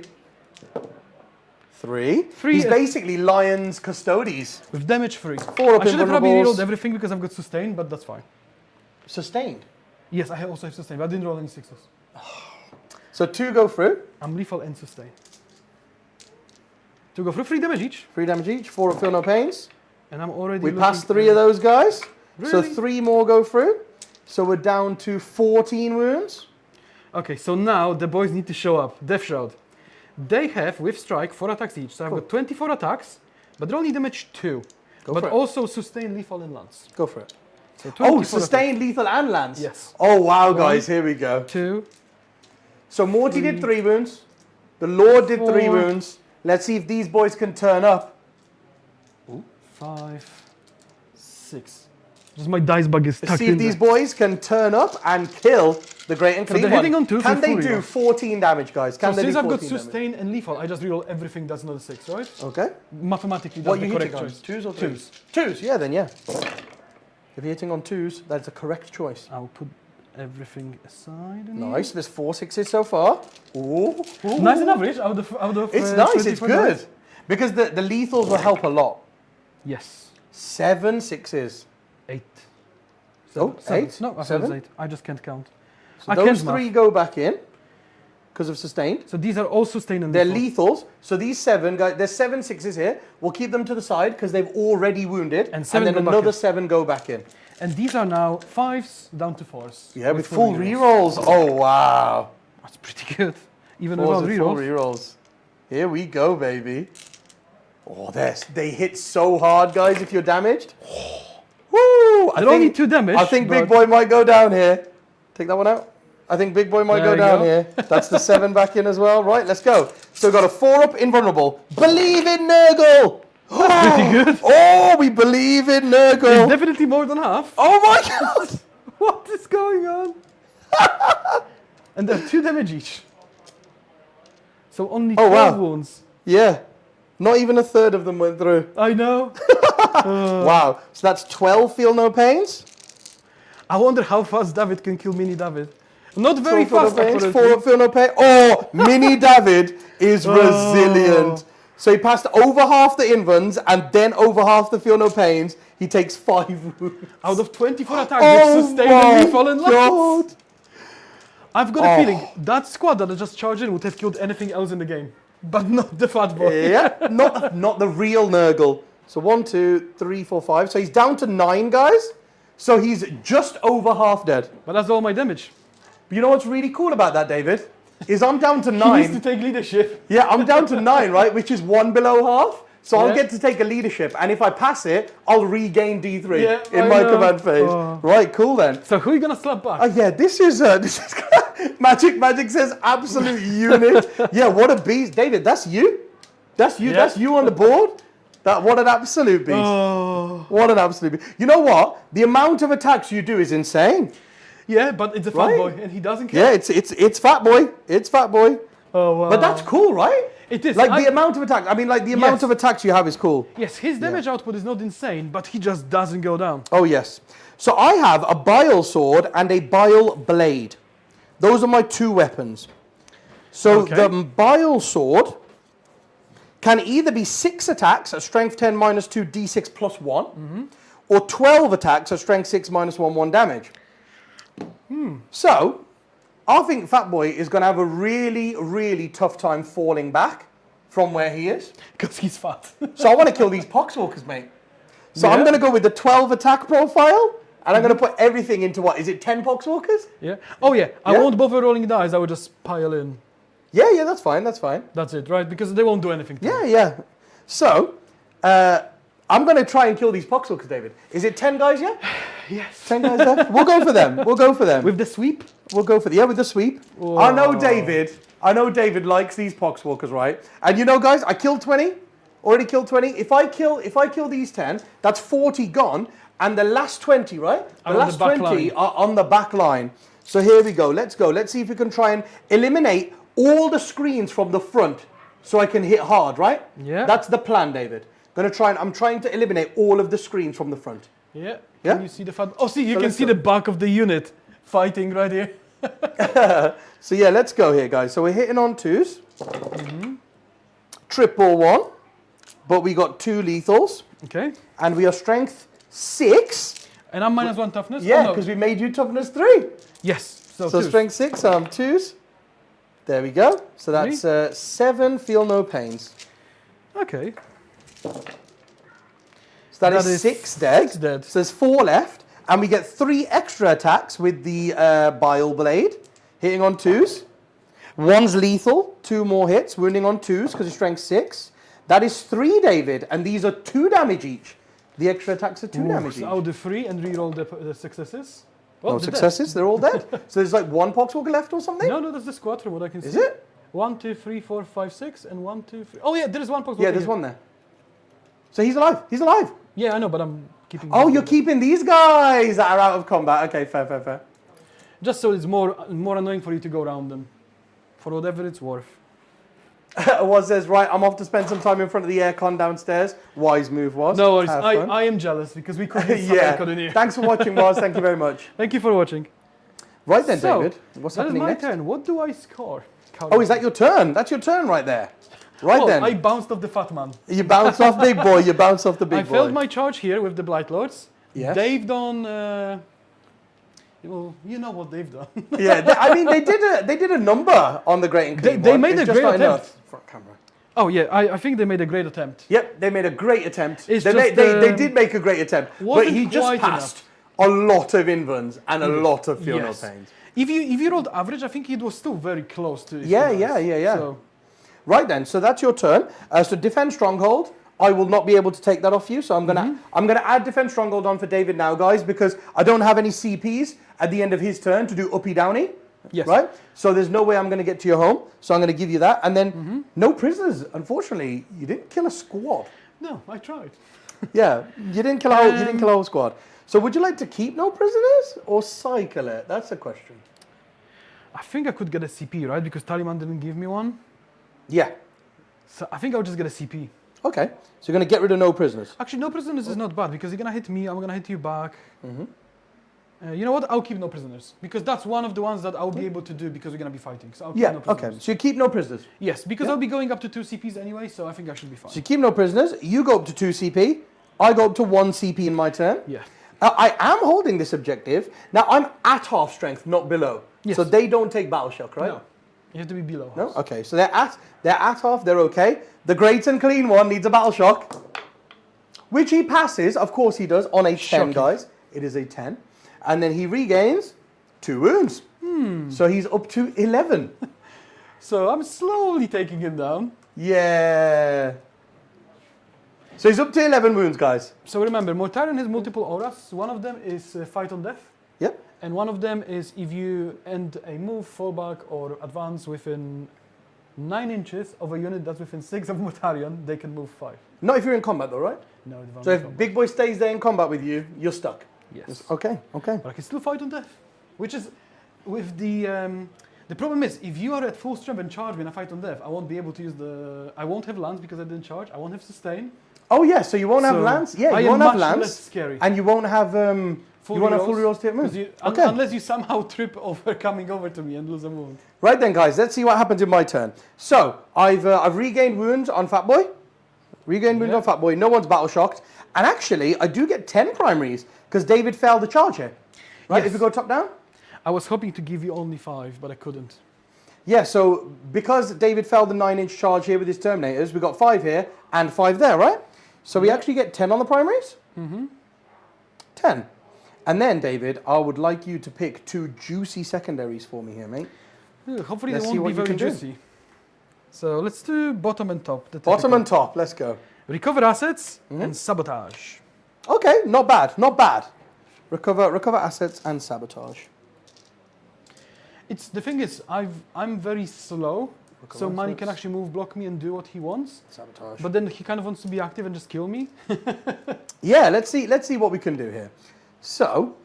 3. Three He's is- basically Lion's Custodes. With damage 3. 4 up I should have probably invulnerables. rerolled everything because I've got sustain, but that's fine. Sustained. Yes, I also have sustain, but I didn't roll any 6s. So 2 go through. I'm lethal and sustain. 2 go through 3 damage each, 3 damage each. 4 up, feel no pains. and I'm already. We looking passed 3 of those guys. So Really? 3 more go through. So we're down to 14 wounds. Okay, so now the boys need to show up. Death Shroud. They have, with Strike, 4 attacks each. So I've got 24 attacks, but they're only damage 2. Go but for it. also sustain, lethal, and lance. Go for it. So Oh, 24 sustained, lethal, and lance. Yes. Oh, wow, guys. Here we go. 2. So Morty did 3 wounds. The Lord did 3 4. wounds. Let's see if these boys can turn up. 5, 6. Just my dice bug is Let's tucked see in if these there. boys can turn up and kill the Great and Clean they're one. hitting on 2s Can with they full do reroll. 14 damage, guys? Can So they since do I've got 14 damage? sustain and lethal, I just reroll everything that's not a 6, right? Okay. Mathematically, that's What are the you correct hitting on? choice. 2s or 2s. 2s, yeah, then yeah. If you're hitting on 2s, that's a correct choice. I'll put everything aside. in Nice. There's 4 6s so far. Ooh. here. Nice and average out of It's nice. 20 It's for good. dice. Because the lethals will help a lot. Yes. 7 6s. 8. Oh, 7. 8? No, I thought it 7? was 8. I just can't count. So I those can't 3 math. go back in because of sustained. So these are all sustain and They're lethal. lethals. So these 7 guys, there's 7 6s here. We'll keep them to the side because they've already wounded. And 7 then go back another in. 7 go back in. And these are now 5s down to 4s. Yeah, with full rerolls. Oh, wow. That's pretty good. Even 4s without with full rerolls. rerolls. Here we go, baby. Oh, they hit so hard, guys, if you're damaged. Woo! They're only 2 damage. I think Big but- Boy might go down here. Take that one out. I think Big Boy might There go you down go. here. That's the 7 back in as well. Right, let's go. So we've got a 4-up invulnerable. Believe in Nurgle! Pretty good. Oh, we believe in It's Nurgle. definitely more than half. Oh my god! What is going on? And they're 2 damage each. So only Oh, 12 wow. wounds. Yeah. Not even a third of them went through. I know. Wow. So that's 12 feel no pains. I wonder how fast Dawid can kill Mini Dawid. Not very 4 feel fast, no pains, apparently. 4 feel no pain. Oh, Mini Dawid is resilient. So he passed over half the invulns and then over half the feel no pains. He takes 5 wounds. Out of 24 attacks, they've sustained and refallen last. God. I've got a feeling that squad that I just charged in would have killed anything else in the game. But not the fat boy. Yeah, not the real Nurgle. So 1, 2, 3, 4, 5. So he's down to 9 guys. So he's just over half dead. But that's all my damage. You know what's really cool about that, David? Is I'm down to He 9. needs to take leadership. Yeah, I'm down to 9, right? Which is 1 below half. So I'll Yeah. get to take a leadership. And if I pass it, I'll regain D3 Yeah, in I my know. command phase. Right, cool then. So who are you going to slap back? Oh yeah, this is Magic says absolute unit. Yeah, what a beast. David, that's you. That's you. Yeah. That's you on the board. What an absolute beast. Oh. What an absolute beast. You know what? The amount of attacks you do is insane. Yeah, but it's a fat Right? boy and he doesn't care. Yeah, it's Fat Boy. It's Fat Boy. Oh, wow. But that's cool, right? It is. Like the amount of attacks. I mean, like the amount Yes. of attacks you have is cool. Yes, his damage output is not insane, but he just doesn't go down. Oh, yes. So I have a bile sword and a bile blade. Those are my 2 weapons. So Okay. the bile sword can either be 6 attacks at strength 10 minus 2 d6 plus 1, or 12 attacks at strength 6 minus 1 damage. So I think Fat Boy is going to have a really, really tough time falling back from where he is. Because he's fat. So I want to kill these poxwalkers, mate. So I'm Yeah. going to go with the 12 attack profile, and I'm going to put everything into what? Is it 10 poxwalkers? Yeah. Oh, yeah. I Yeah. won't bother rolling dice. I would just pile in. Yeah, that's fine, that's fine. That's it, right? Because they won't do anything to me. Yeah. So, I'm going to try and kill these poxwalkers, David. Is it 10 guys yet? Yes. 10 guys left? We'll go for them. We'll go for them. With the sweep? We'll go for with the sweep. Whoa. I know David likes these poxwalkers, right? And you know, guys, I killed 20. Already killed 20. If I kill these 10, that's 40 gone. And the last 20, right? The Are on last the back 20 line. are on the back line. So here we go. Let's go. Let's see if we can try and eliminate all the screens from the front so I can hit hard, right? Yeah. That's the plan, David. I'm trying to eliminate all of the screens from the front. Yeah. Yeah? Can you see the fat? Oh, see, you So can let's see go. the back of the unit fighting right here. So yeah, let's go here, guys. So we're hitting on 2s. Triple 1. But we got 2 lethals. Okay. And we are strength 6. And I'm -1 toughness? Yeah, Oh, no. because we made you toughness 3. Yes. So So two. strength 6, 2s. There we go. So that's 7 feel no pains. Okay. So that is 6 dead. 6 dead. So there's 4 left. And we get 3 extra attacks with the bile blade. Hitting on 2s. 1's lethal. 2 more hits. Wounding on 2s because it's strength 6. That is 3, David. And these are 2 damage each. The extra attacks are 2 damage each. So I'll do 3 and reroll the successes. Well, No they're dead. successes. They're all dead. So there's like 1 poxwalker left or something? No, that's the squad from what I can see. Is it? 1, 2, 3, 4, 5, 6, and 1, 2, 3. Oh yeah, there is 1 pox. Yeah, there's one there. So he's alive. He's alive. Yeah, I know, but I'm keeping. Oh, you're keeping these guys that are out of combat. Okay, fair. Just so it's more annoying for you to go around them, for whatever it's worth. Was says, right, I'm off to spend some time in front of the aircon downstairs. Wise move, was. No worries. Have fun. I am jealous because we couldn't Yeah. aircon in here. Thanks for watching, Was. Thank you very much. Thank you for watching. Right then, So, David. What's that is happening my next? turn. What do I score? Oh, is that your turn? That's your turn right there. Right Oh, then. I bounced off the fat man. You bounce off big boy. You bounce off the big I boy. failed my charge here with the Blight Lords. Yes. They've done. Well, you know what they've done. Yeah, I mean, they did a number on the Great and Clean They one. made It's a just great not attempt. enough for a camera. Oh yeah, I think they made a great attempt. Yep, they made a great attempt. It's They just, they did make a great attempt, but wasn't he just quite passed a lot of invulns and a lot of feel no Yes. pains. If you rolled average, I think it was still very close to. Yeah. So, Right then, so that's your turn. So defend stronghold. I will not be able to take that off you, so I'm gonna add defend stronghold on for David now, guys, because I don't have any CPs at the end of his turn to do uppy downy. yes. Right? So there's no way I'm going to get to your home. So I'm going to give you that. And then no prisoners. Unfortunately, you didn't kill a squad. No, I tried. Yeah, you didn't kill a whole squad. So would you like to keep no prisoners or cycle it? That's the question. I think I could get a CP, right? Because Taliban didn't give me one. Yeah. So I think I'll just get a CP. Okay. So you're going to get rid of no prisoners. Actually, no prisoners is not bad because you're going to hit me, I'm going to hit you back. You know what? I'll keep no prisoners because that's one of the ones that I'll be able to do because we're going to be fighting. So I'll keep no prisoners. Okay. So you keep no prisoners. Yes, because I'll be going up to 2 CPs anyway, so I think I should be fine. So you keep no prisoners. You go up to 2 CP. I go up to 1 CP in my turn. Yeah. I am holding this objective. Now I'm at half strength, not below. Yes. So they don't take battle shock, right? No. You have to be below. No? Okay. So they're at half, they're okay. The great and clean one needs a battle shock. Which he passes, of course he does, on a 10, Shocking. guys. It is a 10. And then he regains 2 wounds. So he's up to 11. So I'm slowly taking him down. Yeah. So he's up to 11 wounds, guys. So remember, Mortarion has multiple auras. One of them is fight on death. Yep. And one of them is if you end a move, fall back, or advance within 9 inches of a unit that's within 6 of Mortarion, they can move 5. Not if you're in combat, though, right? No, advance So if combat. Big Boy stays there in combat with you, you're stuck. Yes. Okay, okay. But I can still fight on death. Which is, with the problem is, if you are at full strength and charge me and I fight on death, I won't be able to use I won't have lance because I didn't charge, I won't have sustain. Oh yeah, so you won't have So lance. Yeah, I you am won't have much lance, less scary. and you won't have full rerolls to hit moves. Okay. Unless you somehow trip over coming over to me and lose a wound. Right then, guys, let's see what happens in my turn. So I've regained wounds on Fat Boy. Regained wounds on Fat Boy. No one's battle shocked, and actually I do get 10 primaries because David failed the charge here. Right? Yes. If we go top down. I was hoping to give you only 5, but I couldn't. Yeah, so because David failed the 9-inch charge here with his Terminators, we got 5 here and 5 there, right? So we actually get 10 on the primaries? 10. And then, David, I would like you to pick 2 juicy secondaries for me here, mate. Hopefully Let's they see won't be what you very can do. juicy. So let's do bottom and top. The Bottom typical. and top, let's go. Recover assets and sabotage. Okay, not bad, not bad. Recover assets and sabotage. The thing is, I'm very slow, Recover so Manny can assets. actually move, block me, and do what he wants. Sabotage. But then he kind of wants to be active and just kill me. Yeah, let's see what we can do here. So,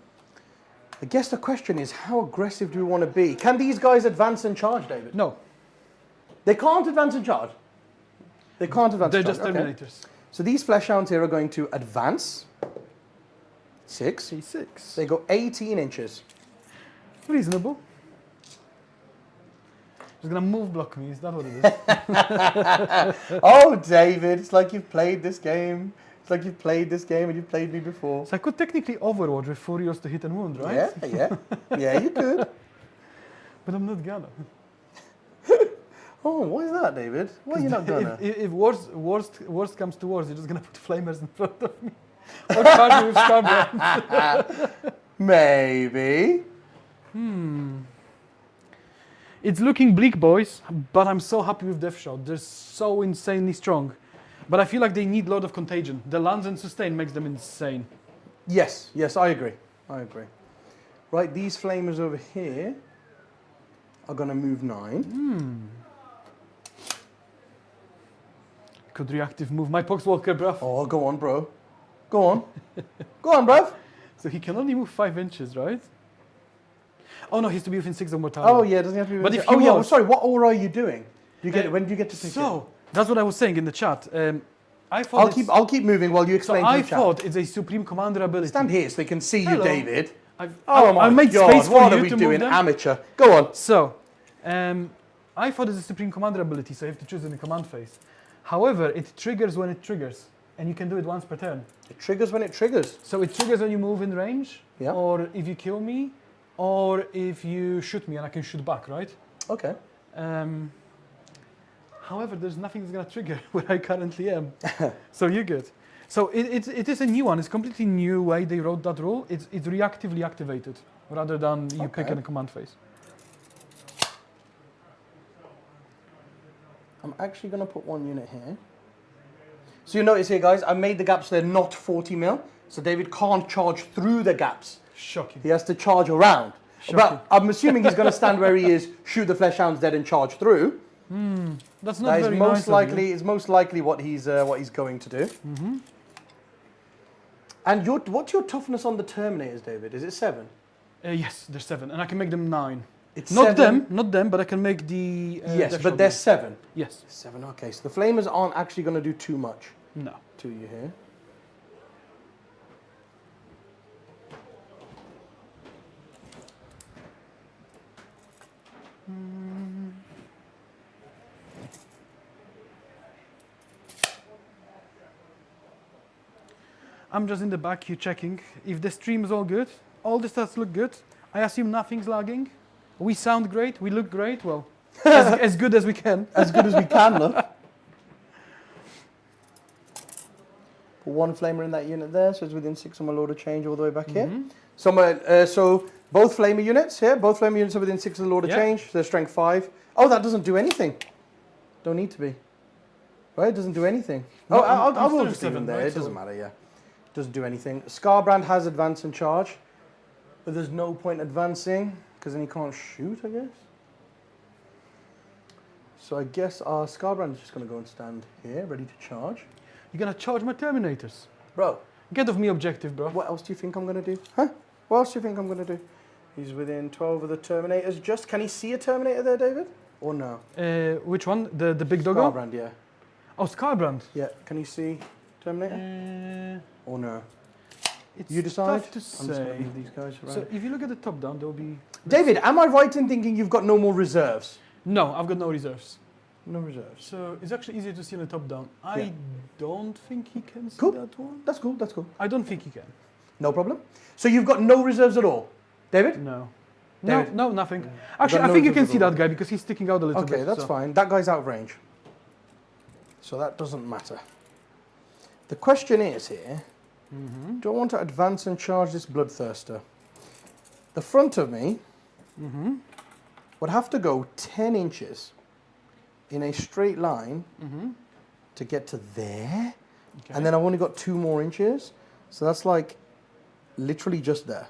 I guess the question is, how aggressive do we want to be? Can these guys advance and charge, David? No, They can't advance and charge. They can't advance they're and just charge. Okay. Terminators. So these flesh hounds here are going to advance 6. C6. They go 18 inches. Reasonable. He's gonna move block me, is that what it is? Oh, David, it's like you've played this game. It's like you've played this game and you've played me before. So I could technically overwatch with Furious to hit and wound, right? Yeah, you could. But I'm not gonna. Oh, what is that, David? What are you not gonna? If worst comes to worst, you're just gonna put flamers in front of me. Or charge me with Starbrand. Maybe. It's looking bleak, boys, but I'm so happy with Death Shot. They're so insanely strong. But I feel like they need a lot of contagion. The lance and sustain makes them insane. Yes, I agree. Right, these flamers over here are gonna move 9. Could reactive move my Poxwalker, bruv. Oh, go on, bro. Go on. Go on, bruv. So he can only move 5 inches, right? Oh no, he has to be within 6 of mortality. Oh yeah, doesn't he have to be? But if oh he yeah, was- sorry. What aura are you doing? When do you get to pick it? So, that's what I was saying in the chat. I thought I'll keep moving while you explain to I the chat. thought it's a Supreme Commander ability. Stand here so they can see you, Hello. David. I my made God, space for what you are we to doing, move them. amateur? Go on. So, I thought it's a Supreme Commander ability, so you have to choose in the command phase. However, it triggers when it triggers, and you can do it once per turn. It triggers when it triggers. So it triggers when you move in range, Yeah. or if you kill me, or if you shoot me and I can shoot back, right? Okay. However, there's nothing that's going to trigger where I currently am. So you're good. So it is a new one. It's a completely new way they wrote that rule. It's reactively activated rather than you pick in a command phase. I'm actually going to put 1 unit here. So you notice here, guys, I made the gaps, they're not 40 mil. So David can't charge through the gaps. Shocking. He has to charge around. Shocking. But I'm assuming he's going to stand where he is, shoot the flesh hounds dead and charge through. That's not That very is nice most of likely you. is most likely what he's going to do. And what's your toughness on the Terminators, David? Is it 7? Yes, there's 7, and I can make them 9. It's Not 7. not them, but I can make the... yes, dash but on they're them. 7. Yes. 7, okay. So the flamers aren't actually going to do too much No. to you here. I'm just in the back here checking if the stream is all good. All the stats look good. I assume nothing's lagging. We sound great. We look great. Well, as good as we can. As good as we can, look. Put one flamer in that unit there, so it's within 6 of my Lord of Change all the way back here. So both flamer units here, both flamer units are within 6 of the Lord of Change, so they're strength 5. Oh, that doesn't do anything. Don't need to be. Right, it doesn't do anything. No, I will still just leave 7, them there, right, it doesn't so- matter, yeah. Doesn't do anything. Scarbrand has advance and charge, but there's no point advancing, because then he can't shoot, I guess. So I guess our Scarbrand is just going to go and stand here, ready to charge. You're gonna charge my Terminators. Bro, Get off me objective, bro. what else do you think I'm going to do? Huh? What else do you think I'm going to do? He's within 12 of the Terminators. Just, can he see a Terminator there, David? Or no? Which one? The big doggo? Scarbrand, yeah. Oh, Scarbrand. Yeah, can he see Terminator? Or no? It's You decide. tough to I'm just going to say. move these guys around. So if you look at the top down, there will be... David, am I right in thinking you've got no more reserves? No, I've got no reserves. No reserves. So it's actually easier to see on the top down. Yeah. I don't think he can see Cool. that one. That's cool, that's cool. I don't think he can. No problem. So you've got no reserves at all? David? No. David? No, nothing. Yeah. Actually, Got I no think you can reserves see at all. that guy because he's sticking out a little bit. Okay, that's so. fine. That guy's out of range. So that doesn't matter. The question is here, do I want to advance and charge this Bloodthirster? The front of me would have to go 10 inches in a straight line to get to there. Okay. And then I've only got 2 more inches. So that's like literally just there.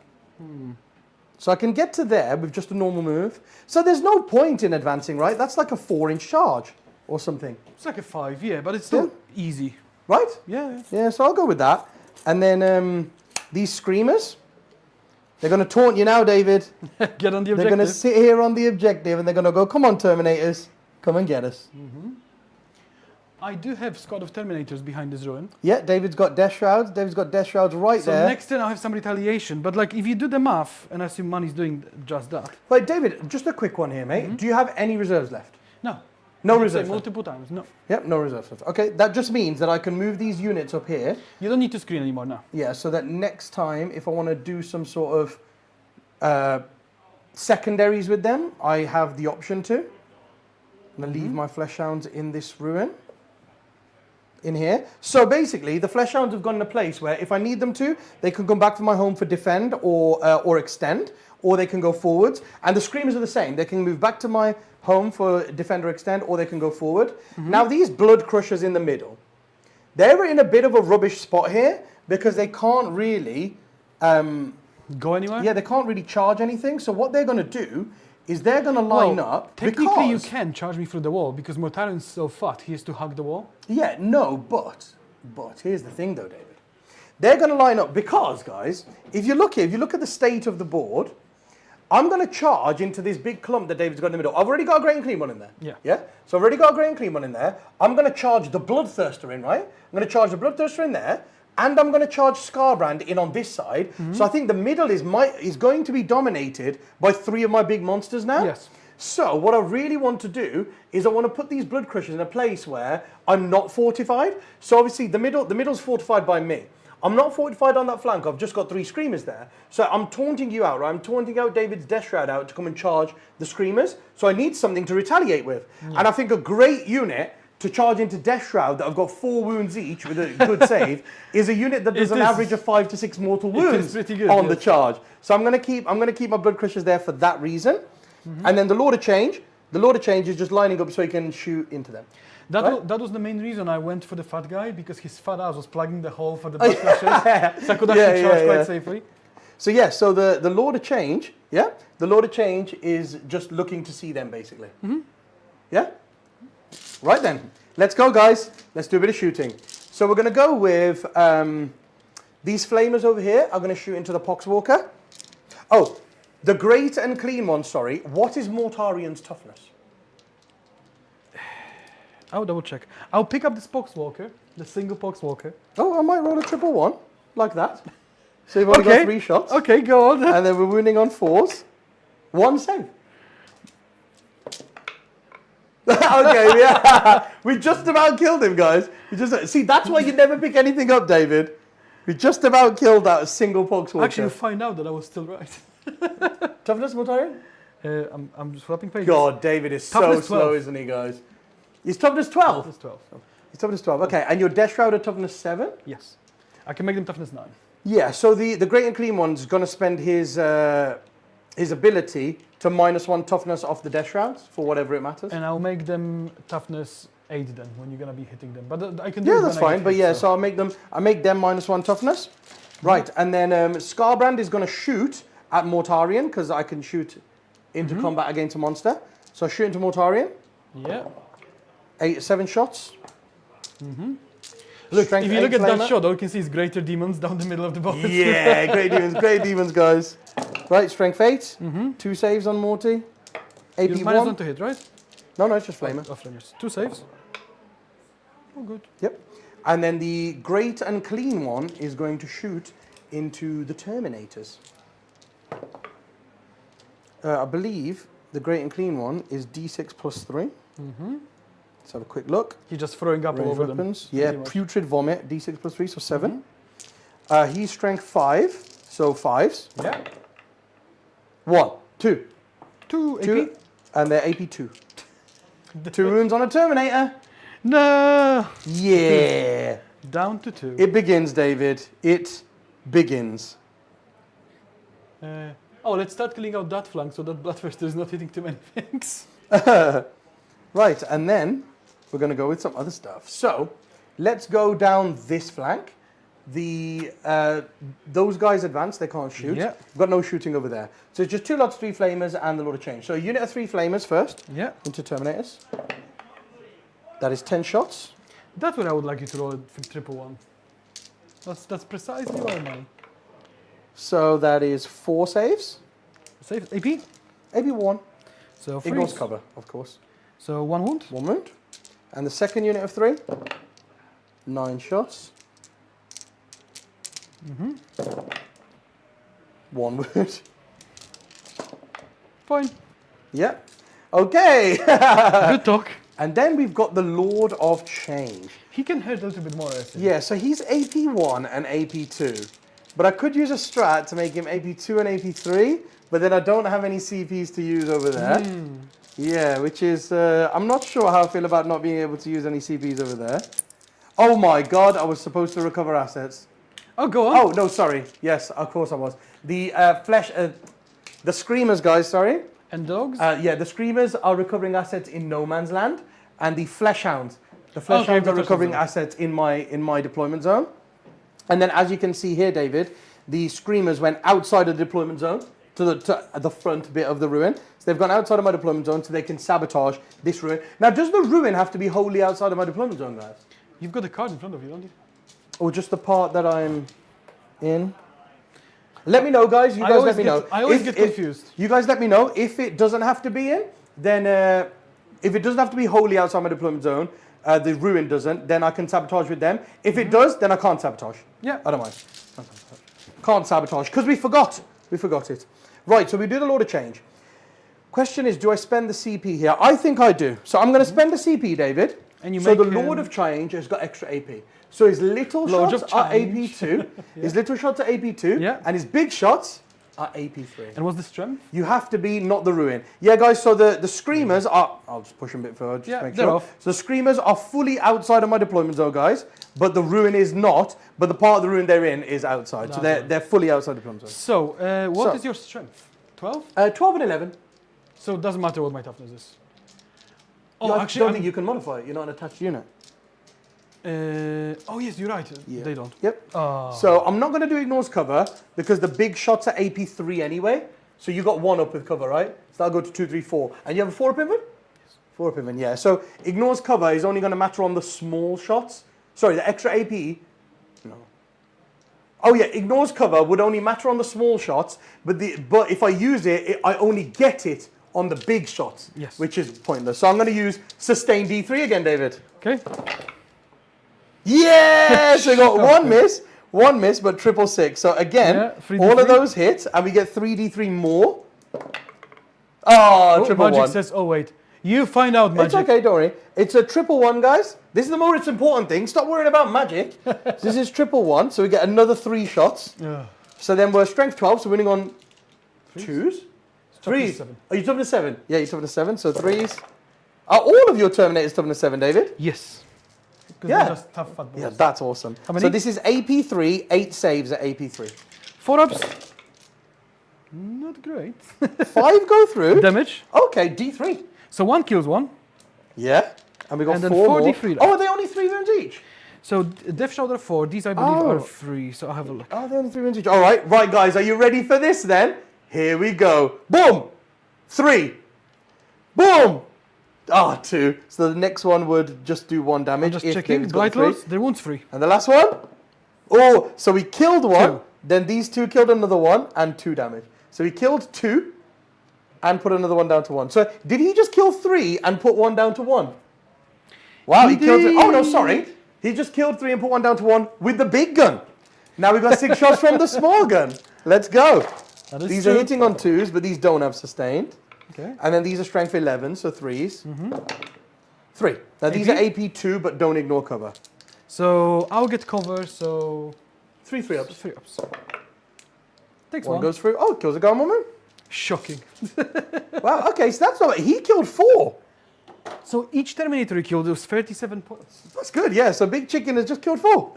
So I can get to there with just a normal move. So there's no point in advancing, right? That's like a 4-inch charge or something, It's like a 5, yeah, but it's still easy. right? Yeah. Yeah, so I'll go with that. And then these screamers, they're going to taunt you now, David. Get on the They're objective. going to sit here on the objective and they're going to go, come on, Terminators, come and get us. I do have squad of Terminators behind this ruin. Yeah, David's got Death Shrouds. David's got Death Shrouds right So there. next turn I'll have some retaliation. But like if you do the math, and I assume money's doing just that. Right, David, just a quick one here, mate. Do you have any reserves left? No. No You can reserves say left. multiple times. No. Yep, no reserves left. Okay, that just means that I can move these units up here. You don't need to screen anymore now. Yeah, so that next time, if I want to do some sort of secondaries with them, I have the option to. I'm going to leave my Flesh Hounds in this ruin. In here. So basically, the Flesh Hounds have gone in a place where if I need them to, they can come back to my home for defend or extend, or they can go forwards. And the Screamers are the same. They can move back to my home for defend or extend, or they can go forward. Now these Blood Crushers in the middle, they're in a bit of a rubbish spot here because they can't really, Go anywhere? yeah, they can't really charge anything. So what they're going to do is they're going to line up. Technically, you because- can charge me through the wall because Mortaren's so fat, he has to hug the wall. Yeah, no, but here's the thing though, David. They're going to line up because, guys, if you look here, if you look at the state of the board, I'm going to charge into this big clump that David's got in the middle. I've already got a Great and Clean one in there. Yeah. Yeah? So I've already got a Great and Clean one in there. I'm going to charge the Bloodthirster in, right? I'm going to charge the Bloodthirster in there. And I'm going to charge Scarbrand in on this side. So I think the middle is going to be dominated by 3 of my big monsters now. Yes. So what I really want to do is I want to put these Blood Crushers in a place where I'm not fortified. So obviously the middle's fortified by me. I'm not fortified on that flank. I've just got 3 Screamers there. So I'm taunting you out, right? I'm taunting out David's Death Shroud out to come and charge the Screamers. So I need something to retaliate with. And I think a great unit to charge into Death Shroud that I've got 4 wounds each with a good save is a unit that does an average of 5 to 6 mortal wounds pretty good, on the yes. charge. So I'm going to keep my Blood Crushers there for that reason. And then the Lord of Change is just lining up so he can shoot into them. That was the main reason I went for the fat guy because his fat ass was plugging the hole for the blood flashes. So I could actually charge quite safely. So yeah, so the Lord of Change, yeah? The Lord of Change is just looking to see them basically. Yeah? Right then, let's go guys. Let's do a bit of shooting. So we're going to go with these flamers over here are going to shoot into the Poxwalker. Oh, The great and clean one, sorry. What is Mortarian's toughness? I'll double check. I'll pick up this Poxwalker, the single Poxwalker. Oh, I might roll a 1-1, like that. So you've only got 3 shots. Okay, go on. And then we're wounding on 4s. 1 save. Okay, yeah. We just about killed him, guys. See, that's why you never pick anything up, David. We just about killed that single Poxwalker. Actually, you find out that I was still right. Toughness, Mortarian? I'm just swapping pages. God, David is Toughness so 12. slow, isn't he, guys? He's toughness 12? Toughness 12. He's toughness 12. Okay, and your Death Shroud are toughness 7? Yes. I can make them toughness 9. Yeah, so the great and clean one's going to spend his ability to -1 toughness off the Death Shrouds for whatever it matters. And I'll make them toughness 8 then when you're going to be hitting them. But I can do it Yeah, that's when I fine. get But hit, yeah, so so I'll make them -1 toughness. Right, and then Scarbrand is going to shoot at Mortarian because I can shoot into combat against a monster. So shoot into Mortarian. Yeah. 7 shots. Look, Strength if you 8 look at that flamer. shot, all you can see is greater demons down the middle of the board. Yeah, great demons, guys. Right, strength 8. 2 saves on Morty. AP Use 1. -1 to hit, right? No, it's just flamer. Oh, flamers. 2 saves. Oh, good. Yep. And then the great and clean one is going to shoot into the Terminators. I believe the great and clean one is D6 +3. Let's have a quick look. He's just throwing up all Range over weapons. them. Yeah, pretty much. putrid vomit, D6 +3, so 7. He's strength 5, so 5s. Yeah. 1, 2, 2 AP. 2, and they're AP 2. 2 wounds on a Terminator. No! Yeah. Down to 2. It begins, David. It begins. Let's start killing out that flank so that Bloodthirster is not hitting too many things. Right, and then we're going to go with some other stuff. So let's go down this flank. Those guys advance, they can't shoot. Yeah. We've got no shooting over there. So it's just 2 lots, 3 flamers, and the Lord of Change. So a unit of 3 flamers first Yeah. into Terminators. That is 10 shots. That's what I would like you to roll for 111. That's precisely what I mean. So that is 4 saves. Save AP. AP 1. So Ignores freeze. cover, of course. So 1 wound. 1 wound. And the second unit of 3. 9 shots. 1 wound. Fine. Yeah. Okay. Good talk. And then we've got the Lord of Change. He can hurt a little bit more, I think. Yeah, so he's AP1 and AP2. But I could use a strat to make him AP2 and AP3, but then I don't have any CPs to use over there. Yeah, which is, I'm not sure how I feel about not being able to use any CPs over there. Oh my god, I was supposed to recover assets. Oh, go on. Oh, no, sorry. Yes, of course I was. The the Screamers, guys, sorry. And dogs? Yeah, the Screamers are recovering assets in No Man's Land, and the Fleshhounds. The Fleshhounds Okay, are recovering assets in my deployment zone. And then, as you can see here, David, the Screamers went outside of the deployment zone to the front bit of the ruin. So they've gone outside of my deployment zone so they can sabotage this ruin. Now, does the ruin have to be wholly outside of my deployment zone, guys? You've got the card in front of you, don't you? Or just the part that I'm in? Let me know, guys. You guys let me know. I always get confused. You guys let me know. If it doesn't have to be in, then if it doesn't have to be wholly outside my deployment zone, the ruin doesn't, then I can sabotage with them. If it does, then I can't sabotage. Yeah. I don't mind. Can't sabotage, because we forgot. We forgot it. Right, so we do the Lord of Change. Question is, do I spend the CP here? I think I do. So I'm going to spend the CP, David. And you so make, the Lord of Change has got extra AP. So his little Lord shots of are Change. AP2. His little shots are AP2. Yeah. And his big shots are AP3. And what's the strength? You have to be not the ruin. Yeah, guys, so the Screamers are... I'll just push them a bit further just to make they're sure. off. So the Screamers are fully outside of my deployment zone, guys. But the ruin is not. But the part of the ruin they're in is outside. So they're fully outside the deployment zone. So, what is your strength? 12? 12 and 11. So it doesn't matter what my toughness is. Oh, I actually, don't think you can modify it. You're not an attached unit. oh yes, you're right. Yeah. They don't. Yep. Oh. So I'm not going to do Ignores cover because the big shots are AP3 anyway. So you got 1 up with cover, right? So that'll go to 2, 3, 4. And you have a 4 up even? Yes. 4 up even, yeah. So Ignores cover is only going to matter on the small shots. Sorry, the extra AP. No. Oh yeah, ignores cover would only matter on the small shots, but if I use it, I only get it on the big shots, yes, which is pointless. So I'm going to use sustain D3 again, David. Okay. Yes, I got one miss, but 666. So again, all of those hits, and we get 3D3 more. Oh, triple Magic one. says, oh wait, you find out magic. It's okay, don't worry. It's a 111, guys. This is the most important thing. Stop worrying about magic. This is 111, so we get another 3 shots. So then we're strength 12, so winning on 2s. 3s. Are you toughness 7? Yeah, you're toughness 7, so 3s. Are all of your Terminators toughness 7, David? Yes. Yeah. Just tough fat balls. Yeah, that's awesome. How many? So this is AP3, 8 saves at AP3. 4-ups. Not great. 5 go through. Damage. Okay, D3. So 1 kills 1. Yeah. And we got And then 4 more. D3 Oh, are they only 3 wounds each? So Death Shoulder 4. These I believe are 3. So I'll have a look. Oh, they're only 3 wounds each. All right. Right, guys. Are you ready for this then? Here we go. Boom. 3. Boom. Ah, 2. So the next one would just do 1 damage. I'm just if checking. David's got Blight 3. Lords, their wounds 3. And the last one? Oh, so we killed 1. 2. Then these 2 killed another 1 and 2 damage. So he killed 2 and put another 1 down to 1. So did he just kill 3 and put 1 down to 1? Wow, he killed it. Oh, no, sorry. He just killed 3 and put 1 down to 1 with the big gun. Now we've got 6 shots from the small gun. Let's go. These are hitting on 2s, but these don't have sustained. Okay. And then these are strength 11, so 3s. 3. Now these are AP2, but don't ignore cover. So I'll get cover, so 3 3-ups. 3-ups. Takes 1 1. goes through. Oh, kills a Garden Woman. Shocking. Wow, okay, so that's not... He killed 4. So each Terminator he killed was 37 points. That's good, yeah. So Big Chicken has just killed 4.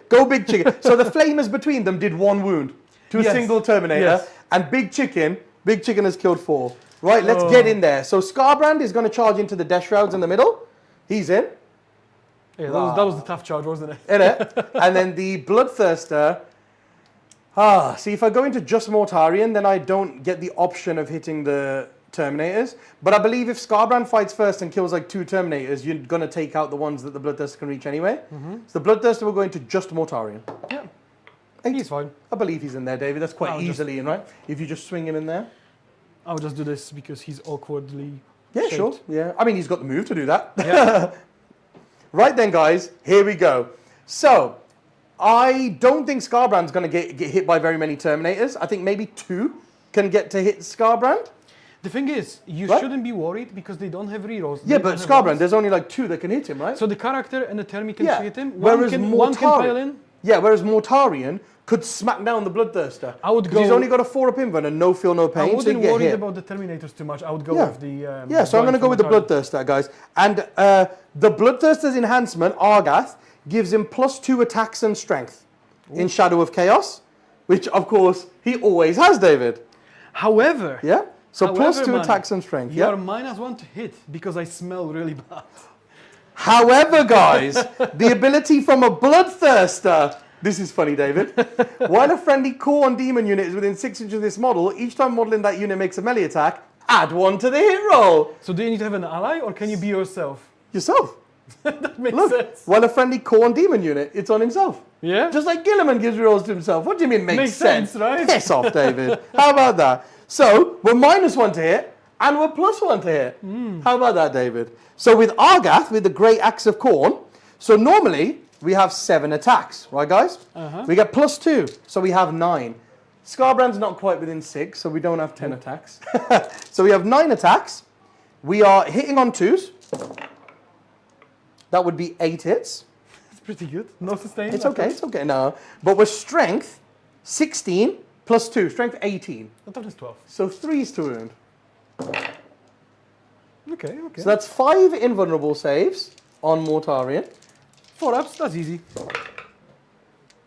Go Big Chicken. So the flamers between them did 1 wound to a single Terminator. Yes. And Big Chicken has killed 4. Right, let's get in there. So Scarbrand is going to charge into the Death Shrouds in the middle. He's in. Yeah, that was the tough charge, wasn't it? In it. And then the Bloodthirster. See, if I go into just Mortarion, then I don't get the option of hitting the Terminators. But I believe if Scarbrand fights first and kills like 2 Terminators, you're going to take out the ones that the Bloodthirster can reach anyway. So the Bloodthirster will go into just Mortarion. Yeah. 8. He's fine. I believe he's in there, David. That's quite easily in, right? If you just swing him in there. I'll just do this because he's awkwardly shaped. Sure. Yeah. I mean, he's got the move to do that. Yeah. Right then, guys. Here we go. So, I don't think Scarbrand's going to get hit by very many Terminators. I think maybe 2 can get to hit Scarbrand. The thing is, you shouldn't be worried because they don't have rerolls. Yeah, but Scarbrand, there's only like 2 that can hit him, right? So the character and the Termi can hit him. Whereas one can pile in. Yeah, whereas Mortarion could smack down the Bloodthirster. I would go. He's only got a 4-up invuln and no feel, no pain. I wouldn't so worry hit. about the Terminators too much. I would go with the. So I'm going to go with the Bloodthirster, guys. And the Bloodthirster's enhancement, Argath, gives him +2 attacks and strength in Shadow of Chaos, which of course he always has, David. However. Yeah. So +2 attacks and strength. You are -1 to hit because I smell really bad. However, guys, the ability from a Bloodthirster. This is funny, David. While a friendly Khorne demon unit is within 6 inches of this model, each time model in that unit makes a melee attack, add 1 to the hit roll. So do you need to have an ally or can you be yourself? Yourself. That makes sense. While a friendly Khorne demon unit, it's on himself. Yeah? Just like Gilliman gives rerolls to himself. What do you mean makes sense? Right? Piss off, David. How about that? So, we're -1 to hit, and we're +1 to hit. How about that, David? So with Argath, with the Great Axe of Khorne, so normally we have 7 attacks, right, guys? We get +2, so we have 9. Scarbrand's not quite within 6, so we don't have 10 attacks. So we have 9 attacks. We are hitting on 2s. That would be 8 hits. It's pretty good. No sustain. It's okay, no. But with strength, 16 +2, strength 18. I thought it was 12. So 3s to wound. Okay. So that's 5 invulnerable saves on Mortarion. 4-ups, that's easy.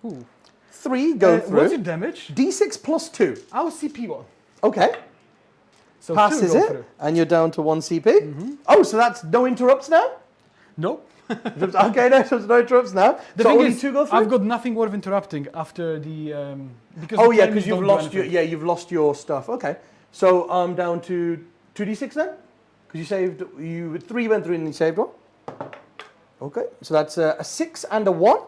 Ooh. 3 go through. What's your damage? D6 +2. I'll CP1. Okay. So Passes it, through. and you're down to 1 CP. Oh, so that's no interrupts now? Nope. Okay, so no interrupts now. The so thing only is, 2 go through? I've got nothing worth interrupting after the because. Oh the yeah, timings because you've don't do lost your anything. you've lost your stuff. Okay, so I'm down to 2d6 then, because you saved 3 went through and you saved 1. Okay, so that's a 6 and a 1.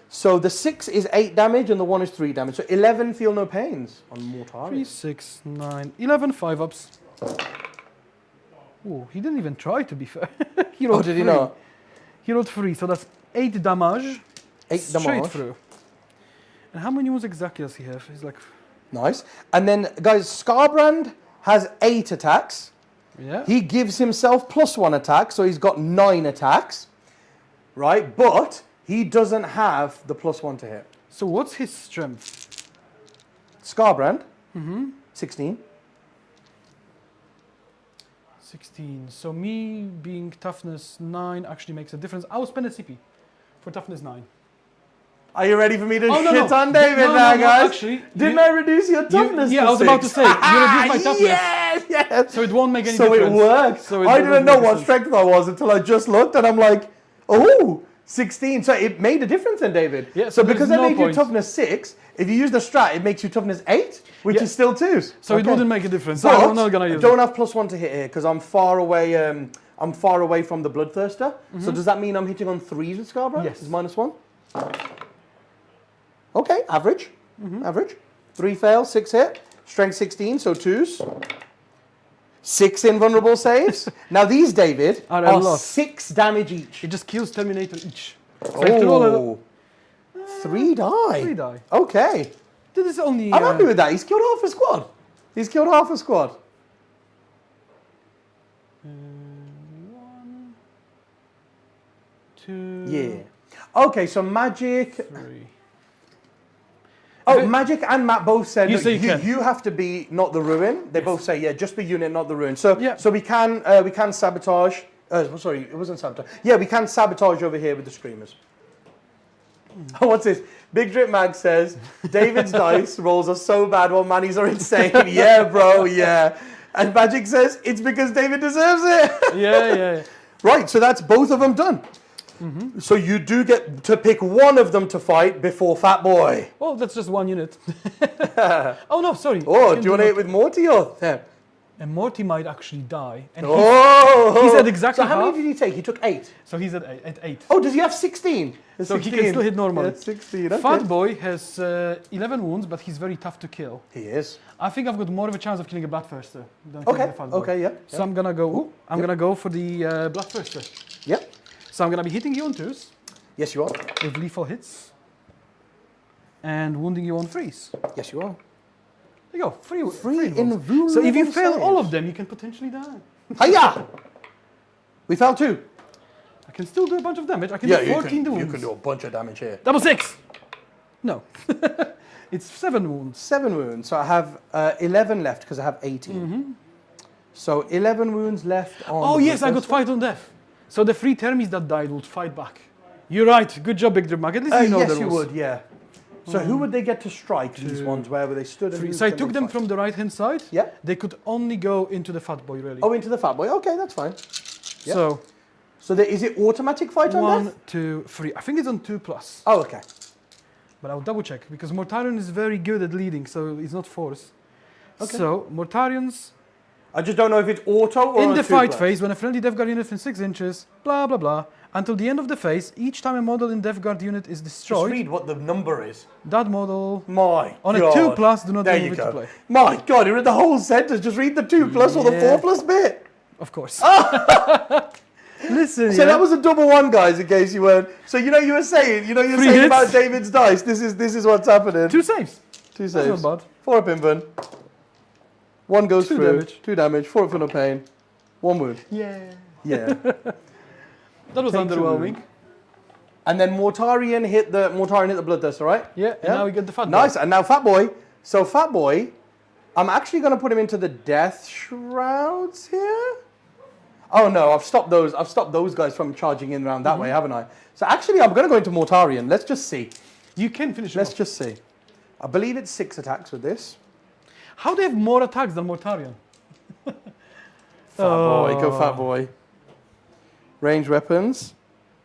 So the 6 is 8 damage and the 1 is 3 damage. So 11 feel no pains on Mortarion. 3, 6, 9, 11 5-ups. Oh, he didn't even try, to be fair. He rolled did he 3. not? He rolled 3, so that's 8 damage. 8 straight damage. through. And how many wounds exactly does he have? He's like... Nice. And then, guys, Scarbrand has 8 attacks. Yeah. He gives himself +1 attack, so he's got 9 attacks. Right? But he doesn't have the +1 to hit. So what's his strength? Scarbrand, 16. 16. So me being toughness 9 actually makes a difference. I'll spend a CP for toughness 9. Are you ready for me to Oh, no, shit no. on David No, now, no, guys? actually, Didn't I reduce your toughness yeah, to I was about 6? to say, you reduced my toughness. Yes. So it won't make any So difference. it worked. So it I doesn't didn't know make what sense. strength I was until I just looked, and I'm like, oh, 16. So it made a difference then, David. Yeah, so so because there's I no made you point. toughness 6, if you use the strat, it makes you toughness 8, which Yeah. is still 2s. So it Okay. wouldn't make a difference. But I'm not gonna use don't it. have +1 to hit here because I'm far away. I'm far away from the Bloodthirster. So does that mean I'm hitting on 3s with Scarborough? Yes. Is -1. Okay, average. Average. 3 fail, 6 hit. Strength 16, so 2s. 6 invulnerable saves. Now these, David, Are a are lot. 6 damage each. It just kills Terminator each. So I have to roll Oh, 3 die. 3 die. Okay, This is only... I'm happy with that. He's killed half a squad. He's killed half a squad. 1, 2, Yeah. Okay, so magic. 3. Oh, Okay. Magic and Matt both said You that say you can. you have to be not the ruin. They both say just the unit, not the ruin. So Yeah. so we can sabotage. Sorry, it wasn't sabotage. Yeah, we can sabotage over here with the screamers. What's this? Big Drip Mag says David's dice rolls are so bad while Manny's are insane. Yeah, bro. Yeah. And Magic says it's because David deserves it. Yeah. Right. So that's both of them done. So you do get to pick one of them to fight before Fat Boy. Well, that's just 1 unit. Oh no, sorry. Oh, I do can you want to hit with Morty or them? And Morty might actually die. And Oh! he's at exactly So how many half. did he take? He took 8. So he's at 8. Oh, does he have 16? So he can still hit normally. Yeah, 16, okay. Fat Boy has 11 wounds, but he's very tough to kill. He is. I think I've got more of a chance of killing a Bloodthirster than killing Okay, a Fat Boy. okay, yeah. So I'm gonna go. I'm gonna go for the Bloodthirster. Yep. So I'm gonna be hitting you on 2s Yes, you are. with lethal hits, and wounding you on 3s. Yes, you are. There you go. 3 Free wounds. invulnerable So if you fail saves. all of them, you can potentially die. Hiya! We found 2. I can still do a bunch of damage. I can do 14 wounds. you can do a bunch of damage here. Double 6. No. It's 7 wounds. 7 wounds. So I have 11 left because I have 18. So 11 wounds left on. Oh the yes, I got Bloodthirster. fight on death. So the 3 termies that died would fight back. You're right. Good job, Big Drip Mag. At least you know Yes, the you rules. would, yeah. So who would they get to strike these ones where they stood and 3. who So I can took they them fight? from the right hand side. Yeah. They could only go into the Fat Boy, really. Oh, into the Fat Boy. Okay, that's fine. yeah. So Is it automatic fight on 1, death? 2, 3. I think it's on 2+. Oh, okay. But I'll double check because Mortarion is very good at leading, so it's not force. Okay. So Mortarions I just don't know if it's auto or in on the 2+. fight phase, when a friendly Death Guard unit within 6 inches, blah blah blah, until the end of the phase, each time a model in Death Guard unit is Just destroyed, read what the number is. that model My on God. a 2+, do not There move you it to go. play. My God, you read the whole sentence. Just read the 2+ or the Yeah. 4+ bit. Of course. Listen, So yeah. that was a double 1, guys, in case you weren't. So you were saying, 3 saying hits. about David's dice. This is what's happening. 2 saves. 2 That's saves. not bad. 4 up invuln. 1 goes 2 through. damage. 2 damage. 4 up for no pain. 1 wound. Yeah. Yeah. That was Take 2 underwhelming. wound. And then Mortarion hit the Bloodthirster, right? Yeah, and now we get the Fat Boy. Nice. And now Fat Boy. So Fat Boy, I'm actually going to put him into the Death Shrouds here. Oh no, I've stopped those guys from charging in around that way, haven't I? So actually, I'm going to go into Mortarion. Let's just see. You can finish it Let's off. just see. I believe it's 6 attacks with this. How do they have more attacks than Mortarion? Fat Boy, go Fat Boy. Range weapons.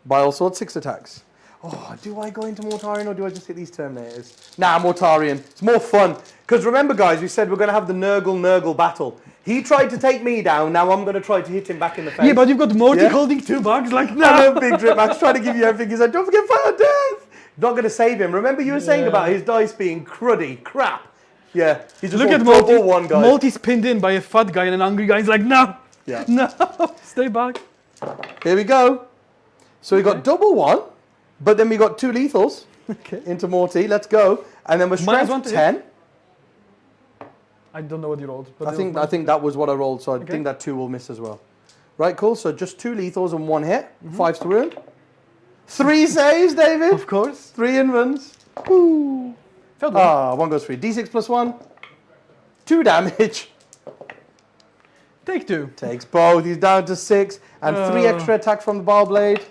Bile Sword, 6 attacks. Oh, do I go into Mortarion or do I just hit these Terminators? Nah, Mortarion. It's more fun. Because remember, guys, we said we're going to have the Nurgle battle. He tried to take me down, now I'm going to try to hit him back in the face. Yeah, but you've got Morty Yeah. holding 2 bugs like I that. know Big Drip Max trying to give you everything. He's like, don't forget Fire Death. Not going to save him. Remember you were saying about his dice being crap. Yeah, he's just Look at double one, guys. Multi's pinned in by a fat guy and an angry guy. He's like, no, no, stay back. Here we go. So we got double one, but then we got 2 lethals into Morty. Let's go. And then we're strength 10. I don't know what you rolled. But I think that was what I rolled, so I think that 2 will miss as well. Right, cool. So just 2 lethals and 1 hit. 5's to wound. 3 saves, David. Of course. 3 invulns. Woo. 1 goes free. D6 plus 1. 2 damage. Take 2. Takes both. He's down to 6. And 3 extra attacks from the bar blade.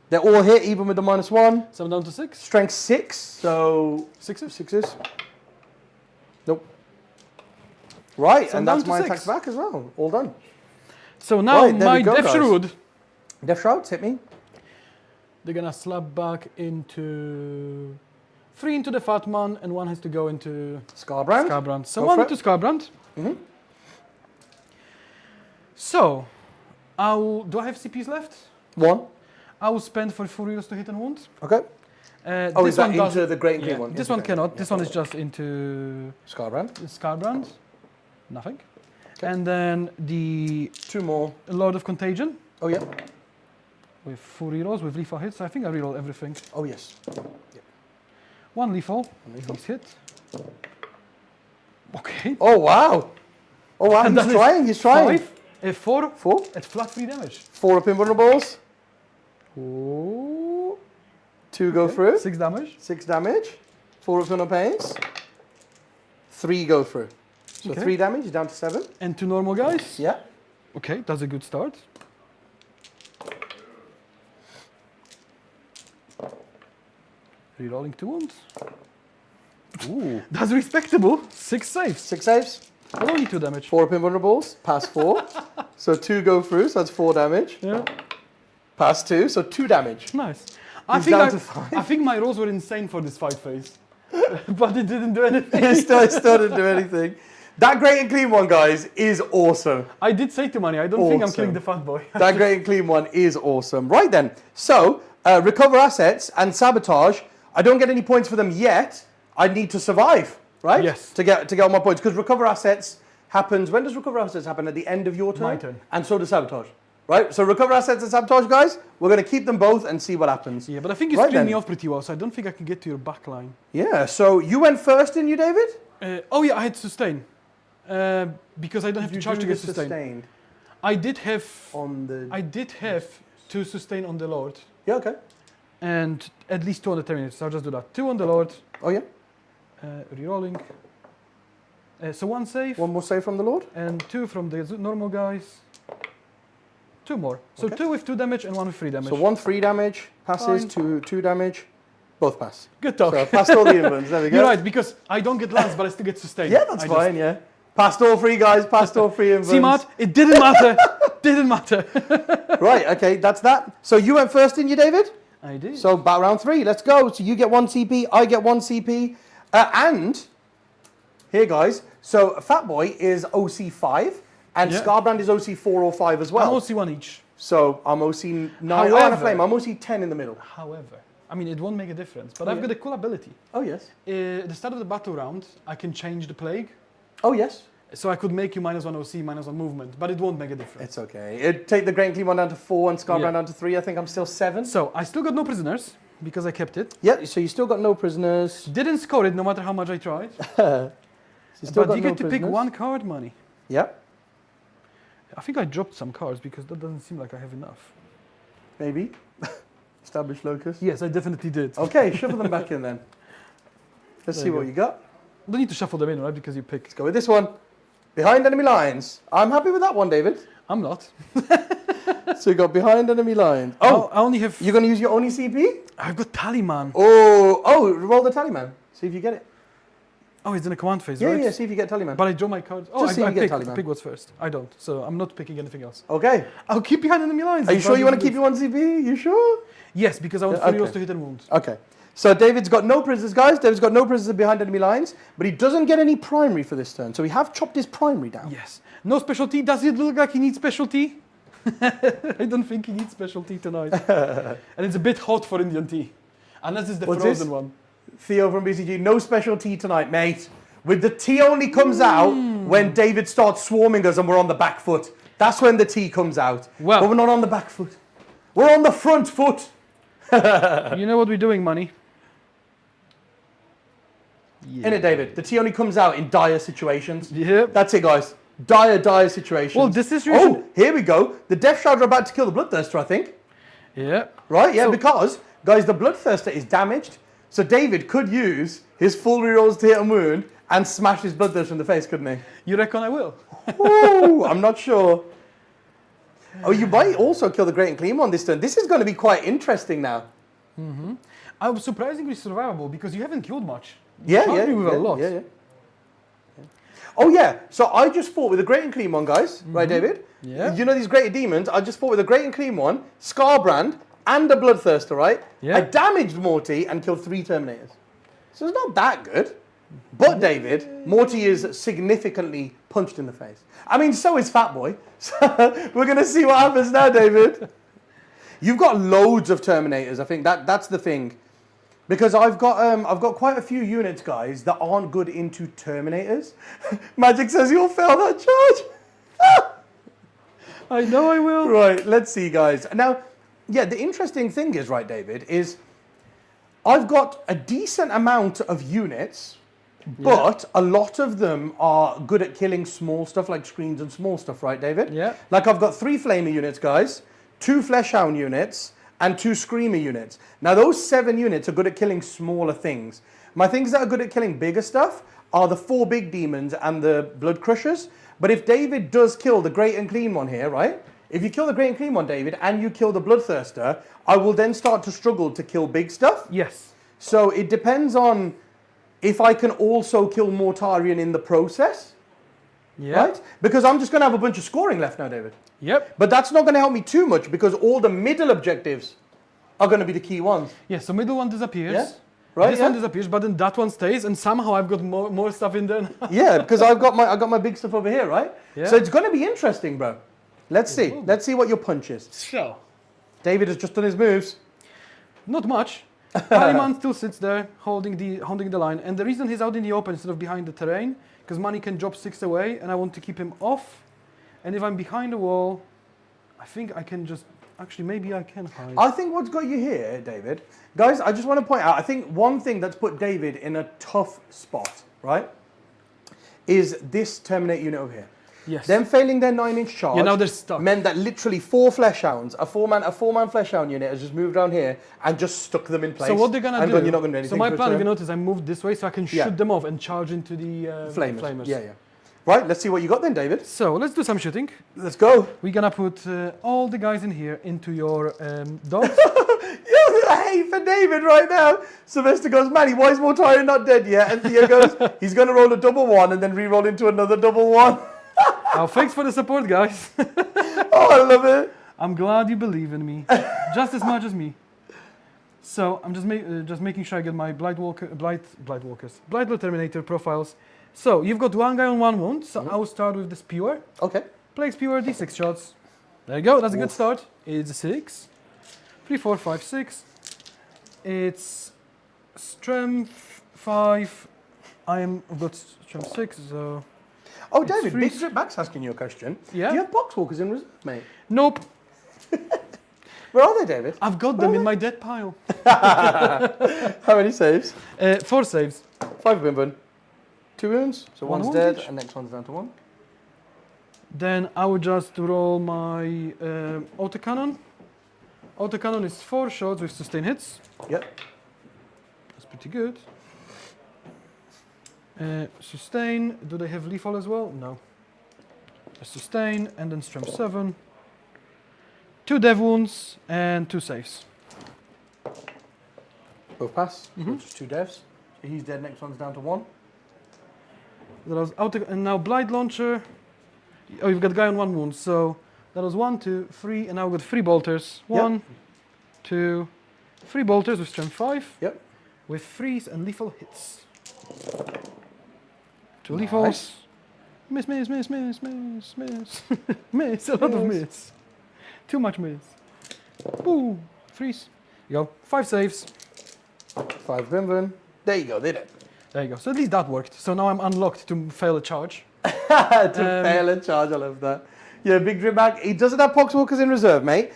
They're all hit, even with the -1. So I'm down to 6. Strength 6. So 6s. Nope. Right, So and that's my attacks back as well. All done. So now Right, my Death Shroud. Death Shrouds, hit me. They're gonna slap back into 3 into the Fat Man, and 1 has to go into Scarbrand. So 1 into Scarbrand. So, do I have CPs left? 1. I will spend for Furious to hit and wound. Okay. This is that one into the Great and Clean one? This one cannot. This one is just into Scarbrand. Nothing. Okay. And then the 2 more. Lord of Contagion. Oh yeah. With 4 rerolls with lethal hits. I think I reroll everything. Oh yes. Yep. 1 lethal. He's hit. Okay. Oh wow. Oh wow. And He's trying. He's trying. 4. 4. It's flat 3 damage. 4 up invulnerables. Oh. 2 go through. 6 damage. 6 damage. 4 up no pains. 3 go through. So 3 damage. He's down to 7. And 2 normal guys. Yeah. Okay, that's a good start. Rerolling 2 wounds. Ooh. That's respectable. 6 saves. 6 saves. But only 2 damage. 4 up invulnerables. Pass 4. So 2 go through. So that's 4 damage. Yeah. Pass 2. So 2 damage. Nice. He's down to 5. I think my rolls were insane for this fight phase. But it didn't do anything. It still didn't do anything. That Great and Clean one, guys, is awesome. I did say to Manny, I don't think I'm killing the fat boy. That Great and Clean one is awesome. Right then, so recover assets and sabotage. I don't get any points for them yet. I need to survive, right? Yes. To get all my points, because recover assets happens. When does recover assets happen? At the end of your turn. My turn. And so does sabotage, right? So recover assets and sabotage, guys. We're going to keep them both and see what happens. Yeah, but I think you screened me off pretty well, so I don't think I can get to your back line. Yeah. So you went first, didn't you, David? Oh yeah, I had sustain. Because I don't have to charge to get sustained. I did have to sustain on the Lord. Yeah, okay. And at least 2 on the Terminator, so I'll just do that. 2 on the Lord. Oh yeah. Rerolling. So 1 save. 1 more save from the Lord. And 2 from the normal guys. 2 more. So 2 with 2 damage and 1 with 3 damage. So 1 3 damage passes, 2 damage. Both pass. Good talk. So passed all the invulns. There we go. You're right, because I don't get lance, but I still get sustained. Yeah, that's fine, yeah. Passed all 3 guys, passed all 3 invulns. See, Matt, it didn't matter. Didn't matter. Right, okay, that's that. So you went first, didn't you, David? I did. So battle round 3, let's go. So you get 1 CP, I get 1 CP. And, here guys, so Fat Boy is OC 5, and Scarbrand is OC 4 or 5 as well. I'm OC 1 each. So I'm OC 9, and a flame, I'm OC 10 in the middle. However, I mean, it won't make a difference, but I've got a cool ability. Oh, yes. At the start of the battle round, I can change the plague. Oh, yes. So I could make you -1 OC, -1 movement, but it won't make a difference. It's okay. It'd take the Great and Clean one down to 4 and Scarbrand down to 3. I think I'm still 7. So I still got no prisoners, because I kept it. Yeah, so you still got no prisoners. Didn't score it, no matter how much I tried. So but you get to pick 1 card, Money. Yeah. I think I dropped some cards, because that doesn't seem like I have enough. Maybe. Established locus. Yes, I definitely did. Okay, shuffle them back in then. Let's see what you got. Don't need to shuffle them in, right? Because you picked. Let's go with this one. Behind enemy lines. I'm happy with that one, David. I'm not. So you got behind enemy lines. Oh, I only have. You're going to use your only CP? I've got Tallyman. Oh, roll the Tallyman. See if you get it. Oh, it's in a command phase, Yeah, right? yeah, see if you get Tallyman. But I draw my cards. Oh, Just see if you get pick, Tallyman. pick what's first. I don't, so I'm not picking anything else. Okay. I'll keep behind enemy lines. Are you sure you want to keep your 1 CP? You sure? Yes, because I want Furious to hit and wound. Okay. So David's got no prisoners, guys. David's got no prisoners behind enemy lines, but he doesn't get any primary for this turn. So we have chopped his primary down. Yes. No specialty. Does it look like he needs specialty? I don't think he needs specialty tonight. And it's a bit hot for Indian tea. Unless it's the What's frozen this? one. Theo from BCG, no special tea tonight, mate. With the tea only comes out when David starts swarming us and we're on the back foot. That's when the tea comes out. Well, but we're not on the back foot. We're on the front foot. You know what we're doing, money? Yeah. Innit, David? The tea only comes out in dire situations. Yep. That's it, guys. Dire situations. Well, this situation... Oh, here we go. The Death Shroud are about to kill the Bloodthirster, I think. Yeah. Right? Yeah, because, guys, the Bloodthirster is damaged. So David could use his full rerolls to hit and wound and smash his Bloodthirster in the face, couldn't he? You reckon I will? Ooh, I'm not sure. Oh, you might also kill the Great and Clean one this turn. This is going to be quite interesting now. Mm-hmm. I was surprisingly survivable because you haven't killed much. Yeah, You yeah, me with a lot. yeah. Oh yeah, so I just fought with a Great and Clean one, guys. Right, David? Yeah. You know these Greater Demons? I just fought with a Great and Clean one, Scarbrand, and a Bloodthirster, right? Yeah. I damaged Morty and killed 3 Terminators. So it's not that good. But David, Morty is significantly punched in the face. I mean, so is Fatboy. So we're going to see what happens now, David. You've got loads of Terminators. I think that's the thing. Because I've got quite a few units, guys, that aren't good into Terminators. Magic says you'll fail that charge. I know I will. Right, let's see, guys. Now, yeah, the interesting thing is, right, David, is I've got a decent amount of units, but a lot of them are good at killing small stuff like screens and small stuff, right, David? Yeah. Like I've got 3 Flamer units, guys, 2 Fleshhound units, and 2 Screamer units. Now, those 7 units are good at killing smaller things. My things that are good at killing bigger stuff are the 4 big demons and the Blood Crushers. But if David does kill the Great and Clean one here, right? If you kill the Great and Clean one, David, and you kill the Bloodthirster, I will then start to struggle to kill big stuff. Yes. So it depends on if I can also kill Mortarion in the process. Yeah. Right? Because I'm just going to have a bunch of scoring left now, David. Yep. But that's not going to help me too much because all the middle objectives are going to be the key ones. Yeah, so middle one disappears. Yeah. Right, this one disappears, but then that one stays, and somehow I've got more stuff in there. Yeah, because I got my big stuff over here, right? Yeah. So it's going to be interesting, bro. Let's see. Ooh. Let's see what your punch is. So, David has just done his moves. not much. Paliman still sits there, holding the line, and the reason he's out in the open instead of behind the terrain, because Money can drop 6 away, and I want to keep him off. And if I'm behind the wall, I think I can just... Actually, maybe I can hide. I think what's got you here, David, guys, I just want to point out, I think one thing that's put David in a tough spot, right, is this Terminate unit over here. Yes. Them failing their 9-inch charge Yeah, now they're stuck. meant that literally 4 Fleshhounds, a four-man Fleshhound unit has just moved around here and just stuck them in place. So what they're going to do... Gone, you're not going to do anything so my for a plan, if turn. you notice, I moved this way so I can shoot them off and charge into the flamers. Yeah. Right, let's see what you got then, David. So let's do some shooting. Let's go. We're going to put all the guys in here into your dogs. I hate for David right now. Sylvester goes, Manny, why is Mortarion not dead yet? And Theo goes, he's going to roll a double 1 and then re-roll into another double 1. Oh, thanks for the support, guys. Oh, I love it. I'm glad you believe in me, just as much as me. So I'm just making sure I get my Blight Terminator profiles. So you've got 1 guy on 1 wound. So I will start with the Spewer. Okay. Plague Spewer, D6 shots. There you go. That's a good start. It's a 6, 3, 4, 5, 6. It's Strength 5. I've got Strength 6, so... Oh, David, Big Drip Back's asking you a question. Yeah? Do you have Boxwalkers in reserve, mate? Nope. Where are they, David? I've got them in my dead pile. How many saves? 4 saves. 5 women. 2 wounds. So One one's wound dead each. and next one's down to 1. Then I would just roll my autocannon. Autocannon is 4 shots with sustain hits. Yep. That's pretty good. Sustain. Do they have lethal as well? No. Sustain and then strength 7. 2 dev wounds and 2 saves. Both pass. So just 2 devs. So he's dead. Next one's down to 1. That was and now Blight Launcher. Oh, you've got guy on 1 wound. So that was 1, 2, 3, and now we've got 3 bolters. 1, 2, 3 bolters with strength 5. Yep. With freeze and lethal hits. 2 Nice. lethals. Miss. Miss. A lot of miss. Too much miss. Ooh. Freeze. You go. 5 saves. 5 Bimvin. There you go, did it. There you go. So at least that worked. So now I'm unlocked to fail a charge. Fail a charge, I love that. Yeah, Big Drip Bag. He doesn't have Poxwalkers in reserve, mate.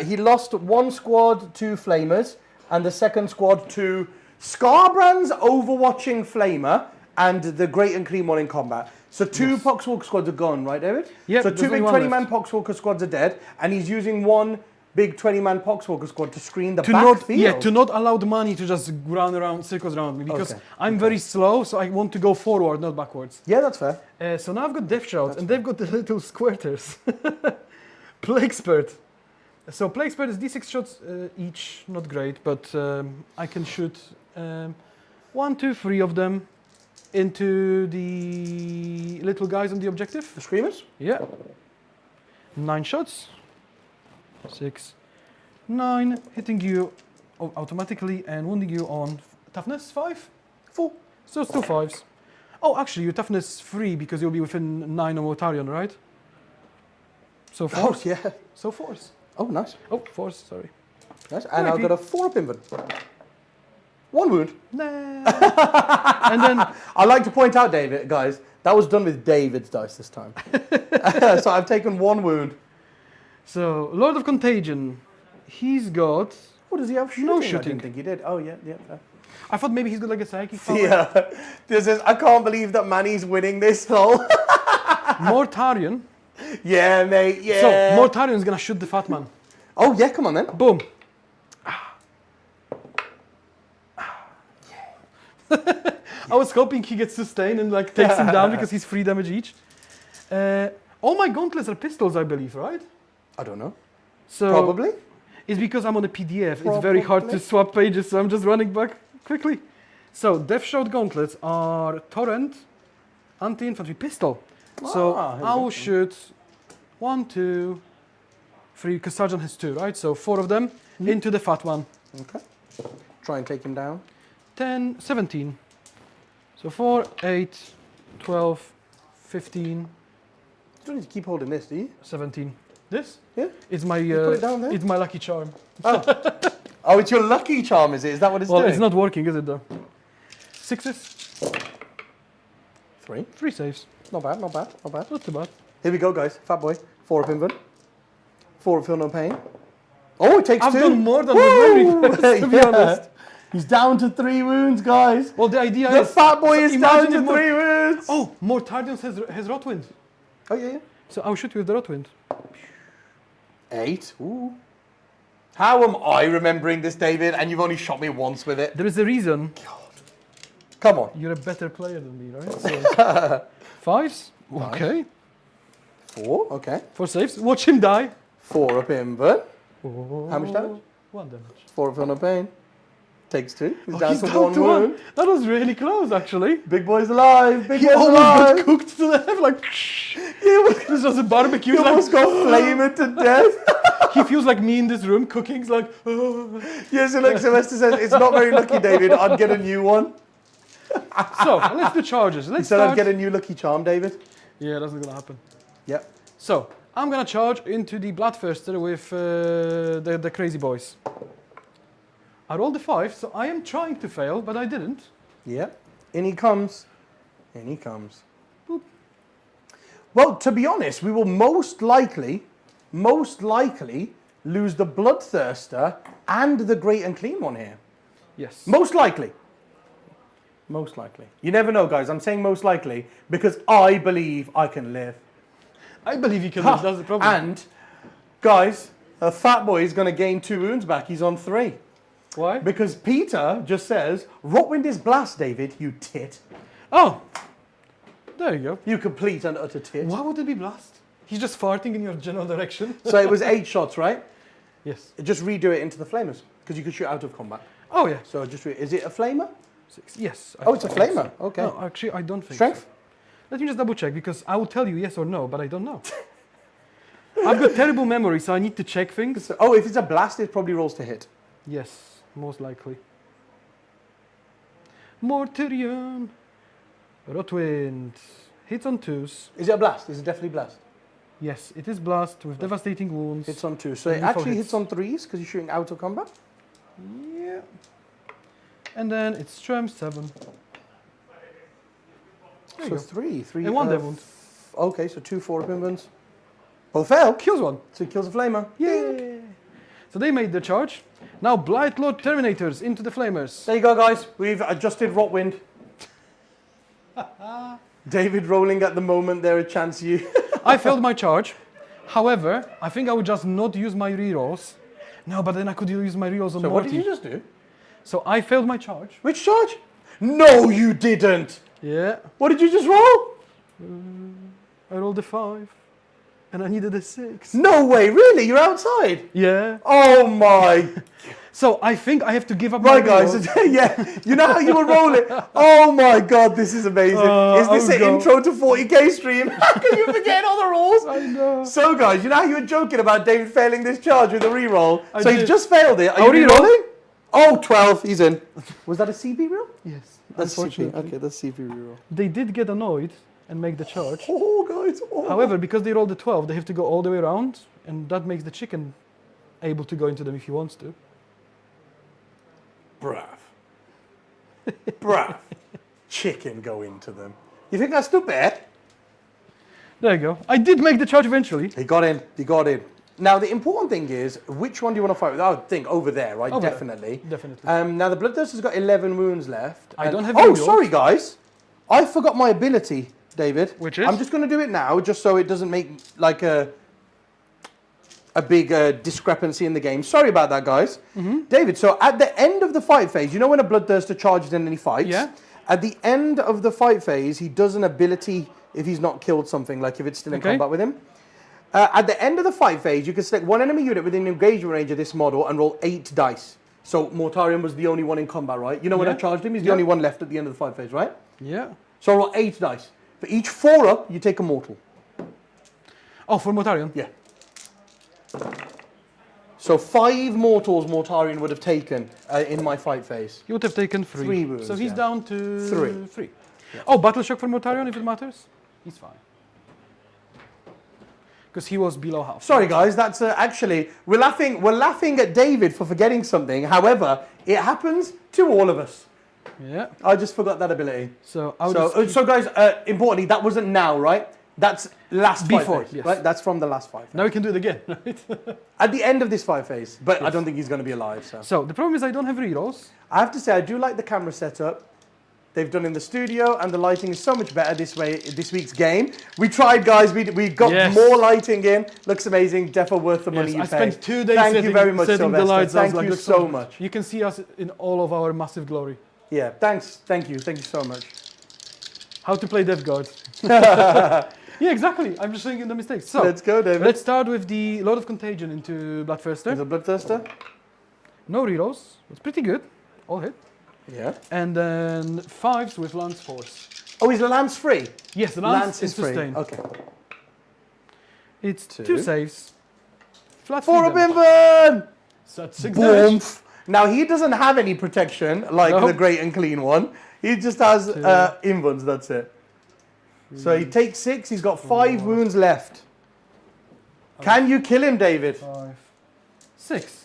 He lost one squad to Flamers and the second squad to Scarbrand's Overwatching Flamer and the Great and Cream one in combat. So 2 Poxwalker squads are gone, right, David? Yep, so 2 big 20-man Poxwalker squads are dead, and he's using 1 big 20-man Poxwalker squad to screen the backfield. Yeah, to not allow the money to just run around, circles around me, because I'm very slow, so I want to go forward, not backwards. Yeah, that's fair. So now I've got Death Shroud, and they've got the little squirters. Plague Spurt. So Plague Spurt is D6 shots each, not great, but I can shoot 1, 2, 3 of them into the little guys on the objective. The Screamers? Yeah. 9 shots. 6, 9, hitting you automatically and wounding you on toughness 5? 4. So it's 2 5s. Oh, actually, your toughness 3 because you'll be within 9 of Otarion, right? So 4. Oh, yeah. So 4s. Oh, nice. Oh, 4s, sorry. Nice. And I've got a 4 up invent. 1 wound. Nah. And then I like to point out, David, guys, that was done with David's dice this time. So I've taken 1 wound. So Lord of Contagion, he's got. What does he have? Shooting? No I shooting. didn't think he did. Oh yeah. I thought maybe he's got like a psychic power. Yeah. This is. I can't believe that Manny's winning this hole. Mortarion. Yeah, mate. Yeah. So Mortarion's gonna shoot the fat man. Oh yeah, come on then. Boom. I was hoping he gets sustained and like takes him down because he's 3 damage each. All my gauntlets are pistols, I believe, right? I don't know. So Probably. It's because I'm on a PDF. It's very hard to swap pages, so I'm just running back quickly. So Death Shroud gauntlets are torrent, anti-infantry pistol. So I will shoot 1, 2, 3, because Sergeant has 2, right? So 4 of them into the fat one. Okay. Try and take him down. 10, 17. So 4, 8, 12, 15, You don't need to keep holding this, do you? 17. This? Yeah. It's my put it down there? it's my lucky charm. Oh, it's your lucky charm, is it? Is that what it's Well, doing? it's not working, is it though? 6s, 3. 3 saves. Not bad. Not Not too bad. Here we go, guys. Fat boy. 4 up invent. 4 up feel no pain. Oh, it takes 2. I've done more than the memory quest, to be honest. He's down to 3 wounds, guys. Well, the idea The is... fat boy is down imagine to if 3 wounds. Oh, Mortardion has Rotwind. Oh, yeah. So I'll shoot you with the Rotwind. 8. Ooh. How am I remembering this, David? And you've only shot me once with it. There is a reason. God. Come on. You're a better player than me, right? So, 5s. Okay. 4. Okay. 4 saves. Watch him die. 4 up invert. Oh. How much damage? 1 damage. 4 up feel no pain. Takes 2. He's Oh, down he's to down 1 to wound. 1. That was really close, actually. Big boy's alive. Big He boy's almost alive. got cooked to death, like... This was a barbecue. He almost got flamed to death. He feels like me in this room cooking. He's like... Yes, so like Sylvester says, it's not very lucky, David. I'd get a new one. So, let's do charges. He Let's said start... I'd get a new lucky charm, David. Yeah, that's not going to happen. Yep. So, I'm going to charge into the Bloodthirster with the crazy boys. I rolled a 5, so I am trying to fail, but I didn't. Yep. In he comes. In he comes. Boop. Well, to be honest, we will most likely lose the Bloodthirster and the Great and Clean one here. Yes. Most likely. Most likely. You never know, guys. I'm saying most likely because I believe I can live. I believe you can live, that's the problem. And, guys, a fat boy is going to gain 2 wounds back. He's on 3. Why? Because Peter just says, Rotwind is blast, David, you tit. Oh, there you go. You complete and utter tit. Why would it be blast? He's just farting in your general direction. So it was 8 shots, right? Yes. Just redo it into the flamers, because you could shoot out of combat. Oh, yeah. So just is it a flamer? 6. Yes. Oh, it's a flamer. Okay. No, actually, I don't think Strength? so. Let me just double check, because I will tell you yes or no, but I don't know. I've got terrible memory, so I need to check things. Oh, if it's a blast, it probably rolls to hit. Yes, most likely. Mortarion. Rotwind. Hits on 2s. Is it a blast? Is it definitely blast? Yes, it is blast with devastating wounds. Hits on 2. So it Lethal actually hits. hits on 3s because you're shooting out of combat? Yeah. And then it's strength 7. There you So go. 3. And 1 death wound. Okay, so 2 4 wounds. Both fail. Kills 1. So he kills a flamer. Yay! So they made the charge. Now Blightlord Terminators into the Flamers. There you go, guys. We've adjusted Rotwind. David rolling at the moment there, a chance you. I failed my charge. However, I think I would just not use my rerolls. No, but then I could use my rerolls on So Morty. what did you just do? So I failed my charge. Which charge? No, you didn't. Yeah. What did you just roll? I rolled a 5. And I needed a 6. No way, really? You're outside? Yeah. Oh my. So I think I have to give up my Right, guys. rerolls. Yeah, you know how you were rolling? Oh my god, this is amazing. Is this an intro to 40k stream? How can you forget all the rules? I know. So, guys, you know how you were joking about David failing this charge with a reroll? So did. he's just failed it. Are Oh, you reroll? re-rolling? Oh, 12. He's in. Was that a CP roll? Yes. That's CP. Unfortunately. Okay, that's CP reroll. They did get annoyed and make the charge. Oh, guys. Oh. However, because they rolled a 12, they have to go all the way around, and that makes the chicken able to go into them if he wants to. Bruv. Bruv. Chicken go into them. You think that's too bad? There you go. I did make the charge eventually. He got in. He got in. Now, the important thing is, which one do you want to fight with? I would think over there, right? Over there. Definitely. Definitely. Now, the Bloodthirster's got 11 wounds left. I don't have Oh, any sorry, guys. I forgot my ability, David. Which is? I'm just going to do it now, just so it doesn't make like a big discrepancy in the game. Sorry about that, guys. David, so at the end of the fight phase, you know when a Bloodthirster charges in and he fights? Yeah. At the end of the fight phase, he does an ability if he's not killed something, like if it's still in combat with him. At the end of the fight phase, you can select one enemy unit within engagement range of this model and roll 8 dice. So Mortarion was the only one in combat, right? You know when I charged him, he's the only one left at the end of the fight phase, right? Yeah. So I roll 8 dice. For each 4 up, you take a mortal. Oh, for Mortarion? Yeah. So 5 mortals Mortarion would have taken in my fight phase. He would have taken 3. 3 wounds, So he's yeah. down to 3. Yeah. Oh, Battle Shock for Mortarion if it matters? He's fine. Because he was below half. Sorry, guys. That's actually we're laughing at David for forgetting something. However, it happens to all of us. Yeah. I just forgot that ability. So So guys, importantly, that wasn't now, right? That's last fight Before, phase, yes. right? That's from the last fight phase. now we can do it again, right? At the end of this fight phase, but I don't think he's going to be alive. So the problem is I don't have rerolls. I have to say, I do like the camera setup they've done in the studio, and the lighting is so much better this week's game. We tried, guys. We got more lighting in. Looks amazing. Defo worth the money you I pay. spent 2 days Thank you very much, setting the Sylvester. lights. Thank like, you looks so much. You can see us in all of our massive glory. Yeah, thanks. Thank you so much. How to play Death Guard. Yeah, exactly. I'm just showing you the mistakes. So let's go, David. let's start with the Lord of Contagion into Bloodthirster. The Bloodthirster. No rerolls. It's pretty good. All hit. Yeah. And then 5s with Lance Force. Oh, is the lance free? Yes, the Lance is free. sustain. Okay. It's 2 saves. Flat 4 3 damage. Bimban! So that's 6 damage. Boom! Now he doesn't have any protection like the great and clean one. He just has invuns. That's it. So he takes 6. He's got 5 wounds left. Can you kill him, David? 5, 6.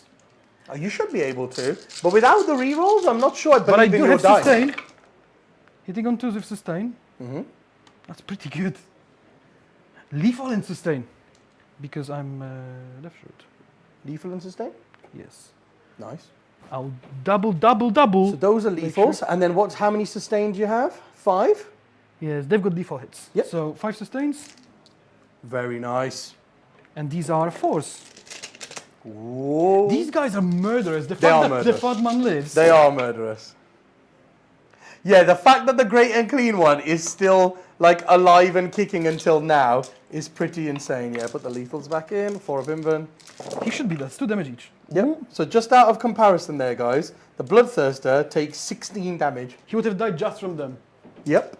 Oh, you should be able to, but without the rerolls, I'm not sure. But I believe in do your have dice. sustain. Hitting on 2s with sustain. Mm-hmm. That's pretty good. Lethal and sustain. Because I'm left shoot. Lethal and sustain. Yes. Nice. I'll double. So those are Make lethals, sure. and then how many sustained do you have? 5. Yes, they've got lethal hits. Yep. So 5 sustains. Very nice. And these are 4s. Whoa. These guys are murderers. The They are fact that the murderers. fat man lives. They are murderous. Yeah, the fact that the great and clean one is still like alive and kicking until now is pretty insane. Yeah, put the lethals back in. 4 of Inven. He should be. That's 2 damage each. Yep. So just out of comparison there, guys, the Bloodthirster takes 16 damage. He would have died just from them. Yep.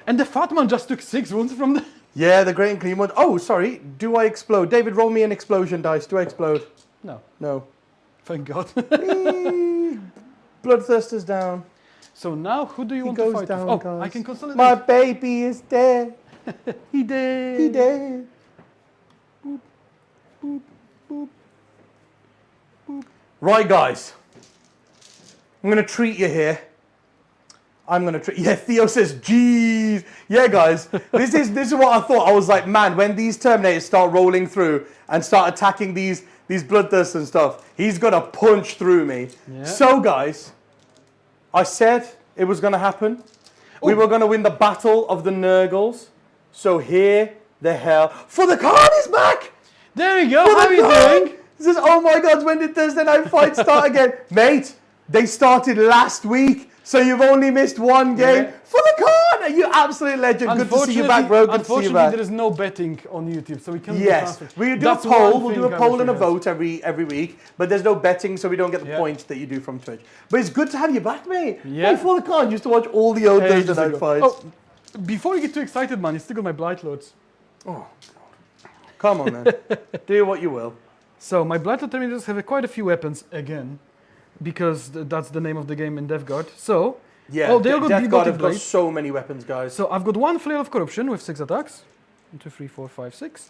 And the fat man just took 6 wounds from them. Yeah, the great and clean one. Oh, sorry. Do I explode? David, roll me an explosion dice. Do I explode? No. No. Thank God. Whee! Bloodthirster's down. So now, who do you He want goes to fight down, with? Oh, guys. I can consolidate. My baby is dead. He did. He dead. Boop, boop, boop, boop. Right, guys. I'm going to treat you here. I'm going to treat... Yeah, Theo says, geez. Yeah, guys, this is what I thought. I was like, man, when these Terminators start rolling through and start attacking these bloodthirsts and stuff, he's going to punch through me. Yeah. So, guys, I said it was going to happen. We were going to win the battle of the Nurgles. So here the hell... For the Khan is back! There we go. How are you doing? He says, oh my God, when did Thursday Night Fight start again? Mate, they started last week, so you've only missed one game. Yeah. For the Khan! You absolute legend. Good to see you back, bro. Good to see you back. Unfortunately, there is no betting on YouTube, so we can't we do a poll. We'll do a poll and a vote every week, but there's no betting, so we don't get the points that you do from Twitch. But it's good to have you back, mate. Yeah. For the Khan, used to watch all the old Thursday Night Fights. Oh, before you get too excited, man, you still got my Blight Lords. Oh, God. Come on, man. Do what you will. So my Blight Lord Terminators have quite a few weapons again, because that's the name of the game in DevGuard. So, yeah, DevGuard have got so many weapons, guys. So I've got one Flail of Corruption with 6 attacks. 1, 2, 3, 4, 5, 6.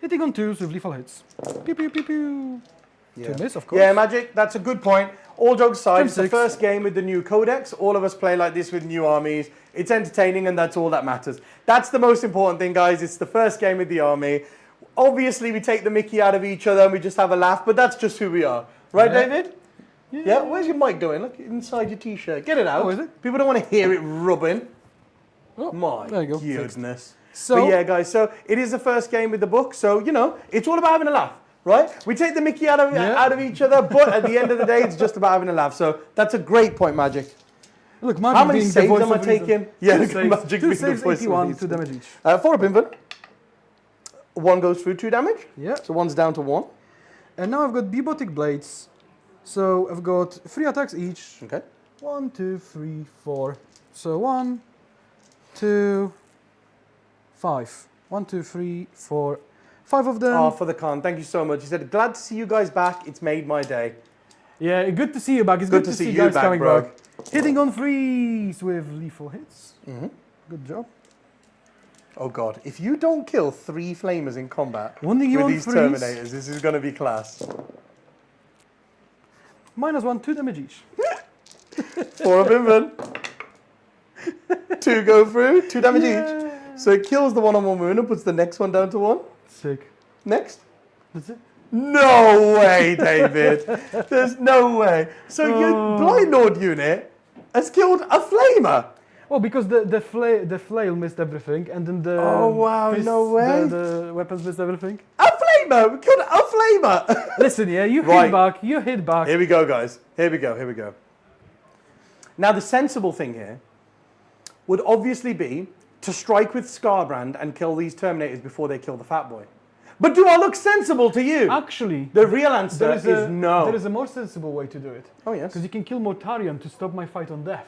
Hitting on 2s with lethal hits. Pew, pew, pew, pew. Yeah. 2 miss, of course. Yeah, Magic, that's a good point. All jokes aside, it's the first game with the new codex. All of us play like this with new armies. It's entertaining, and that's all that matters. That's the most important thing, guys. It's the first game with the army. Obviously, we take the mickey out of each other and we just have a laugh, but that's just who we are. Right, David? Yeah. Where's your mic going? Look, inside your T-shirt. Get it out. Oh, is it? People don't want to hear it rubbing. Oh, my there you go. goodness. So, but yeah, guys, so it is the first game with the book, so, you know, it's all about having a laugh, right? We take the mickey out of each other, but at the end of the day, it's just about having a laugh. So that's a great point, Magic. Look, Magic how many saves am I taking? Yeah, Magic 2 saves, 81, 2 damage each. 4 up invert. 1 goes through 2 damage. Yeah. So 1's down to 1. And now I've got Bebotic Blades. So I've got 3 attacks each. Okay. 1, 2, 3, 4. So 1, 2, 5. 1, 2, 3, 4. 5 of them. Oh, for the Khan. Thank you so much. He said, glad to see you guys back. It's made my day. Yeah, good to see you back. It's good to see you guys back, coming back. Hitting on 3s with lethal hits. Good job. Oh God, if you don't kill 3 flamers in combat with these Terminators, this is going to be class. -1, 2 damage each. 4 of invent. 2 go through, 2 damage each. So it kills the one on 1 wound and puts the next one down to 1. Sick. Next. That's it. No way, David. There's no way. So your Blight Lord unit has killed a flamer. Well, because the flail missed everything, and then the no way. The weapons missed everything. A flamer! We killed a flamer! Listen, yeah, you hit back, you hit back. Here we go, guys. Here we go. Now, the sensible thing here would obviously be to strike with Scarbrand and kill these Terminators before they kill the Fat Boy. But do I look sensible to you? Actually, the real answer is no. There is a more sensible way to do it. Oh, yes. Because you can kill Mortarion to stop my fight on death.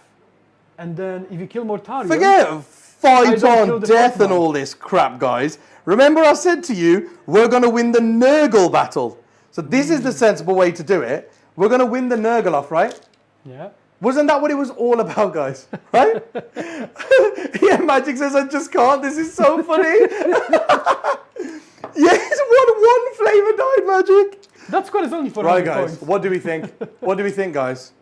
And then if you kill Mortarion... Forget fight on death and all this crap, guys. Remember I said to you, we're going to win the Nurgle battle. So this is the sensible way to do it. We're going to win the Nurgle off, right? Yeah. Wasn't that what it was all about, guys? Right? Yeah, Magic says, I just can't. This is so funny. Yes, one flavor died, Magic. That squad is only for right, guys. Points. What do we think? What do we think, guys?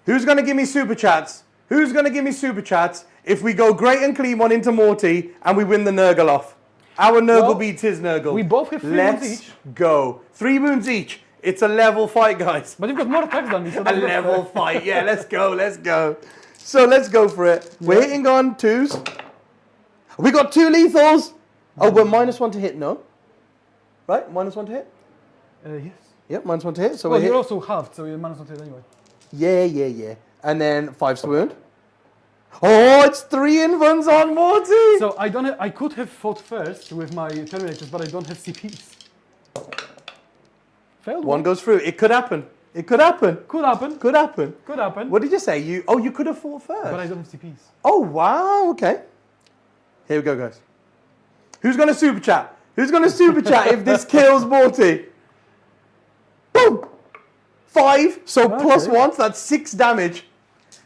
Who's going to give me super chats? Who's going to give me super chats if we go great and clean one into Morty and we win the Nurgle off? Our Nurgle beats his Nurgle. We both have 3 wounds each. Let's go. 3 wounds each. It's a level fight, guys. But you've got more attacks than me. So a level fight. Yeah, let's go. So let's go for it. Yeah. We're hitting on 2s. We got 2 lethals. Oh, we're -1 to hit, no? Right? -1 to hit? Yes. Yep, -1 to hit. So you're also halved, so you're -1 to hit anyway. Yeah. And then 5 to wound. Oh, it's 3 invulns on Morty! So I could have fought first with my Terminators, but I don't have CPs. Failed 1 goes through. It could happen. Could happen. What did you say? You could have fought first. But I don't have CPs. Oh, wow. Okay. Here we go, guys. Who's going to super chat? If this kills Morty? Boom! 5, so +1, so that's 6 damage.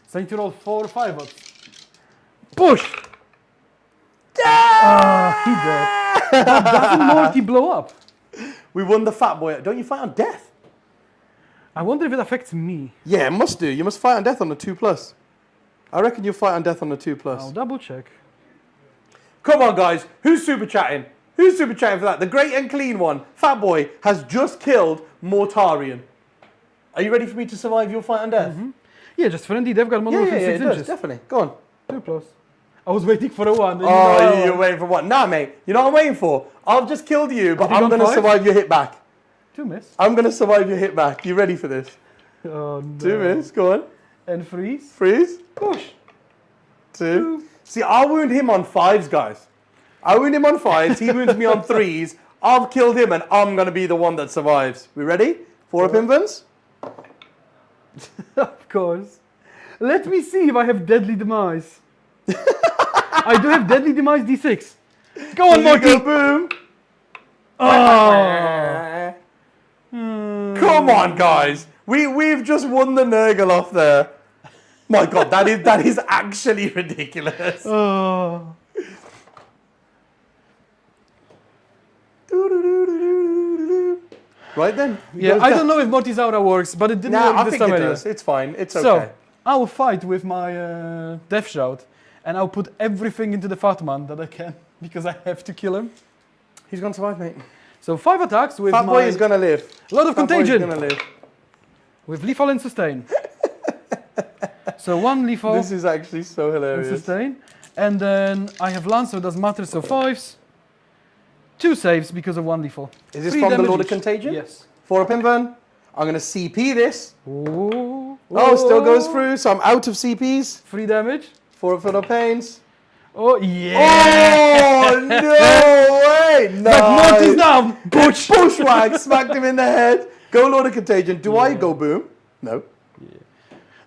So I need to roll 4 or 5 ups. Push! He dead. Doesn't Morty blow up? We won the Fat Boy. Don't you fight on death? I wonder if it affects me. Yeah, it must do. You must fight on death on the 2+. I reckon you'll fight on death on the 2+. I'll double check. Come on, guys. Who's super chatting? Who's super chatting for that? The great and clean one, Fat Boy, has just killed Mortarion. Are you ready for me to survive your fight on death? Mm-hmm. Yeah, just friendly. They've got model within 6 inches. Definitely. Go on. 2+. I was waiting for a 1. Oh, you're waiting for 1. Nah, mate. You know what I'm waiting for? I've just killed you, but I'm going to survive your hit back. 2 miss. I'm going to survive your hit back. You ready for this? Oh, no. 2 miss. Go on. And freeze. Freeze. Push. 2. See, I'll wound him on 5s, guys. I wound him on 5s. He wounds me on 3s. I've killed him, and I'm going to be the one that survives. We ready? 4 up invents? Of course. Let me see if I have deadly demise. I do have deadly demise D6. Go on, Morty. Go, boom. Oh. Come on, guys. We've just won the Nurgle off there. My God, that is actually ridiculous. Oh. Right then. Yeah, I don't know if Morty's aura works, but it didn't work this time anyway. It's fine. It's okay. So, I will fight with my Death Shroud, and I'll put everything into the Fat Man that I can, because I have to kill him. He's going to survive, mate. So 5 attacks with Fat Boy is going to live. A lot of contagion. Fat Boy is going to live. With lethal and sustain. So 1 lethal. This is actually so hilarious. And sustain. And then I have Lance, so it doesn't matter, so 5s. 2 saves because of 1 lethal. Is this from the Lord of Contagion? Yes. 4 up invern. I'm going to CP this. Ooh. Oh, still goes through, so I'm out of CPs. 3 damage. 4 up for the pains. Oh, yeah! Oh, no way! Nice. But Morty's down! Bushwhack, smacked him in the head. Go Lord of Contagion. Do I go boom? No. Yeah.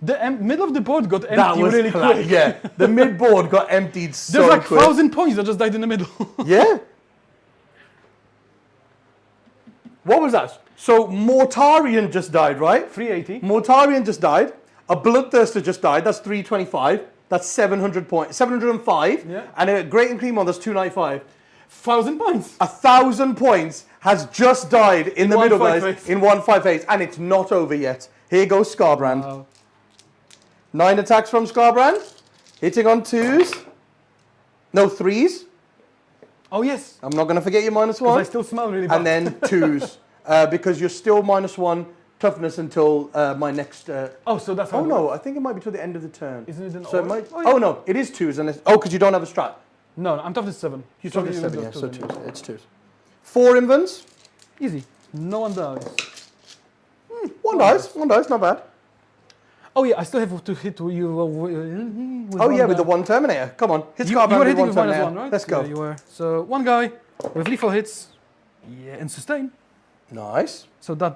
The middle of the board got empty That was really quick. Yeah, the mid board got emptied so There's like quick. 1,000 points that just died in the middle. Yeah. What was that? So Mortarion just died, right? 380. Mortarion just died. A Bloodthirster just died. That's 325. That's 700 points. 705. Yeah. And a Great and Clean one, that's 295. 1,000 points. 1,000 points has just died in the one middle, fight guys. phase. In 1-5 phase. And it's not over yet. Here goes Scarbrand. Wow. 9 attacks from Scarbrand. Hitting on 2s. No, 3s. Oh, yes. I'm not going to forget your -1. Because I still smell really bad. And then 2s. Because you're still -1 toughness until my next... oh, so that's how Oh, no. I think it might be till the end of the turn. Isn't it an so it aura? might, Oh, yeah. oh, no. It is 2s. Unless, oh, because you don't have a strat. No, I'm toughness 7. You're So toughness you 7, got yeah. So 2. 2s. It's 2s. 4 invents. Easy. No one dies. One dice. One dice. Not bad. Oh, yeah, I still have to hit you with Oh, one yeah, with guy. the 1 Terminator. Come on. Hit You Scarbrand were with hitting 1 with Terminator. -1, right? Let's go. Yeah, you were. So, 1 guy with lethal hits. Yeah, and sustain. Nice. So that...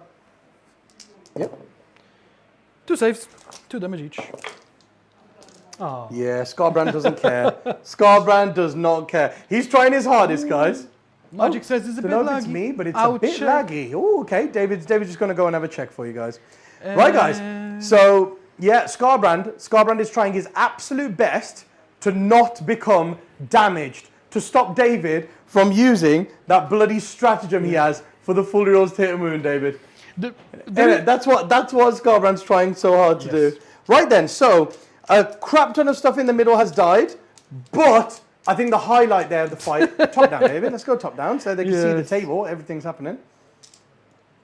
Yep. 2 saves. 2 damage each. Oh. Yeah, Scarbrand doesn't care. Scarbrand does not care. He's trying his hardest, guys. Magic says it's a Don't bit know laggy. if it's me, but it's I'll a bit check. laggy. Oh, okay. David's just going to go and have a check for you guys. Right, guys. So, yeah, Scarbrand is trying his absolute best to not become damaged, to stop David from using that bloody stratagem he has for the full reels to hit a moon, David. That's what Scarbrand's trying so hard to do. Right then, so a crap ton of stuff in the middle has died, but I think the highlight there of the fight, top down, David. Let's go top down so they can see the table. Everything's happening.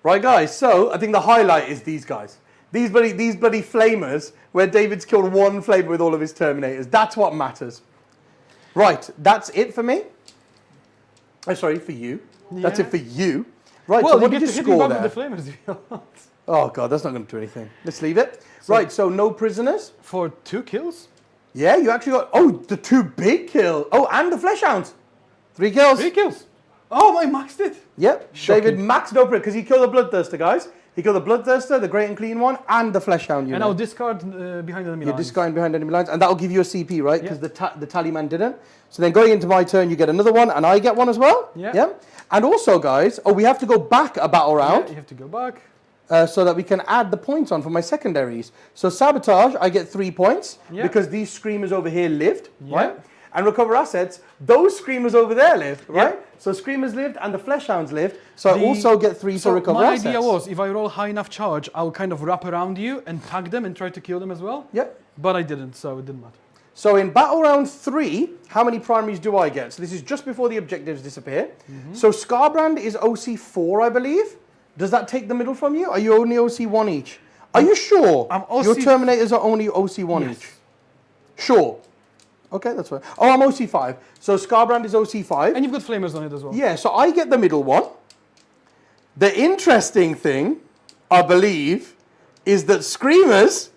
Right, guys. So I think the highlight is these guys. These bloody flamers, where David's killed 1 flamer with all of his Terminators. That's what matters. Right, that's it for me. Oh, sorry, for you. Yeah. That's it for you. Right, well, so what did you hit score him there? with the flamers if you want. Oh, God, that's not going to do anything. Let's leave it. So, right, so no prisoners. For 2 kills? Yeah, you actually got... Oh, the 2 big kills. Oh, and the Flesh Hounds. 3 kills. 3 kills. Oh, I maxed it. Yep. Shocking. David maxed over it because he killed the Bloodthirster, guys. He killed the Bloodthirster, the Great and Clean one, and the Flesh Hound unit. And I'll discard behind enemy lines. You're discarding behind enemy lines, and that'll give you a CP, right? Because the Tallyman didn't. So then going into my turn, you get another one, and I get one as well. Yeah. And also, guys, we have to go back a battle round. Yeah, you have to go back. So that we can add the points on for my secondaries. So Sabotage, I get 3 points because these Screamers over here lived, right? and recover assets, those Screamers over there lived, right? Yeah. So Screamers lived and the Fleshhounds lived. So I also get 3 to recover assets. My idea was, if I roll high enough charge, I'll kind of wrap around you and tag them and try to kill them as well. Yep. But I didn't, so it didn't matter. So in battle round 3, how many primaries do I get? So this is just before the objectives disappear. So Scarbrand is OC4, I believe. Does that take the middle from you? Are you only OC1 each? Are you sure? I'm OC... Your Terminators are only OC1 each? Sure. Okay, that's fine. Oh, I'm OC5. So Scarbrand is OC5. And you've got Flamers on it as well. Yeah, so I get the middle one. The interesting thing, I believe, is that Screamers...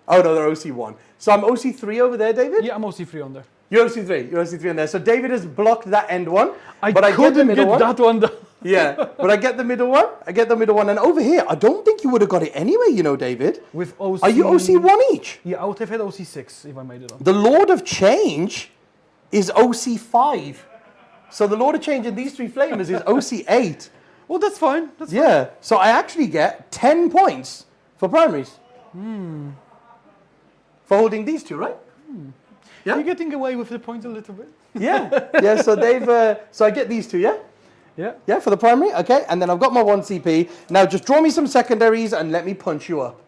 Oh, no, they're OC1. So I'm OC3 over there, David? Yeah, I'm OC3 on there. You're OC3. You're OC3 on there. So David has blocked that end one. But I get the middle one. that one done. Yeah, but I get the middle one. I get the middle one. And over here, I don't think you would have got it anyway, you know, David. With OC... Are you OC1 each? Yeah, I would have had OC6 if I made it on. The Lord of Change is OC5. So the Lord of Change in these 3 flamers is OC8. Well, that's fine. That's fine. Yeah, so I actually get 10 points for primaries. For holding these 2, right? Yeah? You're getting away with the points a little bit. Yeah, yeah. So so I get these 2, yeah. Yeah. Yeah, for the primary. Okay, and then I've got my 1 CP. Now just draw me some secondaries and let me punch you up.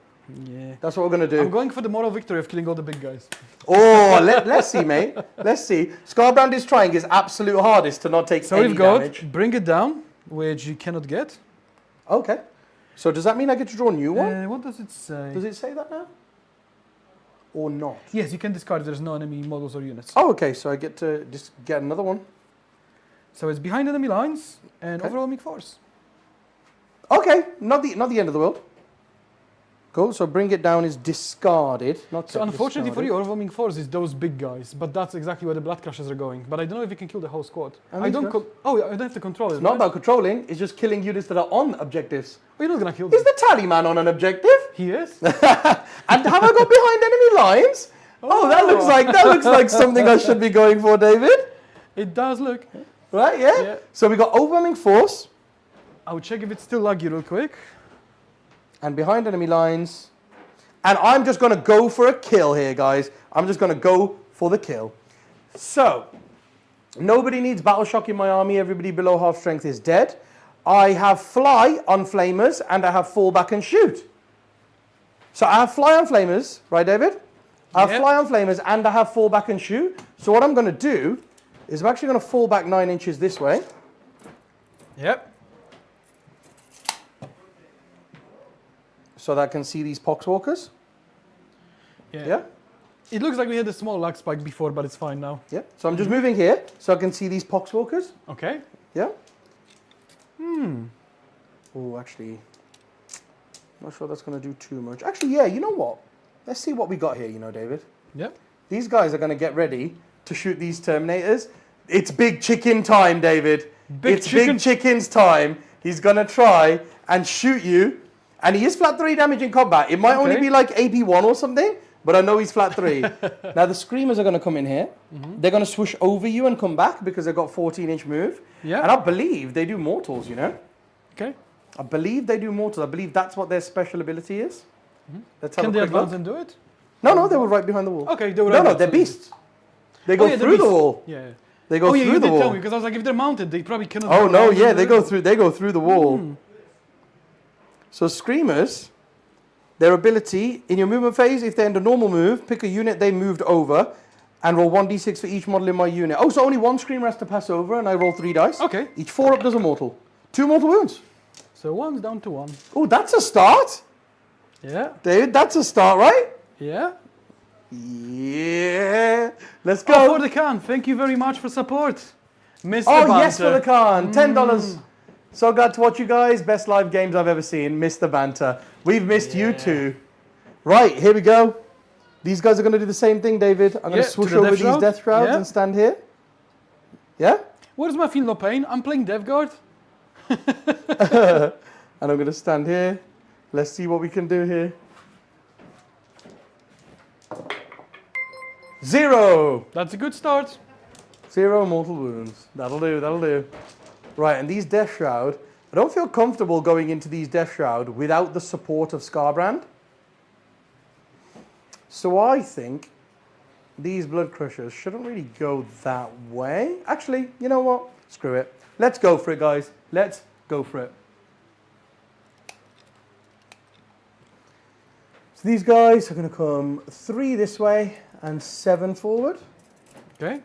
Yeah. That's what we're gonna do. I'm going for the moral victory of killing all the big guys. Oh, let's see, mate. Let's see. Scarbrand is trying his absolute hardest to not take So any we've got damage. Bring It Down, which you cannot get. Okay. So does that mean I get to draw a new one? What does it say? Does it say that now? Or not? Yes, you can discard it. There's no enemy models or units. Oh, okay. So I get to just get another one. So it's behind enemy lines and Okay. overwhelming force. Okay, not the end of the world. Cool. So Bring It Down is discarded. Not So unfortunately for discarded. you, overwhelming force is those big guys, but that's exactly where the blood crushes are going. But I don't know if you can kill the whole squad. And I these don't. guys? Oh, yeah, I don't have to control it. It's not right? about controlling. It's just killing units that are on objectives. Oh, you're not gonna kill them. Is the tally man on an objective? He is. And have I got behind enemy lines? Oh, that looks like something I should be going for, David. It does look. Right? Yeah. Yeah. So we got overwhelming force I'll check if it's still laggy real quick. and behind enemy lines, and I'm just going to go for a kill here, guys. I'm just going to go for the kill. So nobody needs battle shock in my army. Everybody below half strength is dead. I have fly on flamers and I have fall back and shoot. So I have fly on flamers, right, David? I have fly on flamers and I have fall back and shoot. So what I'm going to do is I'm actually going to fall back 9 inches this way. Yep. So that I can see these poxwalkers. Yeah? It looks like we had a small lag spike before, but it's fine now. Yeah. So I'm just moving here so I can see these poxwalkers. Okay. Yeah? Oh, actually, not sure that's going to do too much. Actually, yeah, you know what? Let's see what we got here, you know, David. Yep. These guys are going to get ready to shoot these Terminators. It's big chicken time, David. Big chicken's time. He's going to try and shoot you. And he is flat 3 damage in combat. It might only be like AP1 or something, but I know he's flat 3. Now the Screamers are going to come in here. They're going to swoosh over you and come back because they've got 14-inch move. Yeah. And I believe they do mortals, you know? Okay. I believe they do mortals. I believe that's what their special ability is. Let's have Can a they quick advance look. and do it? No, they were right behind the wall. Okay, they were No, right they're outside. beasts. They go they're through the beasts. wall. Yeah. They go you through the did tell wall. me because I was like, if they're mounted, they probably cannot. Oh go no, around yeah, and they do go through the wall. So Screamers, their ability in your movement phase, if they're in the normal move, pick a unit they moved over, and roll 1d6 for each model in my unit. Oh, so only one Screamer has to pass over, and I roll 3 dice. Okay. Each 4 up does a mortal. 2 mortal wounds. So one's down to 1. Oh, that's a start, Yeah. David. That's a start, right? Yeah. Yeah. Let's go. Oh, for the Khan, thank you very much for support. Mr. Oh, Banter. yes, for the Khan. $10. So glad to watch you guys. Best live games I've ever seen. Mr. Banter. We've missed you too. Right, here we go. These guys are going to do the same thing, David. I'm going to swoosh over these death shrouds and stand here. Yeah? Where's my feel no pain? I'm playing Death Guard. And I'm going to stand here. Let's see what we can do here. 0. That's a good start. 0 mortal wounds. That'll do, that'll do. Right, and these Death Shroud, I don't feel comfortable going into these Death Shroud without the support of Scarbrand. So I think these blood crushers shouldn't really go that way. Actually, you know what? Screw it. Let's go for it, guys. Let's go for it. So these guys are going to come 3 this way and 7 forward. Okay.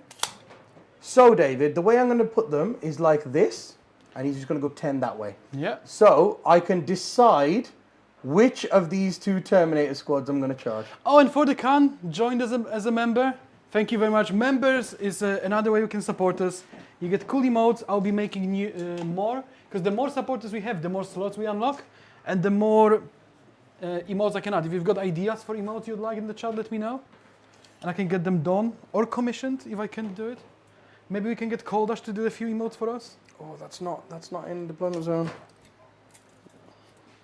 So, David, the way I'm going to put them is like this, and he's just going to go 10 that way. Yeah. So I can decide which of these 2 Terminator squads I'm going to charge. Oh, and for the Khan, joined as a member. Thank you very much. Members is another way you can support us. You get cool emotes. I'll be making more, because the more supporters we have, the more slots we unlock, and the more emotes I can add. If you've got ideas for emotes you'd like in the chat, let me know. And I can get them done, or commissioned if I can do it. Maybe we can get Koldash to do a few emotes for us. Oh, that's not in deployment zone.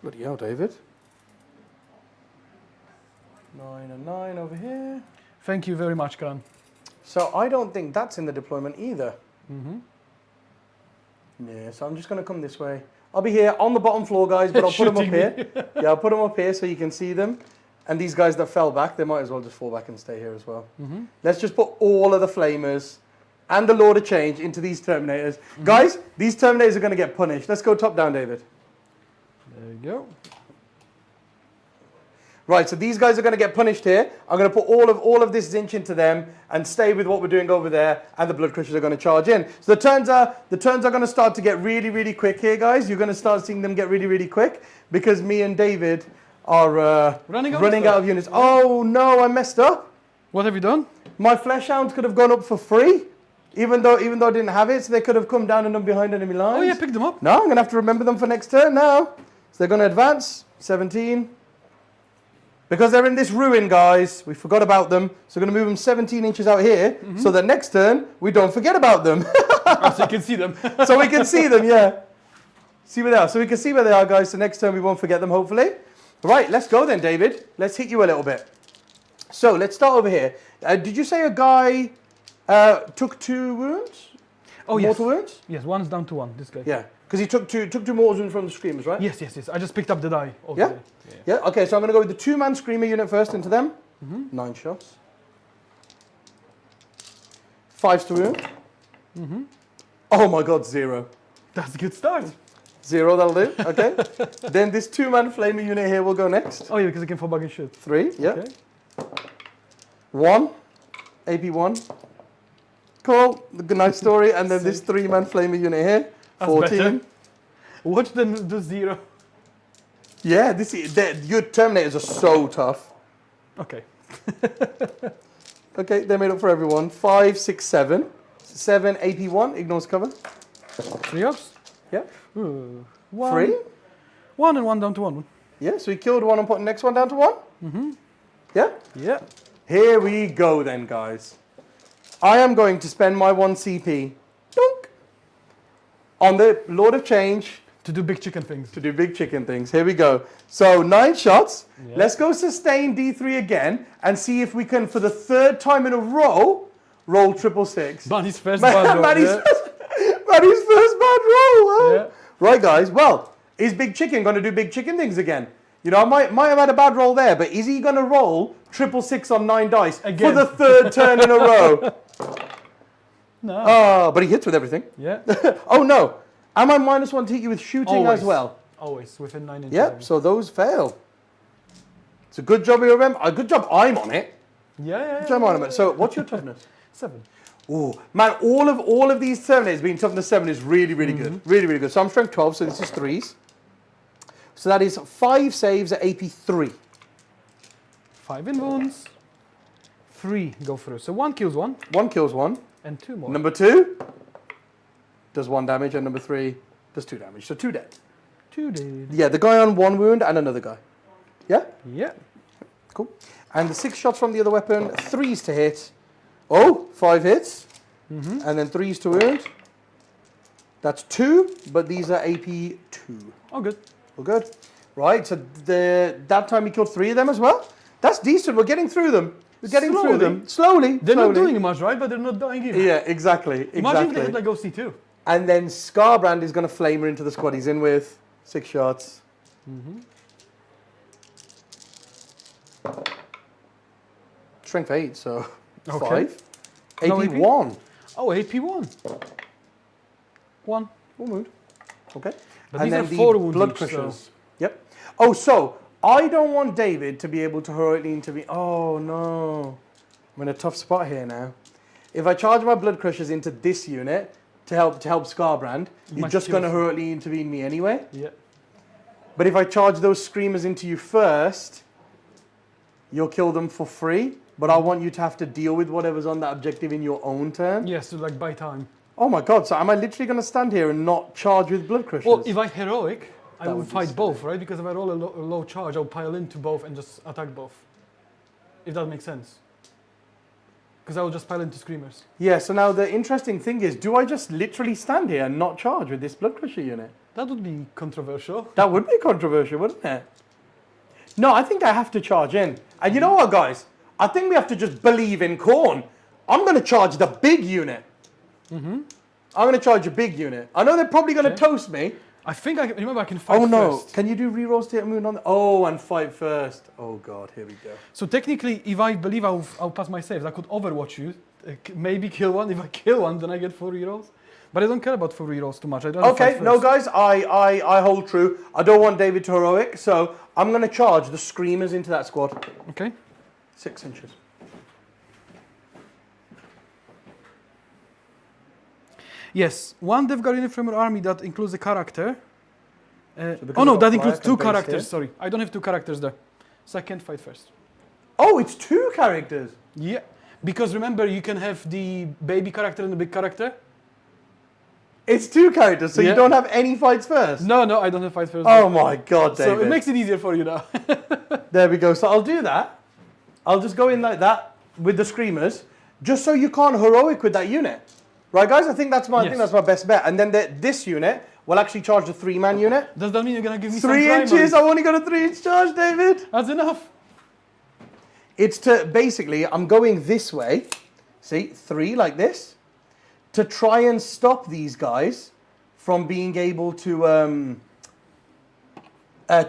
Bloody hell, David. 9 and 9 over here. Thank you very much, Khan. So I don't think that's in the deployment either. Mm-hmm. Yeah, so I'm just going to come this way. I'll be here on the bottom floor, guys, but I'll put them up here. Yeah, I'll put them up here so you can see them. And these guys that fell back, they might as well just fall back and stay here as well. Mm-hmm. Let's just put all of the Flamers and the Lord of Change into these Terminators. Mm-hmm. Guys, these Terminators are going to get punished. Let's go top down, David. There you go. Right, so these guys are going to get punished here. I'm going to put all of this zinch into them and stay with what we're doing over there, and the blood crushers are going to charge in. So the turns are going to start to get really, really quick here, guys. You're going to start seeing them get really, really quick because me and David are running out of units. Oh no, I messed up. What have you done? My flesh hounds could have gone up for free, even though I didn't have it, so they could have come down and done behind enemy lines. Oh yeah, pick them up. No, I'm going to have to remember them for next turn now. So they're going to advance 17. Because they're in this ruin, guys, we forgot about them. So we're going to move them 17 inches out here, so that next turn, we don't forget about them. Oh, so you can see them. So we can see them, yeah. See where they are. So we can see where they are, guys. So next turn, we won't forget them, hopefully. Right, let's go then, David. Let's hit you a little bit. So let's start over here. Did you say a guy took 2 wounds? Oh, yes. Mortal wounds? Yes, one's down to 1, this guy. Yeah, because he took two mortal wounds from the screamers, right? Yes. I just picked up the die. Yeah? Yeah, okay, so I'm going to go with the 2-man screamer unit first into them. 9 shots. 5s to wound. Oh my god, 0. That's a good start. 0, that'll do, okay. Then this 2-man flamer unit here will go next. Oh yeah, because it can fall back and shoot. 3, yeah. Okay. 1, AP 1. Cool, good nice story. And then this 3-man flamer unit here, 14. Better. Watch the 0. Yeah, your Terminators are so tough. Okay. Okay, they're made up for everyone. 5, 6, 7. 7, AP 1, ignores cover. 3 ups? Yeah. Ooh. 3? 1 and 1 down to 1. Yeah, so he killed 1 and put the next one down to 1? Yeah? Yeah. Here we go then, guys. I am going to spend my 1 CP dunk, on the Lord of Change. To do big chicken things. To do big chicken things. Here we go. So 9 shots. Yeah. Let's go sustain D3 again and see if we can, for the 3rd time in a row, roll 666. Manny's first bad roll. Manny's first bad roll. Huh? Yeah. Right, guys. Well, is Big Chicken going to do big chicken things again? You know, I might have had a bad roll there, but is he going to roll 666 on 9 dice again? For the 3rd turn in a row? No. Oh, but he hits with everything. Yeah. Oh, no. Am I -1 to hit you with shooting Always. as well? Always, within 9 inches. Yep, so those fail. It's a good job you remember. A good job I'm on it. Yeah. Good job I'm on it. So what's your toughness? 7. Oh, man, all of these Terminators being toughness 7 is really, really good. Really, really good. So I'm strength 12, so this is 3s. So that is 5 saves at AP 3. 5 in wounds. 3 go through. So 1 kills 1. 1 kills 1. And 2 more. Number 2 does 1 damage, and number 3 does 2 damage. So 2 dead. 2 dead. Yeah, the guy on 1 wound and another guy. Yeah? Yeah. Cool. And the 6 shots from the other weapon, 3s to hit. Oh, 5 hits. And then 3s to wound. That's 2, but these are AP 2. Oh, good. Well, good. Right, so that time he killed 3 of them as well. That's decent. We're getting through them. We're getting through them. Slowly. They're not doing much, right? But they're not dying either. Yeah, exactly. Imagine if they had like OC2. And then Scarbrand is going to flame her into the squad he's in with. 6 shots. Strength 8, so Okay. 5. AP, No AP? 1. Oh, AP 1. 1. 1 wound. Okay. But and these then are the 4 wounds blood each, crushers. so. Yep. Oh, so I don't want David to be able to heroically intervene. Oh no. I'm in a tough spot here now. If I charge my blood crushers into this unit to help Scarbrand, you're just going to heroically intervene me anyway. Yeah. But if I charge those screamers into you first, you'll kill them for free. But I want you to have to deal with whatever's on that objective in your own turn. Yes, so like buy time. Oh my god, so am I literally going to stand here and not charge with blood crushers? Well, if I heroic, I That will would be fight silly. both, right? Because if I roll a low charge, I'll pile into both and just attack both. If that makes sense. Because I will just pile into screamers. Yeah, so now the interesting thing is, do I just literally stand here and not charge with this blood crusher unit? That would be controversial. That would be controversial, wouldn't it? No, I think I have to charge in. And you know what, guys? I think we have to just believe in Khorne. I'm going to charge the big unit. I'm going to charge a big unit. I know they're probably going to toast me. I think I can fight Oh no, first. can you do rerolls to hit moon on the... Oh, and fight first. Oh god, here we go. So technically, if I believe I'll pass my saves, I could overwatch you, maybe kill one. If I kill one, then I get 4 rerolls. But I don't care about 4 rerolls too much. I'd rather Okay, fight no first. guys, I hold true. I don't want David to heroic, so I'm going to charge the screamers into that squad. Okay. 6 inches. Yes, one Dev Guardian from your army that includes a character. because Oh no, I've got that includes Fly, I 2 can base characters. here. Sorry, I don't have 2 characters there, so I can't fight first. Oh, it's 2 characters. Yeah, because remember you can have the baby character and the big character. It's 2 characters, so you Yeah. don't have any fights first? No, I don't have fight first. Oh my god, David. So it makes it easier for you now. There we go. So I'll do that. I'll just go in like that with the screamers, just so you can't heroic with that unit. Right, guys? I think that's my best bet. And then this unit will actually charge the 3-man unit. Does that mean you're gonna give me some 3 primaries? inches. I've only got a 3-inch charge, David. That's enough. It's to basically, I'm going this way. See, 3 like this, to try and stop these guys from being able to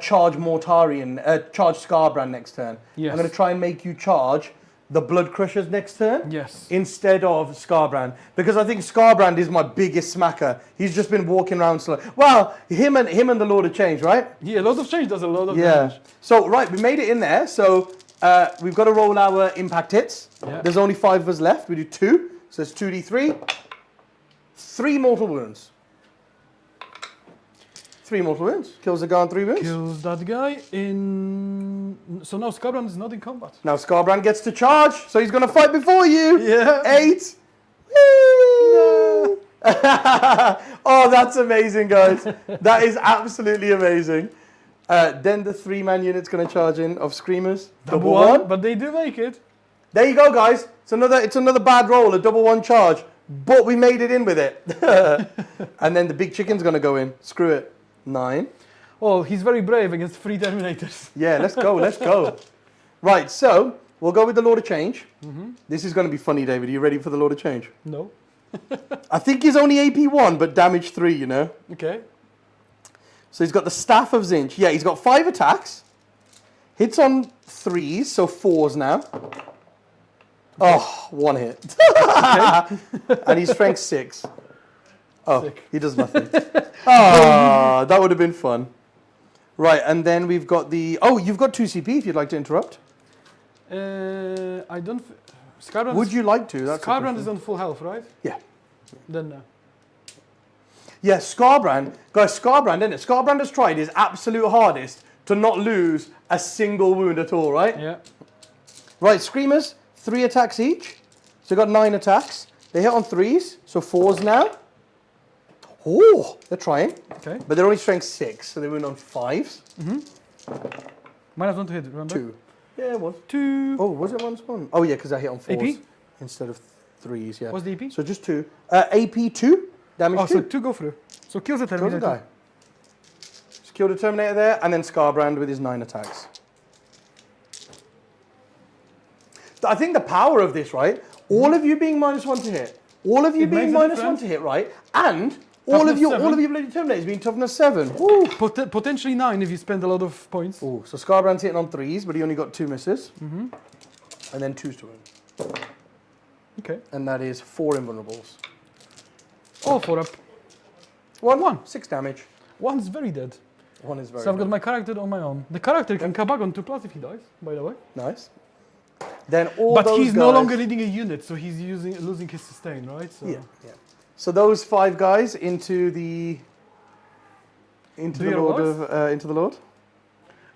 charge Mortarion, charge Scarbrand next turn. Yes. I'm going to try and make you charge the Blood Crushers next turn. Yes. Instead of Scarbrand, because I think Scarbrand is my biggest smacker. He's just been walking around slow. Well, him and the Lord of Change, right? Yeah, a lot of change does a lot of damage. So right, we made it in there. So we've got to roll our impact hits. Yeah. There's only 5 of us left. We do 2, so it's 2d3. 3 mortal wounds. 3 mortal wounds. Kills the guy on 3 wounds. Kills that guy in. So now Scarbrand is not in combat. Now Scarbrand gets to charge, so he's going to fight before you. Yeah. 8. Woo! Oh, that's amazing, guys. That is absolutely amazing. Then the 3-man unit's going to charge in of screamers. Double one. But they do make it. There you go, guys. It's another bad roll, a double 1 charge, but we made it in with it. And then the big chicken's going to go in. Screw it. 9. Oh, he's very brave against 3 Terminators. Yeah, let's go, let's go. Right, so we'll go with the Lord of Change. This is going to be funny, David. Are you ready for the Lord of Change? No. I think he's only AP 1, but damage 3, you know? Okay. So he's got the Staff of Zinch. Yeah, he's got 5 attacks. Hits on 3s, so 4s now. Oh, 1 hit. And he's strength 6. Oh, Sick. he does nothing. Ah, that would have been fun. Right, and then we've got the... Oh, you've got 2 CP if you'd like to interrupt. I don't. Scarbrand. Would you like to? That's the Scarbrand question. is on full health, right? Yeah. Then no. Yeah, Scarbrand. Guys, Scarbrand, isn't it? Scarbrand has tried his absolute hardest to not lose a single wound at all, right? Yeah. Right, Screamers, 3 attacks each. So they've got 9 attacks. They hit on 3s, so 4s now. Oh, they're trying. Okay. But they're only strength 6, so they went on 5s. -1 to hit, remember? 2. Yeah, it was. 2. Oh, was it 1-1? Oh, yeah, because I hit on 4s. AP? Instead of 3s, yeah. What's the AP? So just 2. AP 2, damage Oh, 2. so 2 go through. So kills the Kill the Terminator. guy. Just kill the Terminator there, and then Scarbrand with his 9 attacks. I think the power of this, right? All of you being -1 to hit. All of you It being makes a -1 difference. to hit, right? And all Toughness of you 7. bloody Terminators being toughness 7. Woo! Potentially 9 if you spend a lot of points. Ooh, so Scarbrand's hitting on 3s, but he only got 2 misses. And then 2s to him. Okay. And that is 4 invulnerables. All 4 up. 1. 6 damage. One's very dead. 1 is very So I've got dead. my character on my own. The character can come back on 2+ if he dies, by the way. Nice. Then all But those he's guys, no longer leading a unit, so he's losing his sustain, right? So Yeah. So those 5 guys into the Lord.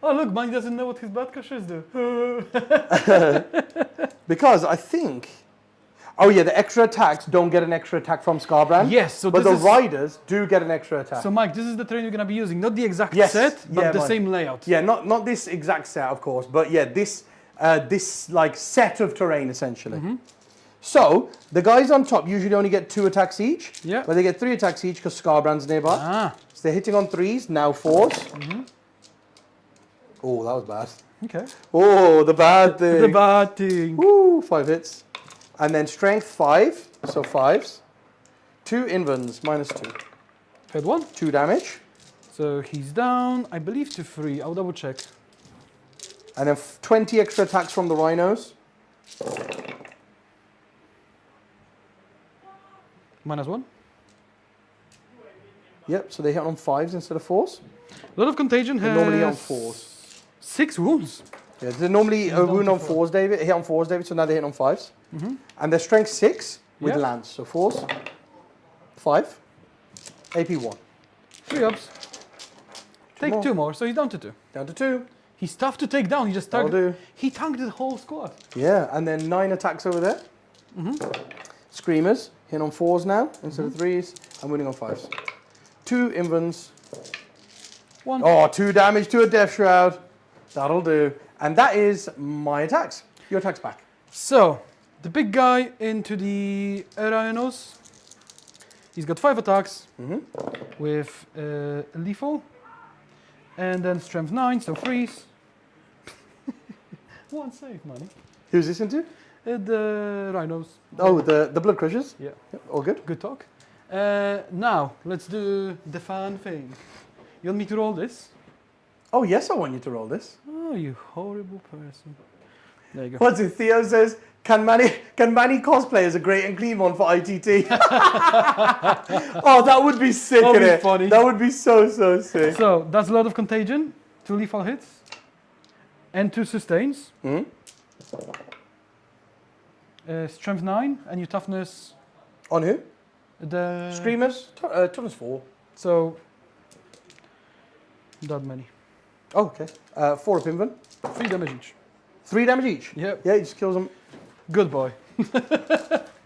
Oh look, mine doesn't know what his bad caches do. Because I think, oh yeah, the extra attacks don't get an extra attack from Scarbrand. Yes, so but this the is, riders do get an extra attack. So Mike, this is the terrain you're gonna be using, not the exact Yes, set, but yeah, the Mike. same layout. Yeah, not this exact set, of course, but yeah, this like set of terrain essentially. So the guys on top usually only get 2 attacks each. Yeah. But they get 3 attacks each because Scarbrand's nearby. Ah. So they're hitting on 3s, now 4s. Oh, that was bad. Okay. Oh, the bad thing. The bad thing. Woo, 5 hits. And then strength 5, so 5s. 2 invens, -2. Head 1. 2 damage. So he's down, I believe, to 3. I'll double check. And then 20 extra attacks from the rhinos. -1. Yep, so they hit on 5s instead of 4s. A lot of contagion They has normally hit on 4s. 6 wounds. Yeah, they're normally a wound to on 4. 4s, David. Hit on 4s, David, so now they hit on 5s. And they're strength 6 with Yeah. lance. So 4s, 5, AP 1. 3 ups. Take more. 2 more, so he's down to 2. Down to 2. He's tough to take down. He just That'll tanked. do. He tanked the whole squad. Yeah, and then 9 attacks over there. Screamers, hitting on 4s now instead of 3s, and winning on 5s. 2 invens. 1. Oh, 2 damage to a Death Shroud. That'll do. And that is my attacks. Your attacks back. So, the big guy into the rhinos. He's got 5 attacks with lethal. And then strength 9, so freeze. 1 save, money. Who's this into? The rhinos. Oh, the Blood Crushers? Yeah. Yep, all good. Good talk. Now, let's do the fun thing. You want me to roll this? Oh, yes, I want you to roll this. Oh, you horrible person. There you go. What's it? Theo says, can Manny cosplay as a great and clean one for ITT? Oh, that would be sick, That would be innit? funny. That would be so sick. So, that's a lot of contagion. 2 lethal hits. And 2 sustains. Strength 9, and your toughness. On who? The Screamers? Toughness 4. So, that many. Oh, okay. 4 up Inven. 3 damage each. 3 damage each? Yep. Yeah, he just kills them. Good boy.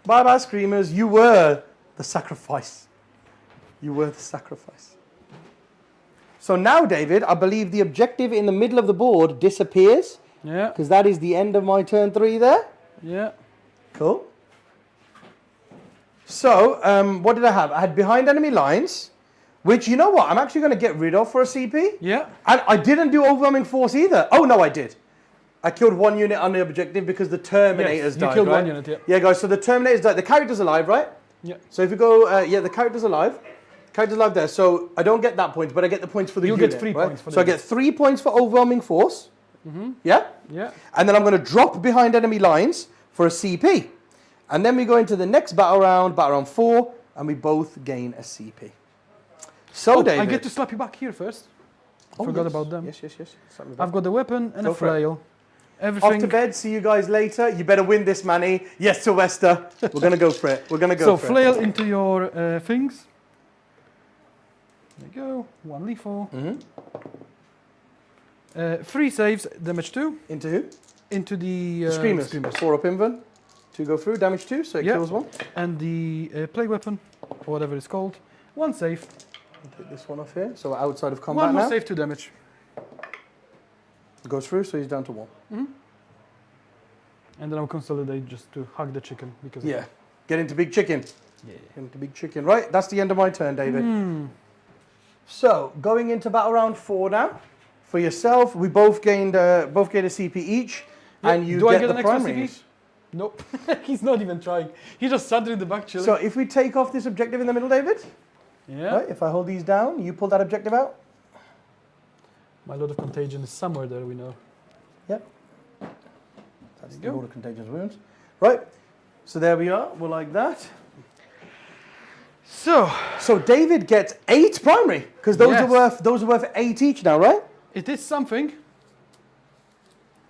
Bye-bye, Screamers. You were the sacrifice. You were the sacrifice. So now, David, I believe the objective in the middle of the board disappears. Yeah. Because that is the end of my turn 3 there. Yeah. Cool. So, what did I have? I had behind enemy lines, which, you know what, I'm actually going to get rid of for a CP. Yeah. And I didn't do overwhelming force either. Oh, no, I did. I killed 1 unit on the objective because the Terminators died, you killed right? 1 unit, yeah. Yeah, guys, so the Terminators died. The character's alive, right? Yeah. So if you go, yeah, the character's alive. Character's alive there. So I don't get that point, but I get the points for the You'll unit. get 3 right? points for the So I get 3 points for overwhelming force. Yeah? Yeah. And then I'm going to drop behind enemy lines for a CP. And then we go into the next battle round 4, and we both gain a CP. So, David. I get to slap you back here first. Forgot about them. Yes. Slap me back. I've got a weapon and Go a for it. flail. Everything. Off to bed. See you guys later. You better win this, Manny. Yes, Sylvester. We're going to go for it. We're going to go So for flail into your things. There you go. 1 lethal. 3 saves, damage 2. it. Into who? Into the Screamers. 4 up Inven. 2 go through. Damage 2, so it kills 1. And the plague weapon, or whatever it's called. 1 save. I'll take this one off here. So we're outside of combat 1 more now. save, 2 damage. Goes through, so he's down to 1. And then I'll consolidate just to hug the chicken because Yeah. Get into big chicken. Yeah. Get into big chicken. Right, that's the end of my turn, David. So, going into battle round 4 now. For yourself, we both gained a CP each. Yep. And you Do I get get the an extra primaries. CP? Nope. He's not even trying. He just sat there in the back chilling. So, if we take off this objective in the middle, David, yeah. right, if I hold these down, you pull that objective out. My load of contagion is somewhere there, we know. Yep. That's There the you go. load of contagious wounds. Right. So there we are. We're like that. So David gets 8 primary because those Yes. are worth 8 each now, right? it is something.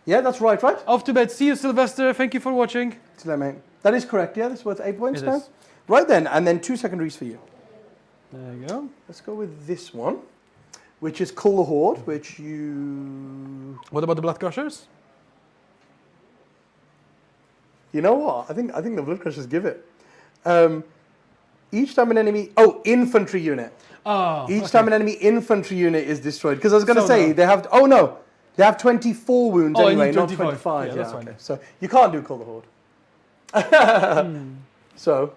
Yeah, that's right. Off to bed. See you, Sylvester. Thank you for watching. See that, mate. That is correct. Yeah, that's worth 8 points It now. is. Right then, and then 2 secondaries for you. There you go. Let's go with this one, which is Cull the Horde, which you... What about the Blood Crushers? You know what? I think the Blood Crushers give it. Each time an enemy... Oh, infantry unit. Oh, Each time an enemy infantry unit is destroyed. Because I was going to So say, no. they have... Oh, no. They have 24 wounds Oh, I anyway, need not 25. 25. Yeah, that's fine. Okay. So you can't do Cull the Horde. So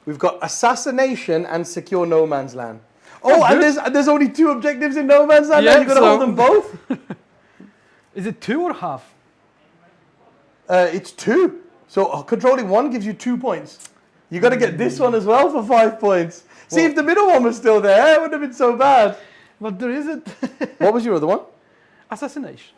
we've got Assassination and Secure No Man's Land. Oh, and there's only 2 objectives in No Man's Land. Yeah, Now you've got to so- hold them both? Is it 2 or half? It's 2. So controlling 1 gives you 2 points. You got to get this one as well for 5 points. See, if the middle one was still there, it wouldn't have been so bad. But there isn't. What was your other one? Assassination.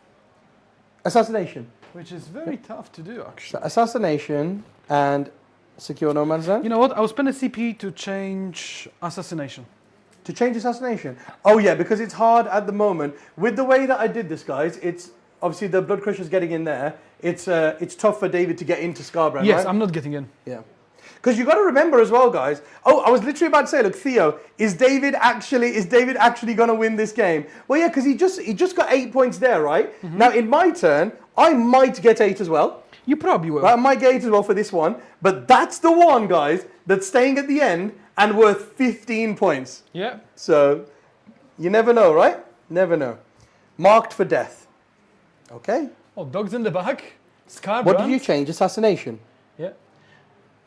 Assassination. Which is very tough to do, actually. So assassination and Secure No Man's Land. You know what? I'll spend a CP to change Assassination. To change assassination. Oh yeah, because it's hard at the moment. With the way that I did this, guys, it's obviously the Blood Crusher's getting in there. It's tough for David to get into Scarbrand, Yes, right? I'm not getting in. Yeah. Because you got to remember as well, guys. Oh, I was literally about to say, look, Theo, is David actually going to win this game? Well, yeah, because he just got 8 points there, right? Now in my turn, I might get 8 as well. You probably will. Right, I might get 8 as well for this one, but that's the one, guys, that's staying at the end and worth 15 points. Yeah. So you never know, right? Never know. Marked for death. Okay. Oh, dogs in the back. Scarbrand. What did you change? Assassination. Yeah.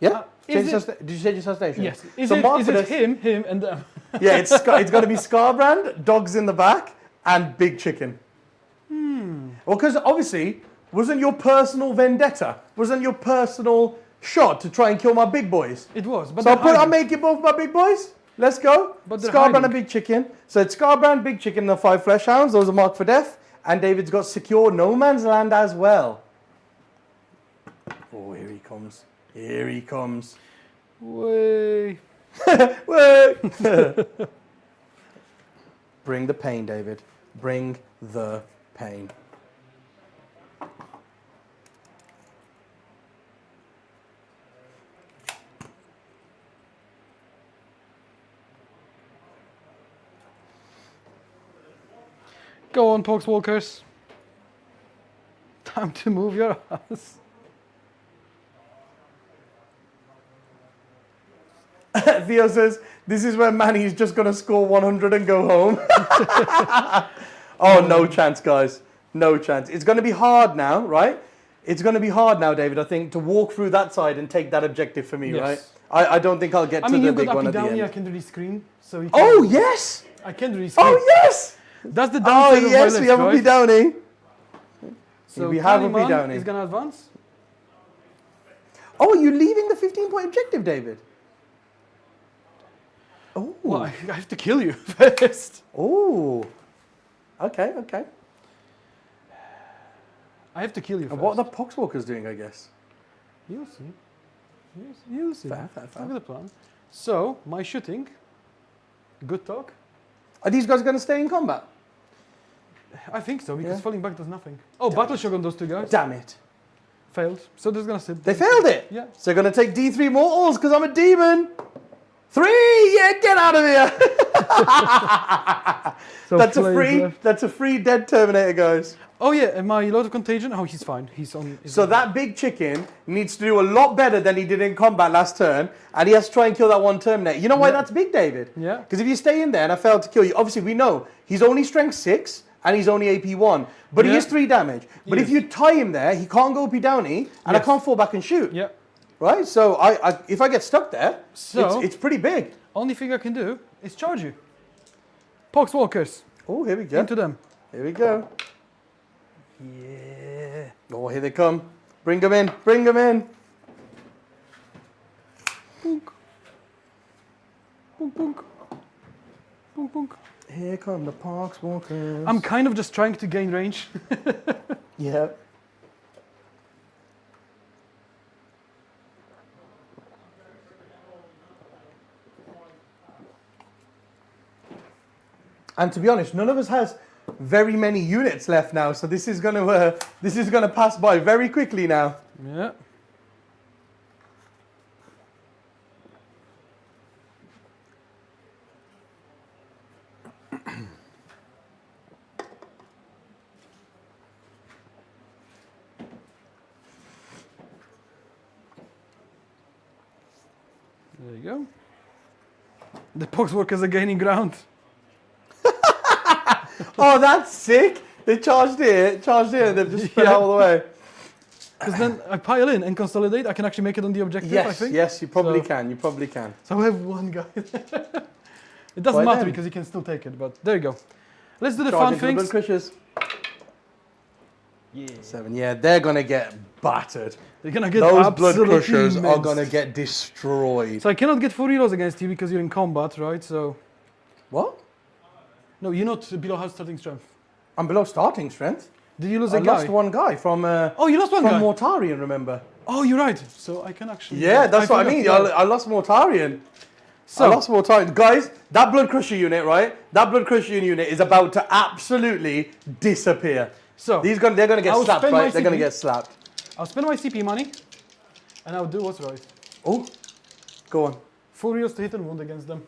Yeah. Is Did you change assassination? Yes. Is So marked it for death- him, and them? Yeah, it's going to be Scarbrand, dogs in the back, and big chicken. Well, because obviously, wasn't your personal vendetta, wasn't your personal shot to try and kill my big boys? It was. But So they're I'll hiding. make it both my big boys. Let's go. But they're Scarbrand hiding. and big chicken. So it's Scarbrand, big chicken, and the 5 flesh hounds. Those are marked for death. And David's got Secure No Man's Land as well. Oh, here he comes. Here he comes. Way. Wait. Bring the pain, David. Bring the pain. Go on, Poxwalkers. Time to move your ass. Theo says, this is where Manny's just going to score 100 and go home. Oh, no chance, guys. No chance. It's going to be hard now, right? It's going to be hard now, David, I think, to walk through that side and take that objective for me, Yes. right? I don't think I'll get I to mean, the you've big got one up at and the down. I end. can do the screen. So you can, Oh, yes! I can do the screen. Oh, yes! That's the Oh, downside of my yes, list, we have a right? P Downing. So we have a P Caliban Downing. is going to advance. Oh, are you leaving the 15-point objective, David? Oh. Well, I have to kill you first. Oh. Okay, okay. I have to kill you first. And what are the Poxwalkers doing, I guess? You'll see. You'll see. Fair, fair, fair. Look at the plan. So, my shooting. Good talk. Are these guys going to stay in combat? I think so, because Yeah. falling back does nothing. Oh, battle shock on those 2 guys. Damn it. Failed. So they're going to sit. They failed it? Yeah. So they're going to take D3 mortals because I'm a demon. 3! Yeah, get out of here. So That's a flames free. left. That's a free dead Terminator, guys. Oh yeah, and my load of contagion. Oh, he's fine. He's on. He's So on. that big chicken needs to do a lot better than he did in combat last turn, and he has to try and kill that one Terminator. You know why Yeah. that's big, David? Yeah. Because if you stay in there and I fail to kill you, obviously we know he's only strength 6 and he's only AP 1, but he Yeah. is 3 damage. But if Yes. you tie him there, he can't go P Downey, and I Yes. can't fall back and shoot. Yeah. Right? So if I get stuck there, So- it's pretty big. Only thing I can do is charge you. Poxwalkers. Oh, here we go. Into them. Here we go. Yeah. Oh, here they come. Bring them in. Bring them in. Punk. Punk, punk. Punk, punk. Here come the Poxwalkers. I'm kind of just trying to gain range. Yeah. And to be honest, none of us has very many units left now, so this is gonna pass by very quickly now. Yeah. There you go. The poxwalkers are gaining ground. Oh, that's sick! They charged here, and they've just spread out all the way. Because then I pile in and consolidate, I can actually make it on the objective, I think. Yes, you probably can. So I have one guy. It doesn't matter because he can still take it, but there you go. Let's do the fun things. The blood crushers. Yeah. 7, yeah, they're gonna get battered. They're gonna get Those blood absolutely crushers are minced. gonna get destroyed. So I cannot get 4 heroes against you because you're in combat, right? So What? no, you're not below half starting strength. I'm below starting strength. Did you lose I a guy? lost one guy from Oh, you lost one guy. Mortarion, remember? Oh, you're right. So I can actually. Yeah, that's what I mean. forgot. I lost Mortarion. So I lost Mortarion. Guys, that blood crusher unit, right? That blood crusher unit is about to absolutely disappear. So they're gonna get I'll slapped, spend my right? They're gonna CP. get slapped. I'll spend my CP money, and I'll do what's right. Oh, go on. 4 heroes to hit and wound against them.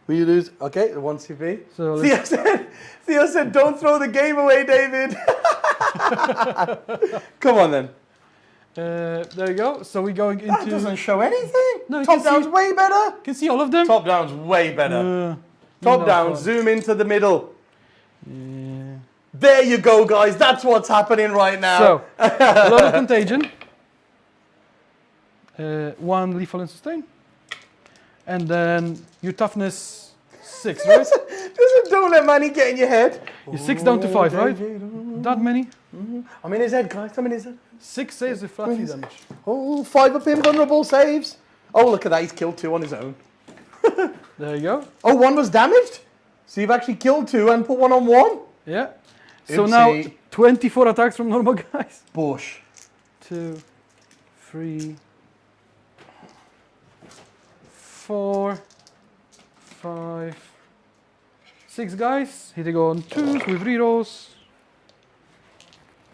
Will you lose? Okay, the 1 CP. So Theo said, don't throw the game away, David. Come on then. there you go. So we're going into. That doesn't show anything. No, you Top can see- down's way better. You can see all of them. Top down's way better. Top no down, fun. zoom into the middle. Yeah. There you go, guys. That's what's happening right now. So a lot of contagion. 1 lethal and sustain, and then your toughness 6, right? Just don't let money get in your head. You're 6 down to 5, right? That many? I'm in his head, guys. I'm in his head. 6 saves with flat 3 damage. Oh, 5 up invulnerable saves. Oh, look at that. He's killed 2 on his own. There you go. Oh, 1 was damaged. So you've actually killed 2 and put 1 on 1. Yeah. So Oopsie. now 24 attacks from normal guys. Bush. 2, 3, 4, 5, 6 guys. Hitting on 2s with rerolls.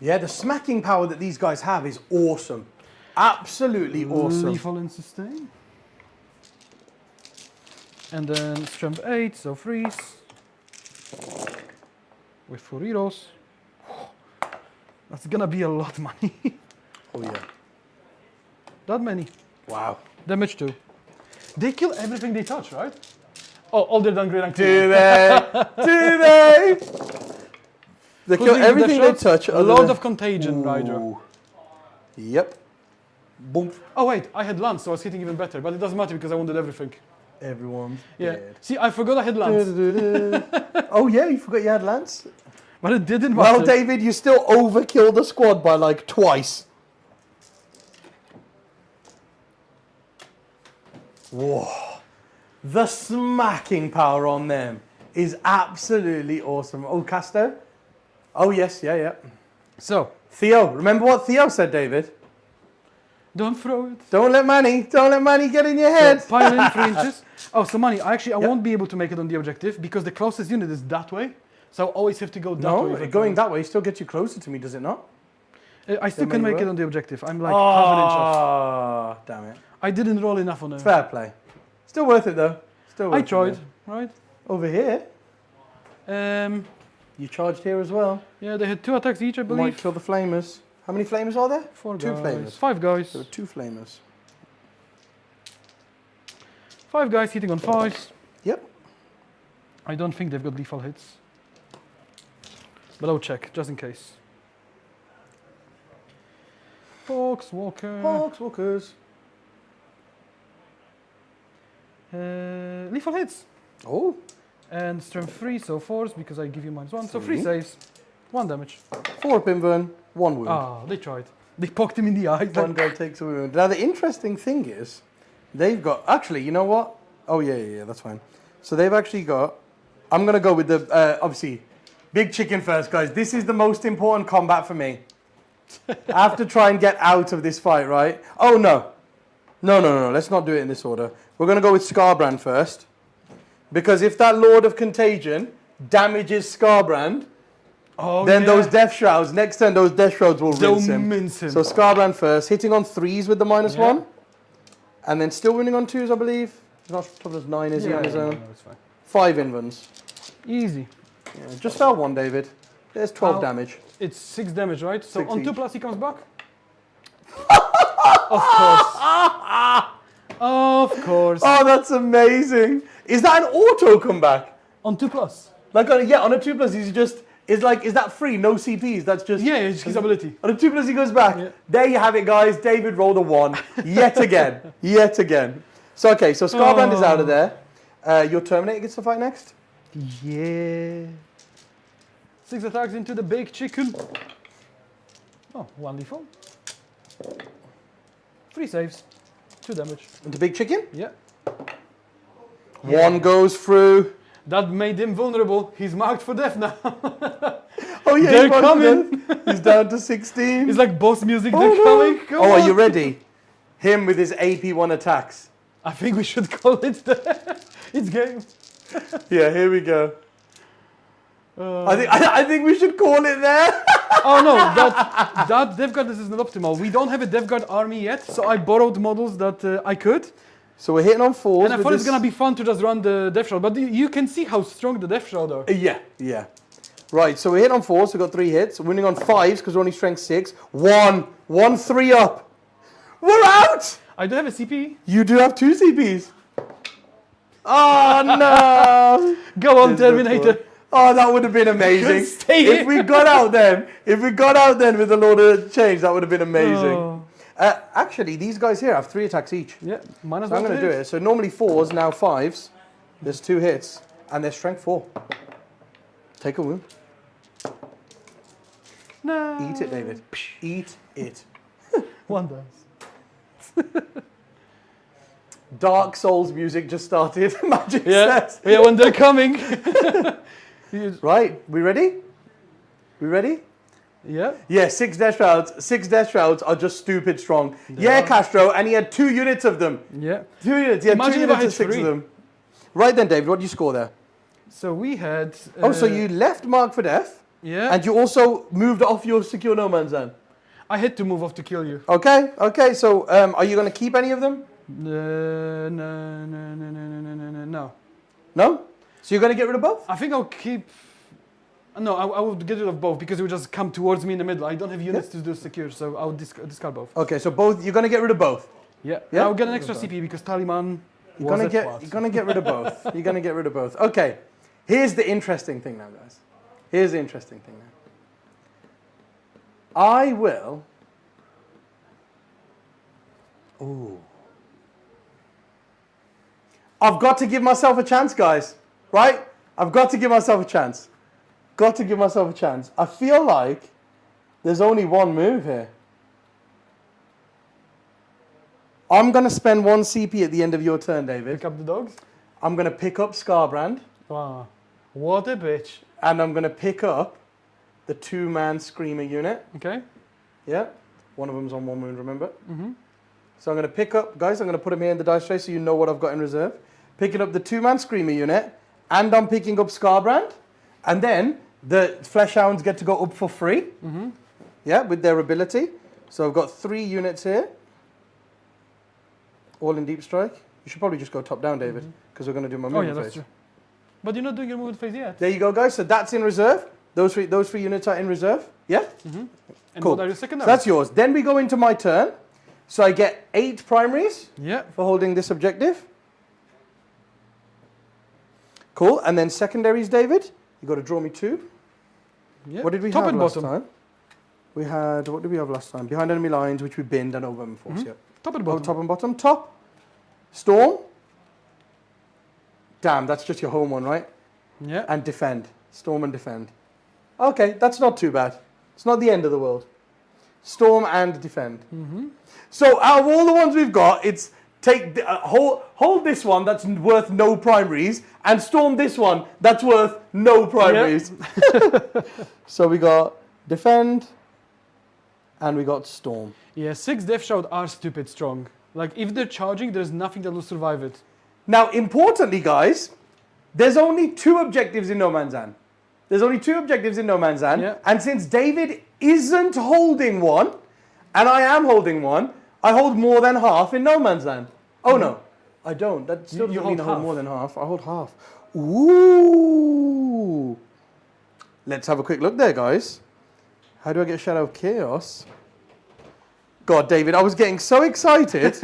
Yeah, the smacking power that these guys have is awesome. Absolutely awesome. Lethal and sustain. And then strength 8, so freeze. With 4 heroes. That's gonna be a lot of money. Oh yeah. That many. Wow. Damage 2. They kill everything they touch, right? Oh, all they're done great and Do they? Do they? They kill everything they touch. A lot of contagion, Rydra. Ooh. Yep. Boom. Oh wait, I had lance, so I was hitting even better, but it doesn't matter because I wounded everything. Everyone's Yeah. dead. See, I forgot I had lance, Oh yeah, you forgot you had Lance? but it didn't matter. Well, David, you still overkilled the squad by like twice. Whoa. The smacking power on them is absolutely awesome. Oh, Casto? Oh, yes, yeah. So, Theo, remember what Theo said, David? don't throw it. Don't let Manny get in your So, head. pile in 3 inches. Oh, so money. I won't be able to make it on the objective because the closest unit is that way. So I always have to go that way. No, going that way still gets you closer to me, does it not? I still Then can maybe make it what? on the objective. I'm like half an inch off. Oh, damn it. I didn't roll enough on it. Fair play. Still worth it, though. Still worth I it, tried, though. right? Over here, Um, you charged here as well. yeah, they had 2 attacks each, I Might believe. kill the flamers. How many flamers are there? 4 2 guys. flamers. 5 guys. There were 2 flamers. 5 guys hitting on 5s. Yep. I don't think they've got lethal hits. But I'll check, just in case. Foxwalker. Foxwalkers. Lethal hits. Oh. And strength 3, so 4s because I give you -1. So 3 3. saves. 1 damage. 4 Pinburn, 1 wound. Ah, they tried. They poked him in the eye. One guy takes a wound. Now the interesting thing is, they've got, actually, you know what? Oh yeah, that's fine. So they've actually got, I'm going to go with the, obviously, big chicken first, guys. This is the most important combat for me. I have to try and get out of this fight, right? Oh, no. No. Let's not do it in this order. We're going to go with Scarbrand first. Because if that Lord of Contagion damages Scarbrand, Oh, then yeah. those Death Shrouds, next turn those Death Shrouds will They'll rinse him. mince him. So Scarbrand first, hitting on 3s with the -1. And then still winning on 2s, I believe. He's not tough as 9, is he, on his own? No, it's fine. 5 invulns. Easy. Yeah, just fell 1, David. There's 12 damage. It's 6 damage, right? So 6 on each. 2+ he comes back? Of course. Of course. Oh, that's amazing. Is that an auto comeback? On 2+. Like, on a 2+, he's just, is that free? No CPs? That's just... Yeah, it's his ability. On a 2+, he goes back. Yeah. There you have it, guys. David rolled a 1. Yet again. Yet again. So, okay, so Scarbrand is out of there. Your Terminator gets to fight next? Yeah. 6 attacks into the big chicken. Oh, 1d4. 3 saves. 2 damage. Into Big Chicken? Yeah. 1 goes through. That made him vulnerable. He's marked for death now. Oh, yeah, They're coming. He's down to 16. It's like boss music. Oh, They're no. coming. Come Oh, on. are you ready? Him with his AP1 attacks. I think we should call it it's game. Yeah, here we go. I think we should call it there. Oh no, that Death Guard is not optimal. We don't have a Death Guard army yet, so I borrowed models that I could. So we're hitting on 4s. And I thought it's gonna be fun to just run the Death Shroud, but you can see how strong the Death Shroud are. Yeah, yeah. Right, so we're hitting on 4s, so we've got 3 hits. Winning on 5s because we're only strength 6. 1, 3 up. We're out! I do have a CP. You do have 2 CPs. Oh no! Go on, Terminator. Oh, that would have been amazing. Stay If here. we got out then, with a load of change, that would have been amazing. Oh. Actually, these guys here have 3 attacks each. Yeah, minus So I'm 1 going to do it. So normally 4s, now 5s. There's 2 hits, and they're strength 4. Take a wound. No. Eat it, David. Eat it. 1 dice. Dark Souls music just started. Magic Yeah, says. yeah, when they're coming. Right, we ready? We ready? Yeah. Yeah, 6 Death Shrouds. 6 Death Shrouds are just stupid strong. Yeah, are. Castro, and he had 2 units of them. Yeah. 2 units. He had 2 Imagine if I units had of 6 of 3. them. Right then, David, what do you score there? So we had. Oh, so you left Mark for death, Yeah. and you also moved off your secure no man's land. I had to move off to kill you. Okay, okay. So, are you going to keep any of them? No. No. So you're going to get rid of both? I think I'll keep. No, I will get rid of both because it will just come towards me in the middle. I don't have units to do secure, so I'll discard both. Okay, so both. You're going to get rid of both. Yeah. Yeah? I'll get an extra CP because Taliman. You're going to get rid of both. You're going to get rid of both. Okay. Here's the interesting thing now, guys. Here's the interesting thing now. I will. Ooh. I've got to give myself a chance, guys. Right? I've got to give myself a chance. Got to give myself a chance. I feel like there's only one move here. I'm going to spend 1 CP at the end of your turn, David. Pick up the dogs. I'm going to pick up Scarbrand. Wow. What a bitch. And I'm going to pick up the 2-man Screamer unit. Okay. Yeah. One of them's on 1 wound, remember? Mm-hmm. So I'm going to pick up, guys, I'm going to put them here in the dice tray so you know what I've got in reserve. Picking up the 2-man Screamer unit. And I'm picking up Scarbrand. And then the Flesh Hounds get to go up for free. Mm-hmm. Yeah, with their ability. So I've got 3 units here. All in deep strike. You should probably just go top down, David, because we're going to do my movement phase. That's true. But you're not doing your movement phase yet. There you go, guys. So that's in reserve. Those three units are in reserve. Yeah? Mm-hmm. And Cool. what are your secondaries? So that's yours. Then we go into my turn. So I get 8 primaries Yeah. for holding this objective. Cool. And then secondaries, David. You got to draw me 2. Yeah. What did we Top have and last bottom. time? We had, what did we have last time? Behind enemy lines, which we binned and over force. Mm-hmm. Yeah. Top and Oh, bottom. top and bottom. Top. Storm. Damn, that's just your home one, right? Yeah. And defend. Storm and defend. Okay, that's not too bad. It's not the end of the world. Storm and defend. Mm-hmm. So out of all the ones we've got, it's take hold this one that's worth no primaries and storm this one that's worth no primaries. Yep. So we got defend and we got storm. Yeah, 6 Death Shroud are stupid strong. Like, if they're charging, there's nothing that will survive it. Now, importantly, guys, There's only 2 objectives in No Man's Land. There's only 2 objectives in No Man's Land. Yeah. And since David isn't holding one, and I am holding one, I hold more than half in No Man's Land. Oh no, I don't. That still doesn't mean I hold more than half. I hold half. Ooh. Let's have a quick look there, guys. How do I get Shadow of Chaos? God, David, I was getting so excited.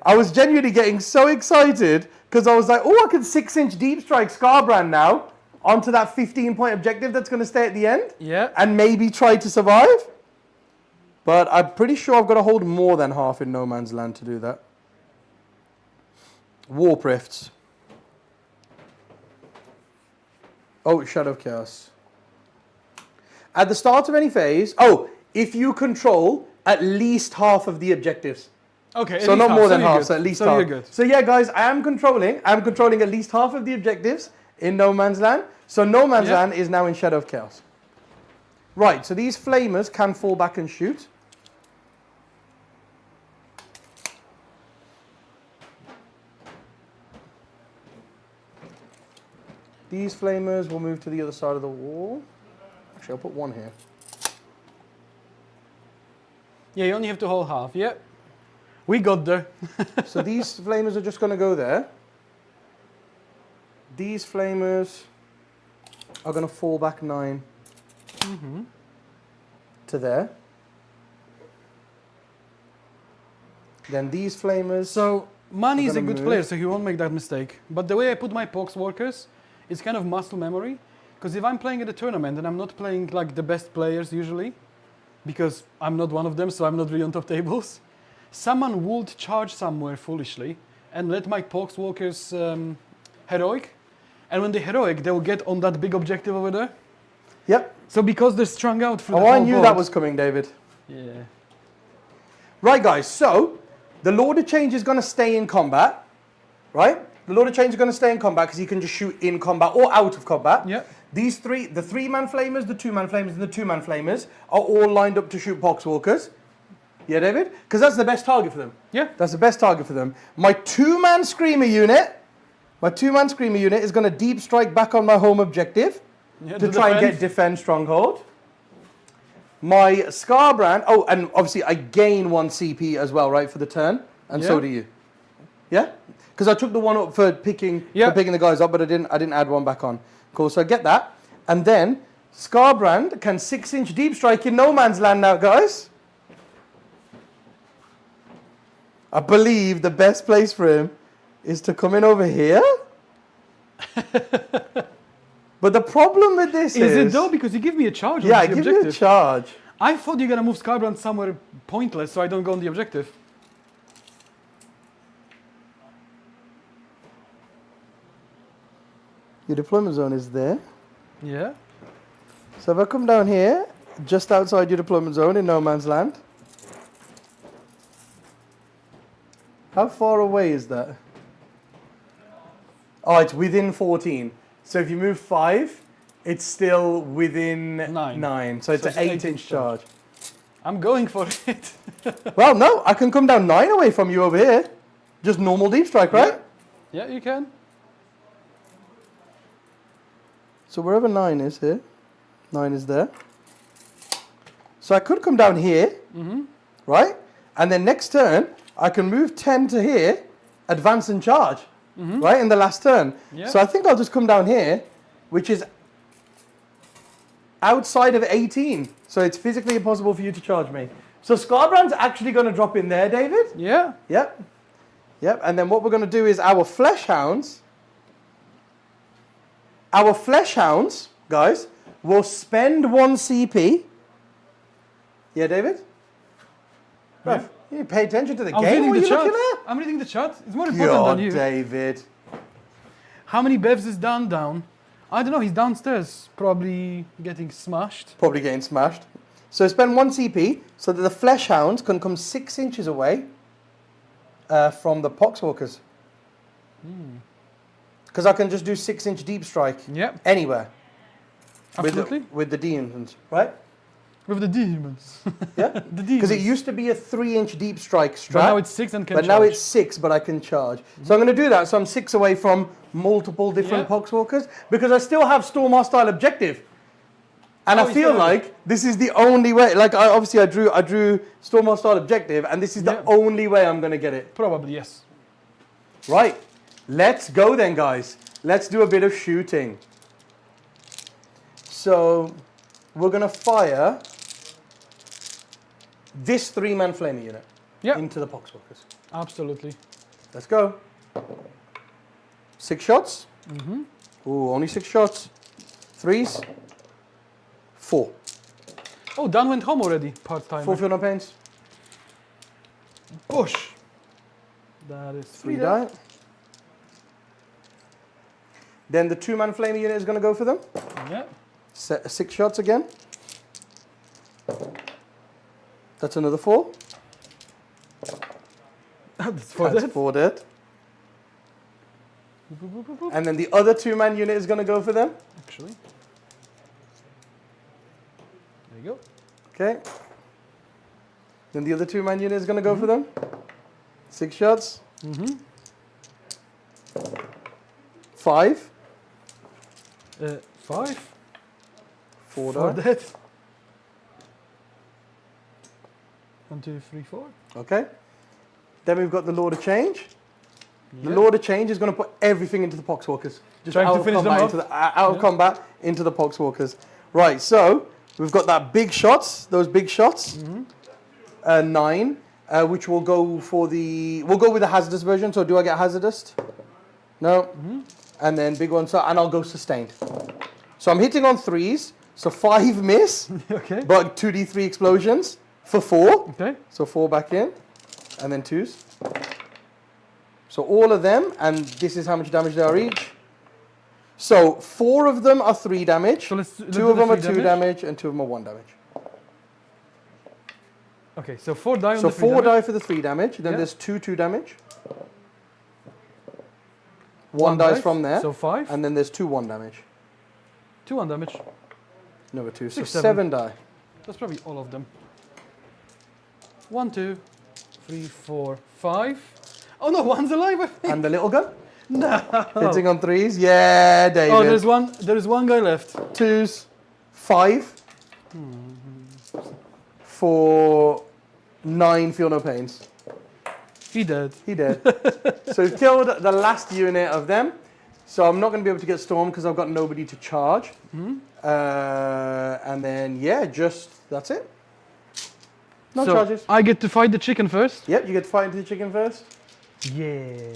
I was genuinely getting so excited because I was like, oh, I can 6-inch deep strike Scarbrand now onto that 15-point objective that's going to stay at the end. Yeah. And maybe try to survive. But I'm pretty sure I've got to hold more than half in No Man's Land to do that. Warp Rifts. Oh, Shadow of Chaos. At the start of any phase, if you control at least half of the objectives. Okay, so not more than half, so at least so half. You're good. So yeah, guys, I'm controlling at least half of the objectives in No Man's Land. So No Man's Land is now in Shadow of Chaos. Right, so these flamers can fall back and shoot. These flamers will move to the other side of the wall. Actually, I'll put one here. Yeah, you only have to hold half. Yeah. We got there. So these flamers are just going to go there. These flamers are going to fall back 9 to there. Then these flamers. So Mani is a good move. player, so he won't make that mistake. But the way I put my Poxwalkers, it's kind of muscle memory. Because if I'm playing at a tournament and I'm not playing like the best players usually, because I'm not one of them, so I'm not really on top tables, someone would charge somewhere foolishly and let my Poxwalkers heroic. And when they heroic, they will get on that big objective over there. Yep. So because they're strung out through the Oh, whole I knew board, that was coming, David. Yeah. Right, guys, so the Lord of Change is going to stay in combat, right? The Lord of Change is going to stay in combat because he can just shoot in combat or out of combat. Yeah. These three, the 3-man flamers, the 2-man flamers, and the 2-man flamers are all lined up to shoot Poxwalkers. Yeah, David? Because that's the best target for them. Yeah. That's the best target for them. My 2-man Screamer unit, is going to deep strike back on my home objective to try and get defend stronghold. My Scarbrand, and obviously I gain 1 CP as well, right, for the turn, and so do you. Yeah? Because I took the one up for picking the guys up, but I didn't add 1 back on. Cool, so I get that. And then Scarbrand can 6-inch deep strike in No Man's Land now, guys. I believe the best place for him is to come in over here. But the problem with this is... Is it though? Because you give me a charge on yeah, the I objective. give you a charge. I thought you're going to move Scarbrand somewhere pointless so I don't go on the objective. Your deployment zone is there. Yeah. So if I come down here, just outside your deployment zone in No Man's Land. How far away is that? Oh, it's within 14. So if you move 5, it's still within 9. So it's an 8-inch charge. I'm going for it. Well, no, I can come down 9 away from you over here. Just normal deep strike, right? Yeah, you can. So wherever 9 is here, 9 is there. So I could come down here, right? And then next turn, I can move 10 to here, advance and charge, right, in the last turn. Yeah. So I think I'll just come down here, which is outside of 18. So it's physically impossible for you to charge me. So Scarbrand's actually going to drop in there, David. Yeah. Yep. Yep. And then what we're going to do is our Flesh Hounds, guys, will spend 1 CP. Yeah, David? Bruv, you pay attention to the game. Reading What are the you chat. looking at? I'm reading the chat. It's more important than you. David. How many bevs is Dan down? I don't know. He's downstairs, probably getting smashed. Probably getting smashed. So spend 1 CP so that the Flesh Hounds can come 6 inches away from the Poxwalkers. Because I can just do 6-inch deep strike Yep. anywhere. Absolutely. With the demons, right? With the demons. Yeah? The demons. Because it used to be a 3-inch deep strike strat. But now it's 6 and can But charge. now it's 6, but I can charge. So I'm going to do that. So I'm 6 away from multiple different Poxwalkers. Because I still have Storm Hostile objective. And I feel like this is the only way. Like, obviously, I drew Storm Hostile objective. And this is the only way I'm going to get it. Probably, yes. Right. Let's go then, guys. Let's do a bit of shooting. So we're going to fire this 3-man flamer unit into the Poxwalkers. Absolutely. Let's go. 6 shots. Ooh, only 6 shots. 3s. 4. Oh, Dan went home already, part-time. 4 field no pains. Push. That is 3 die. Then the 2-man flamer unit is going to go for them. Yeah. 6 shots again. That's another 4. That's 4 That's dead. 4 dead. And then the other 2-man unit is going to go for them. Actually. There you go. Okay. Then the other 2-man unit is going to go for them. 6 shots. 5. 5. 4 4 die. dead. 1, 2, 3, 4. Okay. Then we've got the Lord of Change. The Lord of Change is going to put everything into the Poxwalkers. Just Trying out to of finish them combat off. into the out of combat into the Poxwalkers. Right. So we've got that big shots. Those big shots. 9, which will go for the. We'll go with the hazardous version. So do I get hazardous? No. And then big one. So and I'll go sustained. So I'm hitting on 3s. So 5 miss. Okay. But 2d3 explosions for 4. Okay. So 4 back in, and then 2s. So all of them, and this is how much damage they are each. So 4 of them are 3 damage, So let's 2 do of the them are 3 2 damage, and 2 of them are 1 damage. Okay, so 4 die on So the 3 4 damage. die for the 3 damage, then there's 2 damage. 1 dies from there, So 5. and then there's 2 1 damage. 2 1 damage. Number 2, so 6, 7 die. That's probably all of them. 1, 2, 3, 4, 5. Oh no, one's alive, I think. And the little gun? No. Hitting on 3s, yeah, David. Oh, there's one guy left. 2s, 5 for 9 feel no pains. He dead. He did. So he's killed the last unit of them. So I'm not going to be able to get Storm because I've got nobody to charge. And then, yeah, that's it. No so charges. I get to fight the chicken first. Yep, you get to fight into the chicken first. Yeah.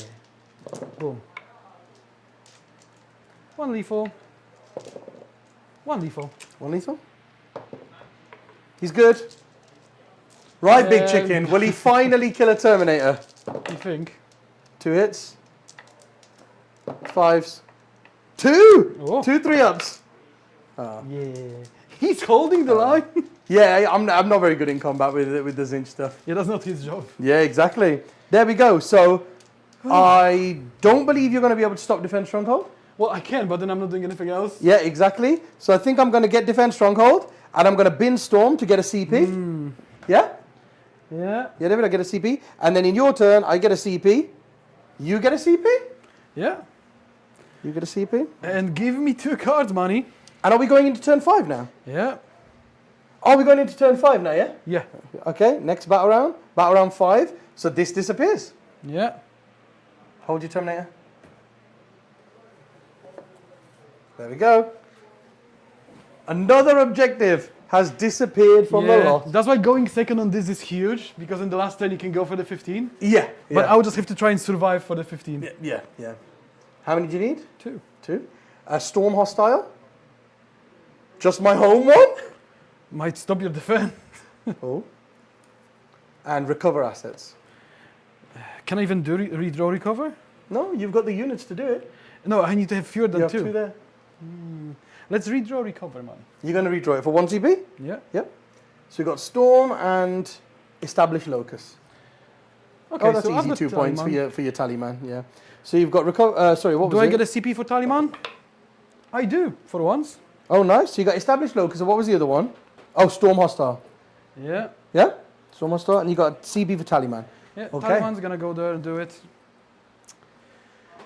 Boom. 1 lethal. 1 lethal. 1 lethal. He's good. Right, big And- chicken. Will he finally kill a Terminator? You think? 2 hits. 5s. 2! Oh. 2 3-ups. Yeah. He's holding the line. Yeah, I'm not very good in combat with the Zinch stuff. Yeah, that's not his job. Yeah, exactly. There we go. So I don't believe you're going to be able to stop Defense Stronghold. Well, I can, but then I'm not doing anything else. Yeah, exactly. So I think I'm going to get Defense Stronghold, and I'm going to bin Storm to get a CP. Yeah? Yeah. Yeah, David, I get a CP. And then in your turn, I get a CP. You get a CP? Yeah. You get a CP. And give me 2 cards, money. And are we going into turn 5 now? Yeah. Are we going into turn 5 now, yeah? Yeah. Okay, next battle round. Battle round 5. So this disappears. Yeah. Hold your Terminator. There we go. Another objective has disappeared from the lot. That's why going second on this is huge, because in the last turn you can go for the 15. Yeah. But I would just have to try and survive for the 15. Yeah. How many do you need? 2. 2. Storm Hostile. Just my home one. Might stop your defense. Oh. And recover assets. Can I even do redraw recover? No, you've got the units to do it. No, I need to have fewer than You have 2. 2 there. Let's redraw recover, man. You're going to redraw it for 1 CP? Yeah. Yep. So you've got Storm and Establish Locus. Okay, Oh, that's so I've easy. got 2 points Taliman. for your Taliman. Yeah. So you've got recover. Sorry, what was Do it? I get a CP for Taliman? I do, for once. Oh, nice. So you got Establish Locus. And what was the other one? Oh, Storm Hostile. Yeah. Yeah? Storm Hostile. And you got CB for Tallyman. Yeah, Okay. Tallyman's gonna go there and do it.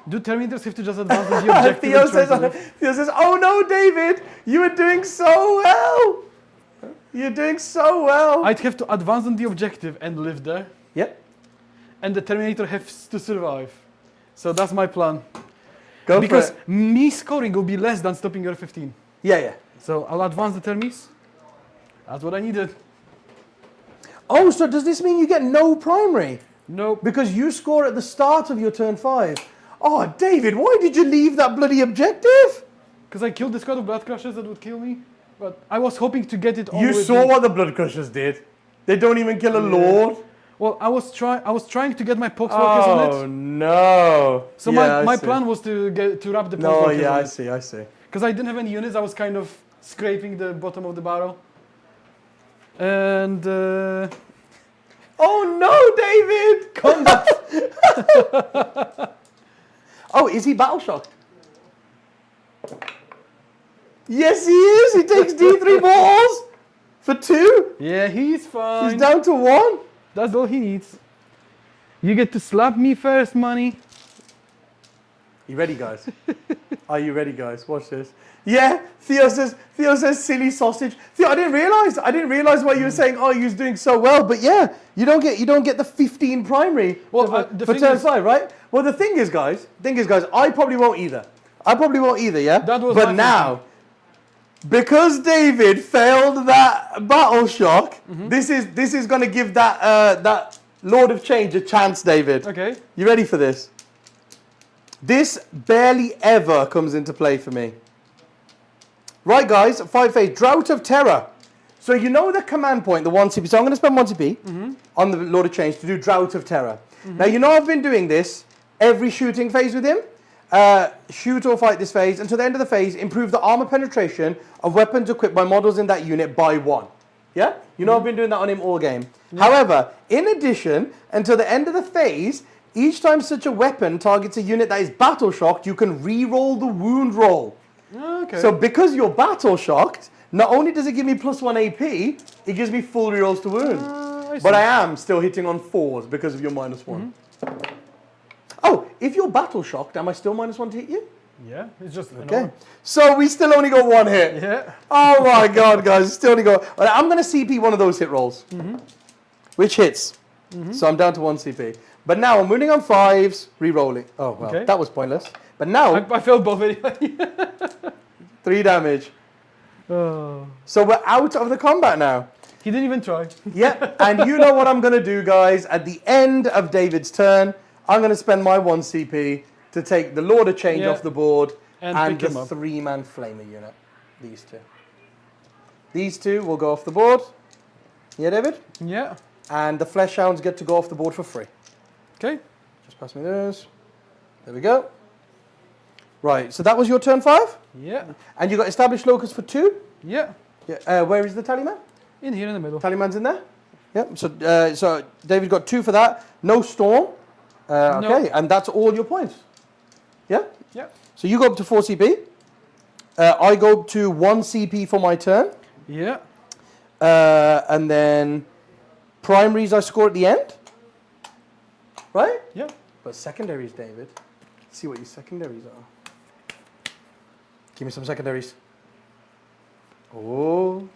Do Terminators have to just advance on the objective? Theo says, oh no, David, you are doing so well. You're doing so well. I'd have to advance on the objective and live there. Yep. And the Terminator has to survive. So that's my plan. Go because for it. me scoring will be less than stopping your 15. Yeah. So I'll advance the Termies. That's what I needed. Oh, so does this mean you get no primary? Nope. Because you score at the start of your turn 5. Oh, David, why did you leave that bloody objective? Because I killed the squad of blood crushers that would kill me. But I was hoping to get it all. You saw what the blood crushers did. They don't even kill a lord. Well, I was trying to get my poxwalkers on it. Oh no! So my plan was to wrap the poxwalkers on it. No, yeah, I see. Because I didn't have any units, I was kind of scraping the bottom of the barrel. And oh no, David! Combat. Oh, is he battle shocked? Yes, he is. He takes D3 balls for 2. Yeah, he's fine. He's down to 1. That's all he needs. You get to slap me first, money. You ready, guys? Are you ready, guys? Watch this. Yeah, Theo says silly sausage. Theo, I didn't realize why you were saying, oh, you're doing so well. But yeah, you don't get the 15 primary for turn 5, right? Well, the thing is, guys, I probably won't either. Yeah. That was but now, because David failed that battle shock, this is going to give that Lord of Change a chance, David. Okay. You ready for this? This barely ever comes into play for me. Right, guys, 5 phase, Drought of Terror. So you know the command point, the 1 CP. So I'm going to spend 1 CP on the Lord of Change to do Drought of Terror. Now, you know I've been doing this every shooting phase with him. Shoot or fight this phase. Until the end of the phase, improve the armor penetration of weapons equipped by models in that unit by 1. Yeah? You know I've been doing that on him all game. However, in addition, until the end of the phase, each time such a weapon targets a unit that is battle shocked, you can re-roll the wound roll. Okay. So because you're battle shocked, not only does it give me +1 AP, it gives me full rerolls to wound. But I am still hitting on 4s because of your -1. Oh, if you're battle shocked, am I still -1 to hit you? Yeah, it's just okay. So we still only got 1 hit. Yeah. Oh my god, guys, still only got. Right, I'm gonna CP one of those hit rolls, which hits. So I'm down to 1 CP. But now I'm winning on 5s, re-rolling. Oh well, that was pointless. But now I failed both anyway. 3 damage. Oh. So we're out of the combat now. He didn't even try. Yeah, and you know what I'm gonna do, guys. At the end of David's turn, I'm gonna spend my 1 CP to take the Lord of Change off the board and the 3-man Flamer unit. These two. These two will go off the board. Yeah, David? Yeah. And the Flesh Hounds get to go off the board for free. Okay. Just pass me those. There we go. Right, so that was your turn 5? Yeah. And you got Established Locus for 2? Yeah. Where is the Tallyman? In here in the middle. Tallyman's in there? Yep. So David got 2 for that. No Storm. Okay, and that's all your points. Yeah? Yeah. So you go up to 4 CP. I go up to 1 CP for my turn. Yeah. And then primaries I score at the end. Right? Yeah. But secondaries, David. Let's see what your secondaries are. Give me some secondaries. Oh.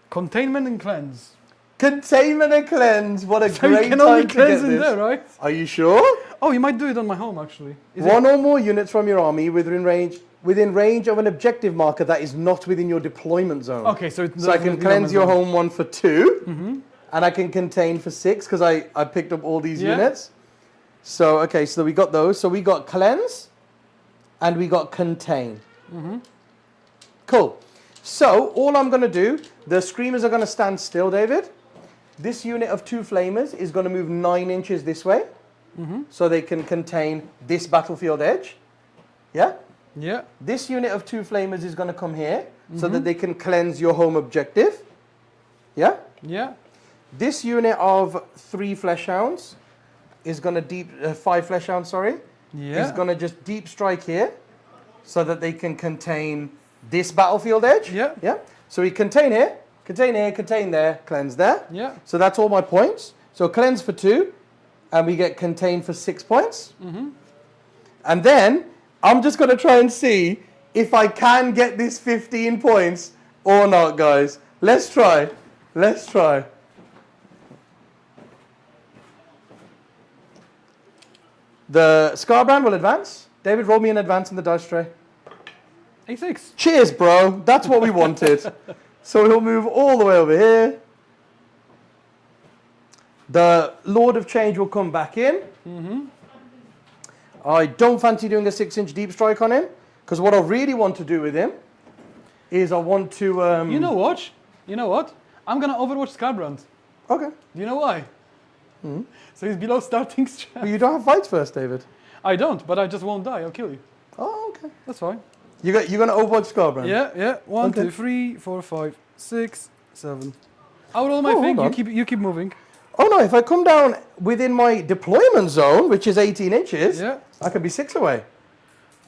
Containment and cleanse. Containment and cleanse. What a So great you can time only to get cleanse in this. there, right? Are you sure? Oh, you might do it on my home, actually. One or more units from your army within range of an objective marker that is not within your deployment zone. Okay, so I can cleanse your home one for 2, and I can contain for 6 because I picked up all these units. So okay, so we got those. So we got cleanse, and we got contain. Cool. So all I'm going to do, the screamers are going to stand still, David. This unit of 2 flamers is going to move 9 inches this way, so they can contain this battlefield edge. Yeah? Yeah. This unit of 2 flamers is going to come here, so that they can cleanse your home objective. Yeah? Yeah. This unit of 3 flesh hounds is going to 5 flesh hounds, sorry. Yeah. Is going to just deep strike here, so that they can contain this battlefield edge. Yeah. Yeah. So we contain here, Contain here, contain there, cleanse there. Yeah. So that's all my points. So cleanse for 2, and we get contain for 6 points. And then I'm just going to try and see if I can get this 15 points or not, guys. Let's try. Let's try. The Scarbrand will advance. David, roll me an advance in the dice tray. A6. Cheers, bro. That's what we wanted. So he'll move all the way over here. The Lord of Change will come back in. I don't fancy doing a 6-inch deep strike on him, because what I really want to do with him is I want to... You know what? You know what? I'm going to overwatch Scarbrand. Okay. Do you know why? So he's below starting strength. But you don't have fights first, David. I don't, but I just won't die. I'll kill you. Oh, okay. That's fine. You're going to overwatch Scarbrand? Yeah, yeah. 1, Okay. 2, 3, 4, 5, 6, 7. I'll roll my Oh, thing. hold You keep moving. Oh, no. If I come down within my deployment zone, which is 18 inches, Yeah. I can be 6 away.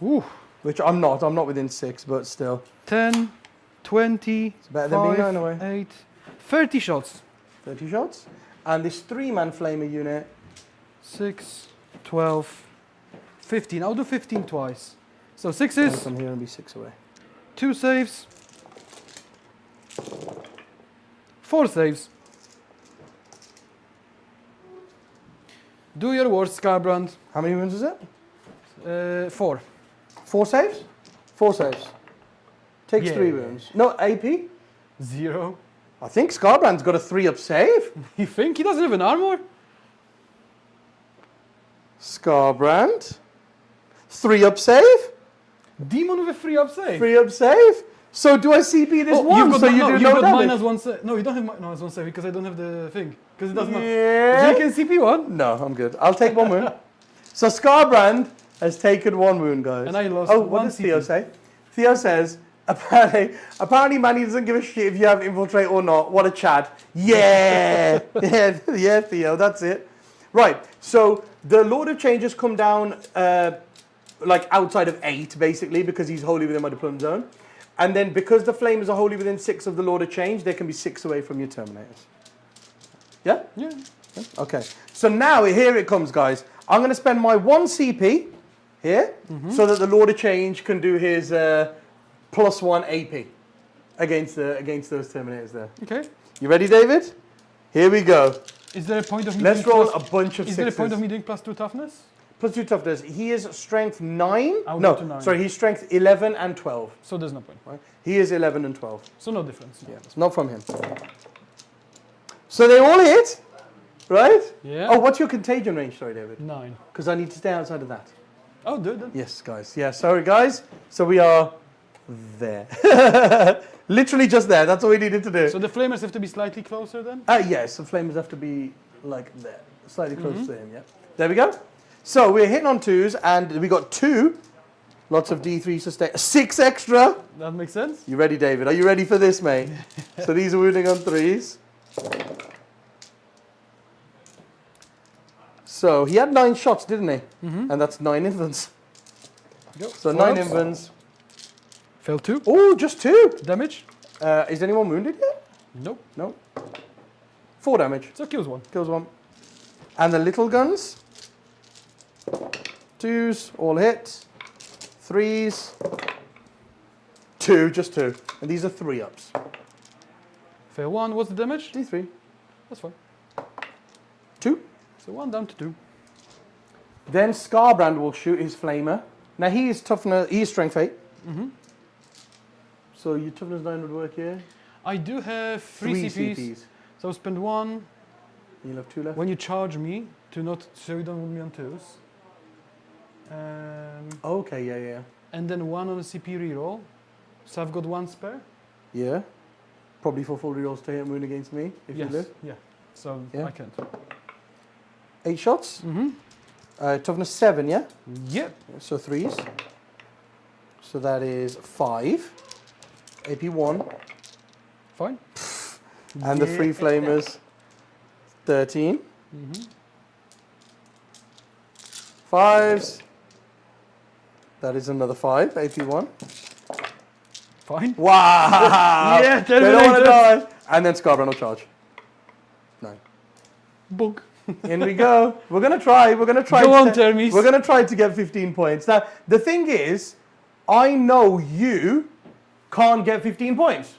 Ooh. Which I'm not. I'm not within 6, but still. 10, 20, It's better than being 5, 9 away. 8, 30 shots. 30 shots. And this 3-man flamer unit. 6, 12, 15. I'll do 15 twice. So I'll 6s, come here and be 6 away. 2 saves, 4 saves. Do your worst, Scarbrand. How many wounds is it? 4. 4 saves? 4 saves. Takes 3 Yeah. wounds. No, AP? 0. I think Scarbrand's got a 3-up save. You think he doesn't have an armor? Scarbrand. 3-up save? Demon with a 3-up save. 3-up save? So do I CP this one? You've got, so you no, do you've no got damage? -1 save. No, you don't have -1 save because I don't have the thing. Because it does not. Yeah. So you can CP 1. No, I'm good. I'll take 1 wound. So Scarbrand has taken 1 wound, guys. And I lost Oh, what 1 does Theo CP. say? Theo says, apparently Manny doesn't give a shit if you have infiltrate or not. What a Chad. Yeah. yeah, Theo, that's it. Right, so the Lord of Change has come down like outside of 8, basically, because he's wholly within my deployment zone. And then because the Flamers are wholly within 6 of the Lord of Change, they can be 6 away from your Terminators. Yeah? Yeah. Okay, so now here it comes, guys. I'm going to spend my 1 CP here so that the Lord of Change can do his +1 AP against those Terminators there. Okay. You ready, David? Here we go. Is there a point of me Let's doing roll plus- a bunch of Is 6s. there a point of me doing +2 toughness? +2 toughness. He is strength 9. I'll No, go to 9. sorry, he's strength 11 and 12. So there's no point. Right? He is 11 and 12. So no difference. Yeah, not from him. So they all hit, right? Yeah. Oh, what's your contagion range? Sorry, David. 9. Because I need to stay outside of that. Oh, do it then. Yes, guys. Yeah, sorry, guys. So we are there. Literally just there. That's all we needed to do. So the flamers have to be slightly closer then? Yes, the flamers have to be like there, slightly closer to him. Yeah. There we go. So we're hitting on 2s, and we got 2. Lots of D3 sustain. 6 extra. That makes sense. You ready, David? Are you ready for this, mate? So these are wounding on 3s. So he had 9 shots, didn't he? And that's 9 infants. Go. So 4 9 ups. infants. Fail 2. Oh, just 2. Damage? Is anyone wounded yet? Nope. No. 4 damage. So kills 1. Kills 1. And the little guns. 2s, all hit. 3s. 2, just 2. And these are 3-ups. Fail 1. What's the damage? D3. That's fine. 2. So 1 down to 2. Then Scarbrand will shoot his flamer. Now he is toughness. He is strength 8. So your toughness 9 would work here. I do have 3 CPs. So spend 1 You'll have 2 left. when you charge me to not so you don't wound me on 2s. Okay, yeah. And then 1 on a CP reroll. So I've got 1 spare. Yeah. Probably for full rerolls to hit and wound against me if you live. Yeah. So Yeah. I can't. 8 shots. Toughness 7, yeah? Yep. So 3s. So that is 5. AP 1. Fine. And the free flamers 13. 5s. That is another 5. AP 1. Fine. Wow! Yeah, they don't want to Terminator. die. And then Scarbrand will charge. 9. Bug. In we go. We're gonna try. We're gonna try. Go on, Termies. We're gonna try to get 15 points. Now, the thing is, I know you can't get 15 points.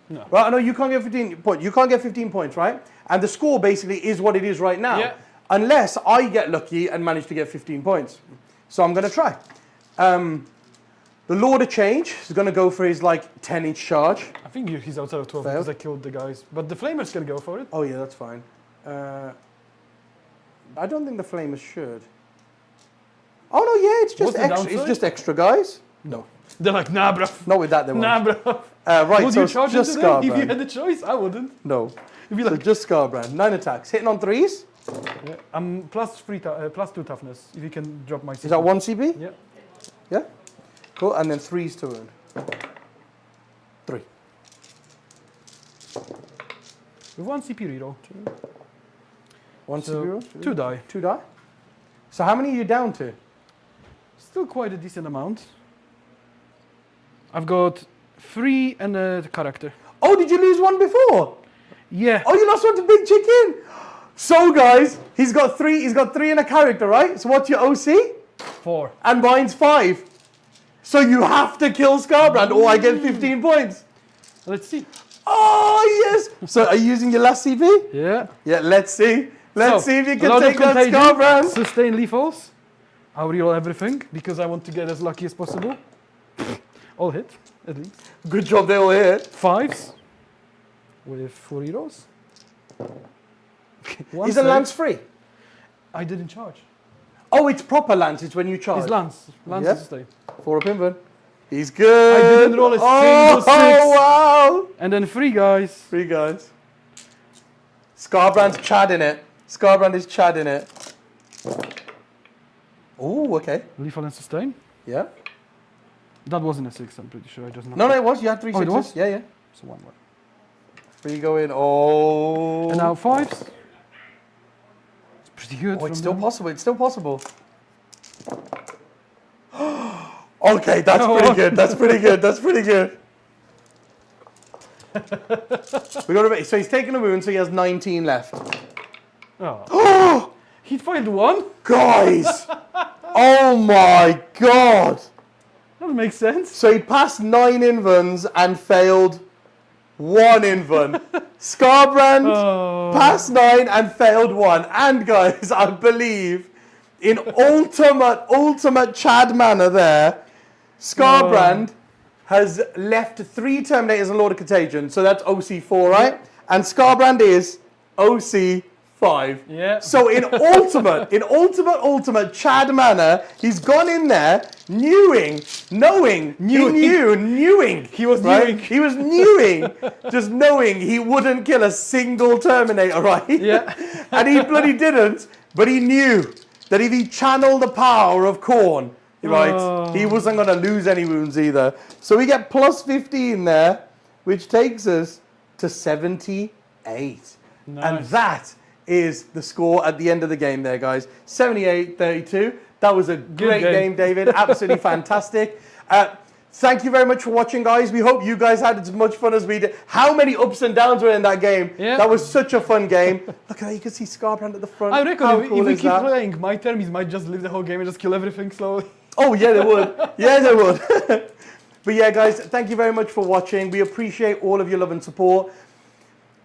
No. Right? I know you can't get 15 points. You can't get 15 points, right? And the score basically is what it is right now. Yeah. Unless I get lucky and manage to get 15 points. So I'm gonna try. The Lord of Change is gonna go for his like 10-inch charge. I think he's outside of 12 Failed. because I killed the guys. But the Flamers can go for it. Oh yeah, that's fine. I don't think the Flamers should. Oh no, yeah, it's just What's the extra. It's downside? just extra guys. No, They're like, nah, bro. not with that they won't. Nah, bro. Right, Would so you it's charge just into them? If you Scarbrand. had the choice, I wouldn't. No, You'd be so like, just Scarbrand. 9 attacks, hitting on 3s. yeah, plus 2 toughness. If you can drop my. Is that 1 CP? Yeah. Yeah. Cool, and then 3s to wound. 3. With 1 CP reroll. 1 So, CP roll? 2 die. 2 die. So how many are you down to? Still quite a decent amount. I've got 3 and a character. Oh, did you lose 1 before? Yeah. Oh, you lost 1 to Big Chicken. So guys, he's got 3. He's got 3 in a character, right? So what's your OC? 4. And mine's 5. So you have to kill Scarbrand or I get 15 points. Let's see. Oh, yes. So are you using your last CP? Yeah. Yeah, let's see. Let's see if you a can lot take of that contagion, Scarbrand. sustain lethals. I'll reroll everything because I want to get as lucky as possible. All hit, at least. Good job they all hit. 5s with 4 rerolls. Is a lance free? I didn't charge. Oh, it's proper lance. It's when you charge. It's lance. Lance Yeah. is a stay. 4 up inward. He's good. I didn't roll a single 6. Oh, wow. And then 3 guys. 3 guys. Scarbrand's chadding it. Scarbrand is chadding it. Oh, okay. Lethal and sustain. Yeah. That wasn't a 6, I'm pretty sure. I just knocked No, it. it was. You had 3 Oh, it sixes. was? Yeah, yeah. So 1 more. 3 go in. Oh. And now 5s. It's pretty good. Oh, it's from still them. possible. It's still possible. Okay, that's pretty good. That's pretty good. That's pretty good. We got to. So he's taken a wound, so he has 19 left. Oh. He failed 1. Guys! Oh my god! That makes sense. So he passed 9 invulns and failed 1 invuln. Scarbrand passed 9 and failed 1. And guys, I believe in ultimate Chad manner there, Scarbrand has left 3 Terminators and Lord of Contagion. So that's OC4, right? And Scarbrand is OC5. Yeah. So in ultimate Chad manner, he's gone in there, knowing. He was right? newing. He was newing, just knowing he wouldn't kill a single Terminator, right? Yeah. And he bloody didn't, but he knew that if he channeled the power of Khorne, right, he wasn't going to lose any wounds either. So we get plus 15 there, which takes us to 78. Nice. And that is the score at the end of the game there, guys. 78-32. That was a great game, David. Absolutely fantastic. Thank you very much for watching, guys. We hope you guys had as much fun as we did. How many ups and downs were in that game? Yeah. That was such a fun game. Look at that. You can see Scarbrand at the front. I reckon How if cool we is keep that? playing, my termies might just live the whole game and just kill everything slowly. Oh, yeah, they would. Yeah, they would. But yeah, guys, thank you very much for watching. We appreciate all of your love and support.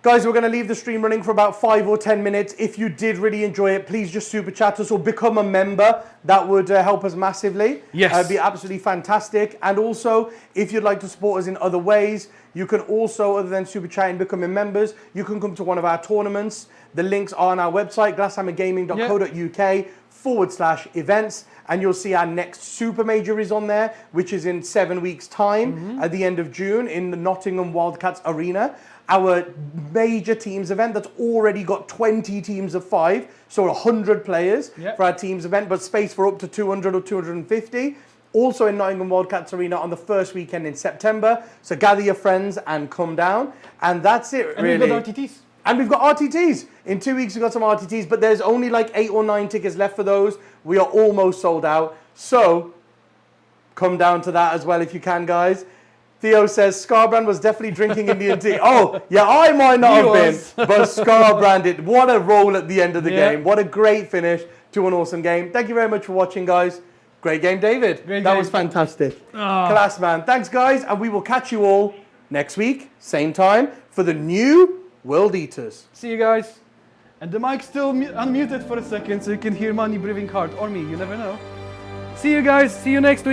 Guys, we're going to leave the stream running for about 5 or 10 minutes. If you did really enjoy it, please just super chat us or become a member. That would help us massively. Yes. It'd be absolutely fantastic. And also, if you'd like to support us in other ways, you can also, other than super chatting, becoming members, you can come to one of our tournaments. The links are on our website, glasshammergaming.co.uk/events. And you'll see our next super major is on there, which is in 7 weeks' time at the end of June in the Nottingham Wildcats Arena. Our major teams event that's already got 20 teams of 5, so 100 players for our teams event, but space for up to 200 or 250. Also in Nottingham Wildcats Arena on the first weekend in September. So gather your friends and come down. And that's it, really. And we've got RTTs. And we've got RTTs. In 2 weeks, we've got some RTTs, but there's only like 8 or 9 tickets left for those. We are almost sold out. So come down to that as well if you can, guys. Theo says Scarbrand was definitely drinking Indian tea. Oh, yeah, I might not have been, but Scarbrand did. What a roll at the end of the game. What a great finish to an awesome game. Thank you very much for watching, guys. Great game, David. That was fantastic. Class, man. Thanks, guys, and we will catch you all next week, same time, for the new World Eaters. See you guys. And the mic's still unmuted for a second, so you can hear Money breathing hard, or me, you never know. See you guys. See you next week.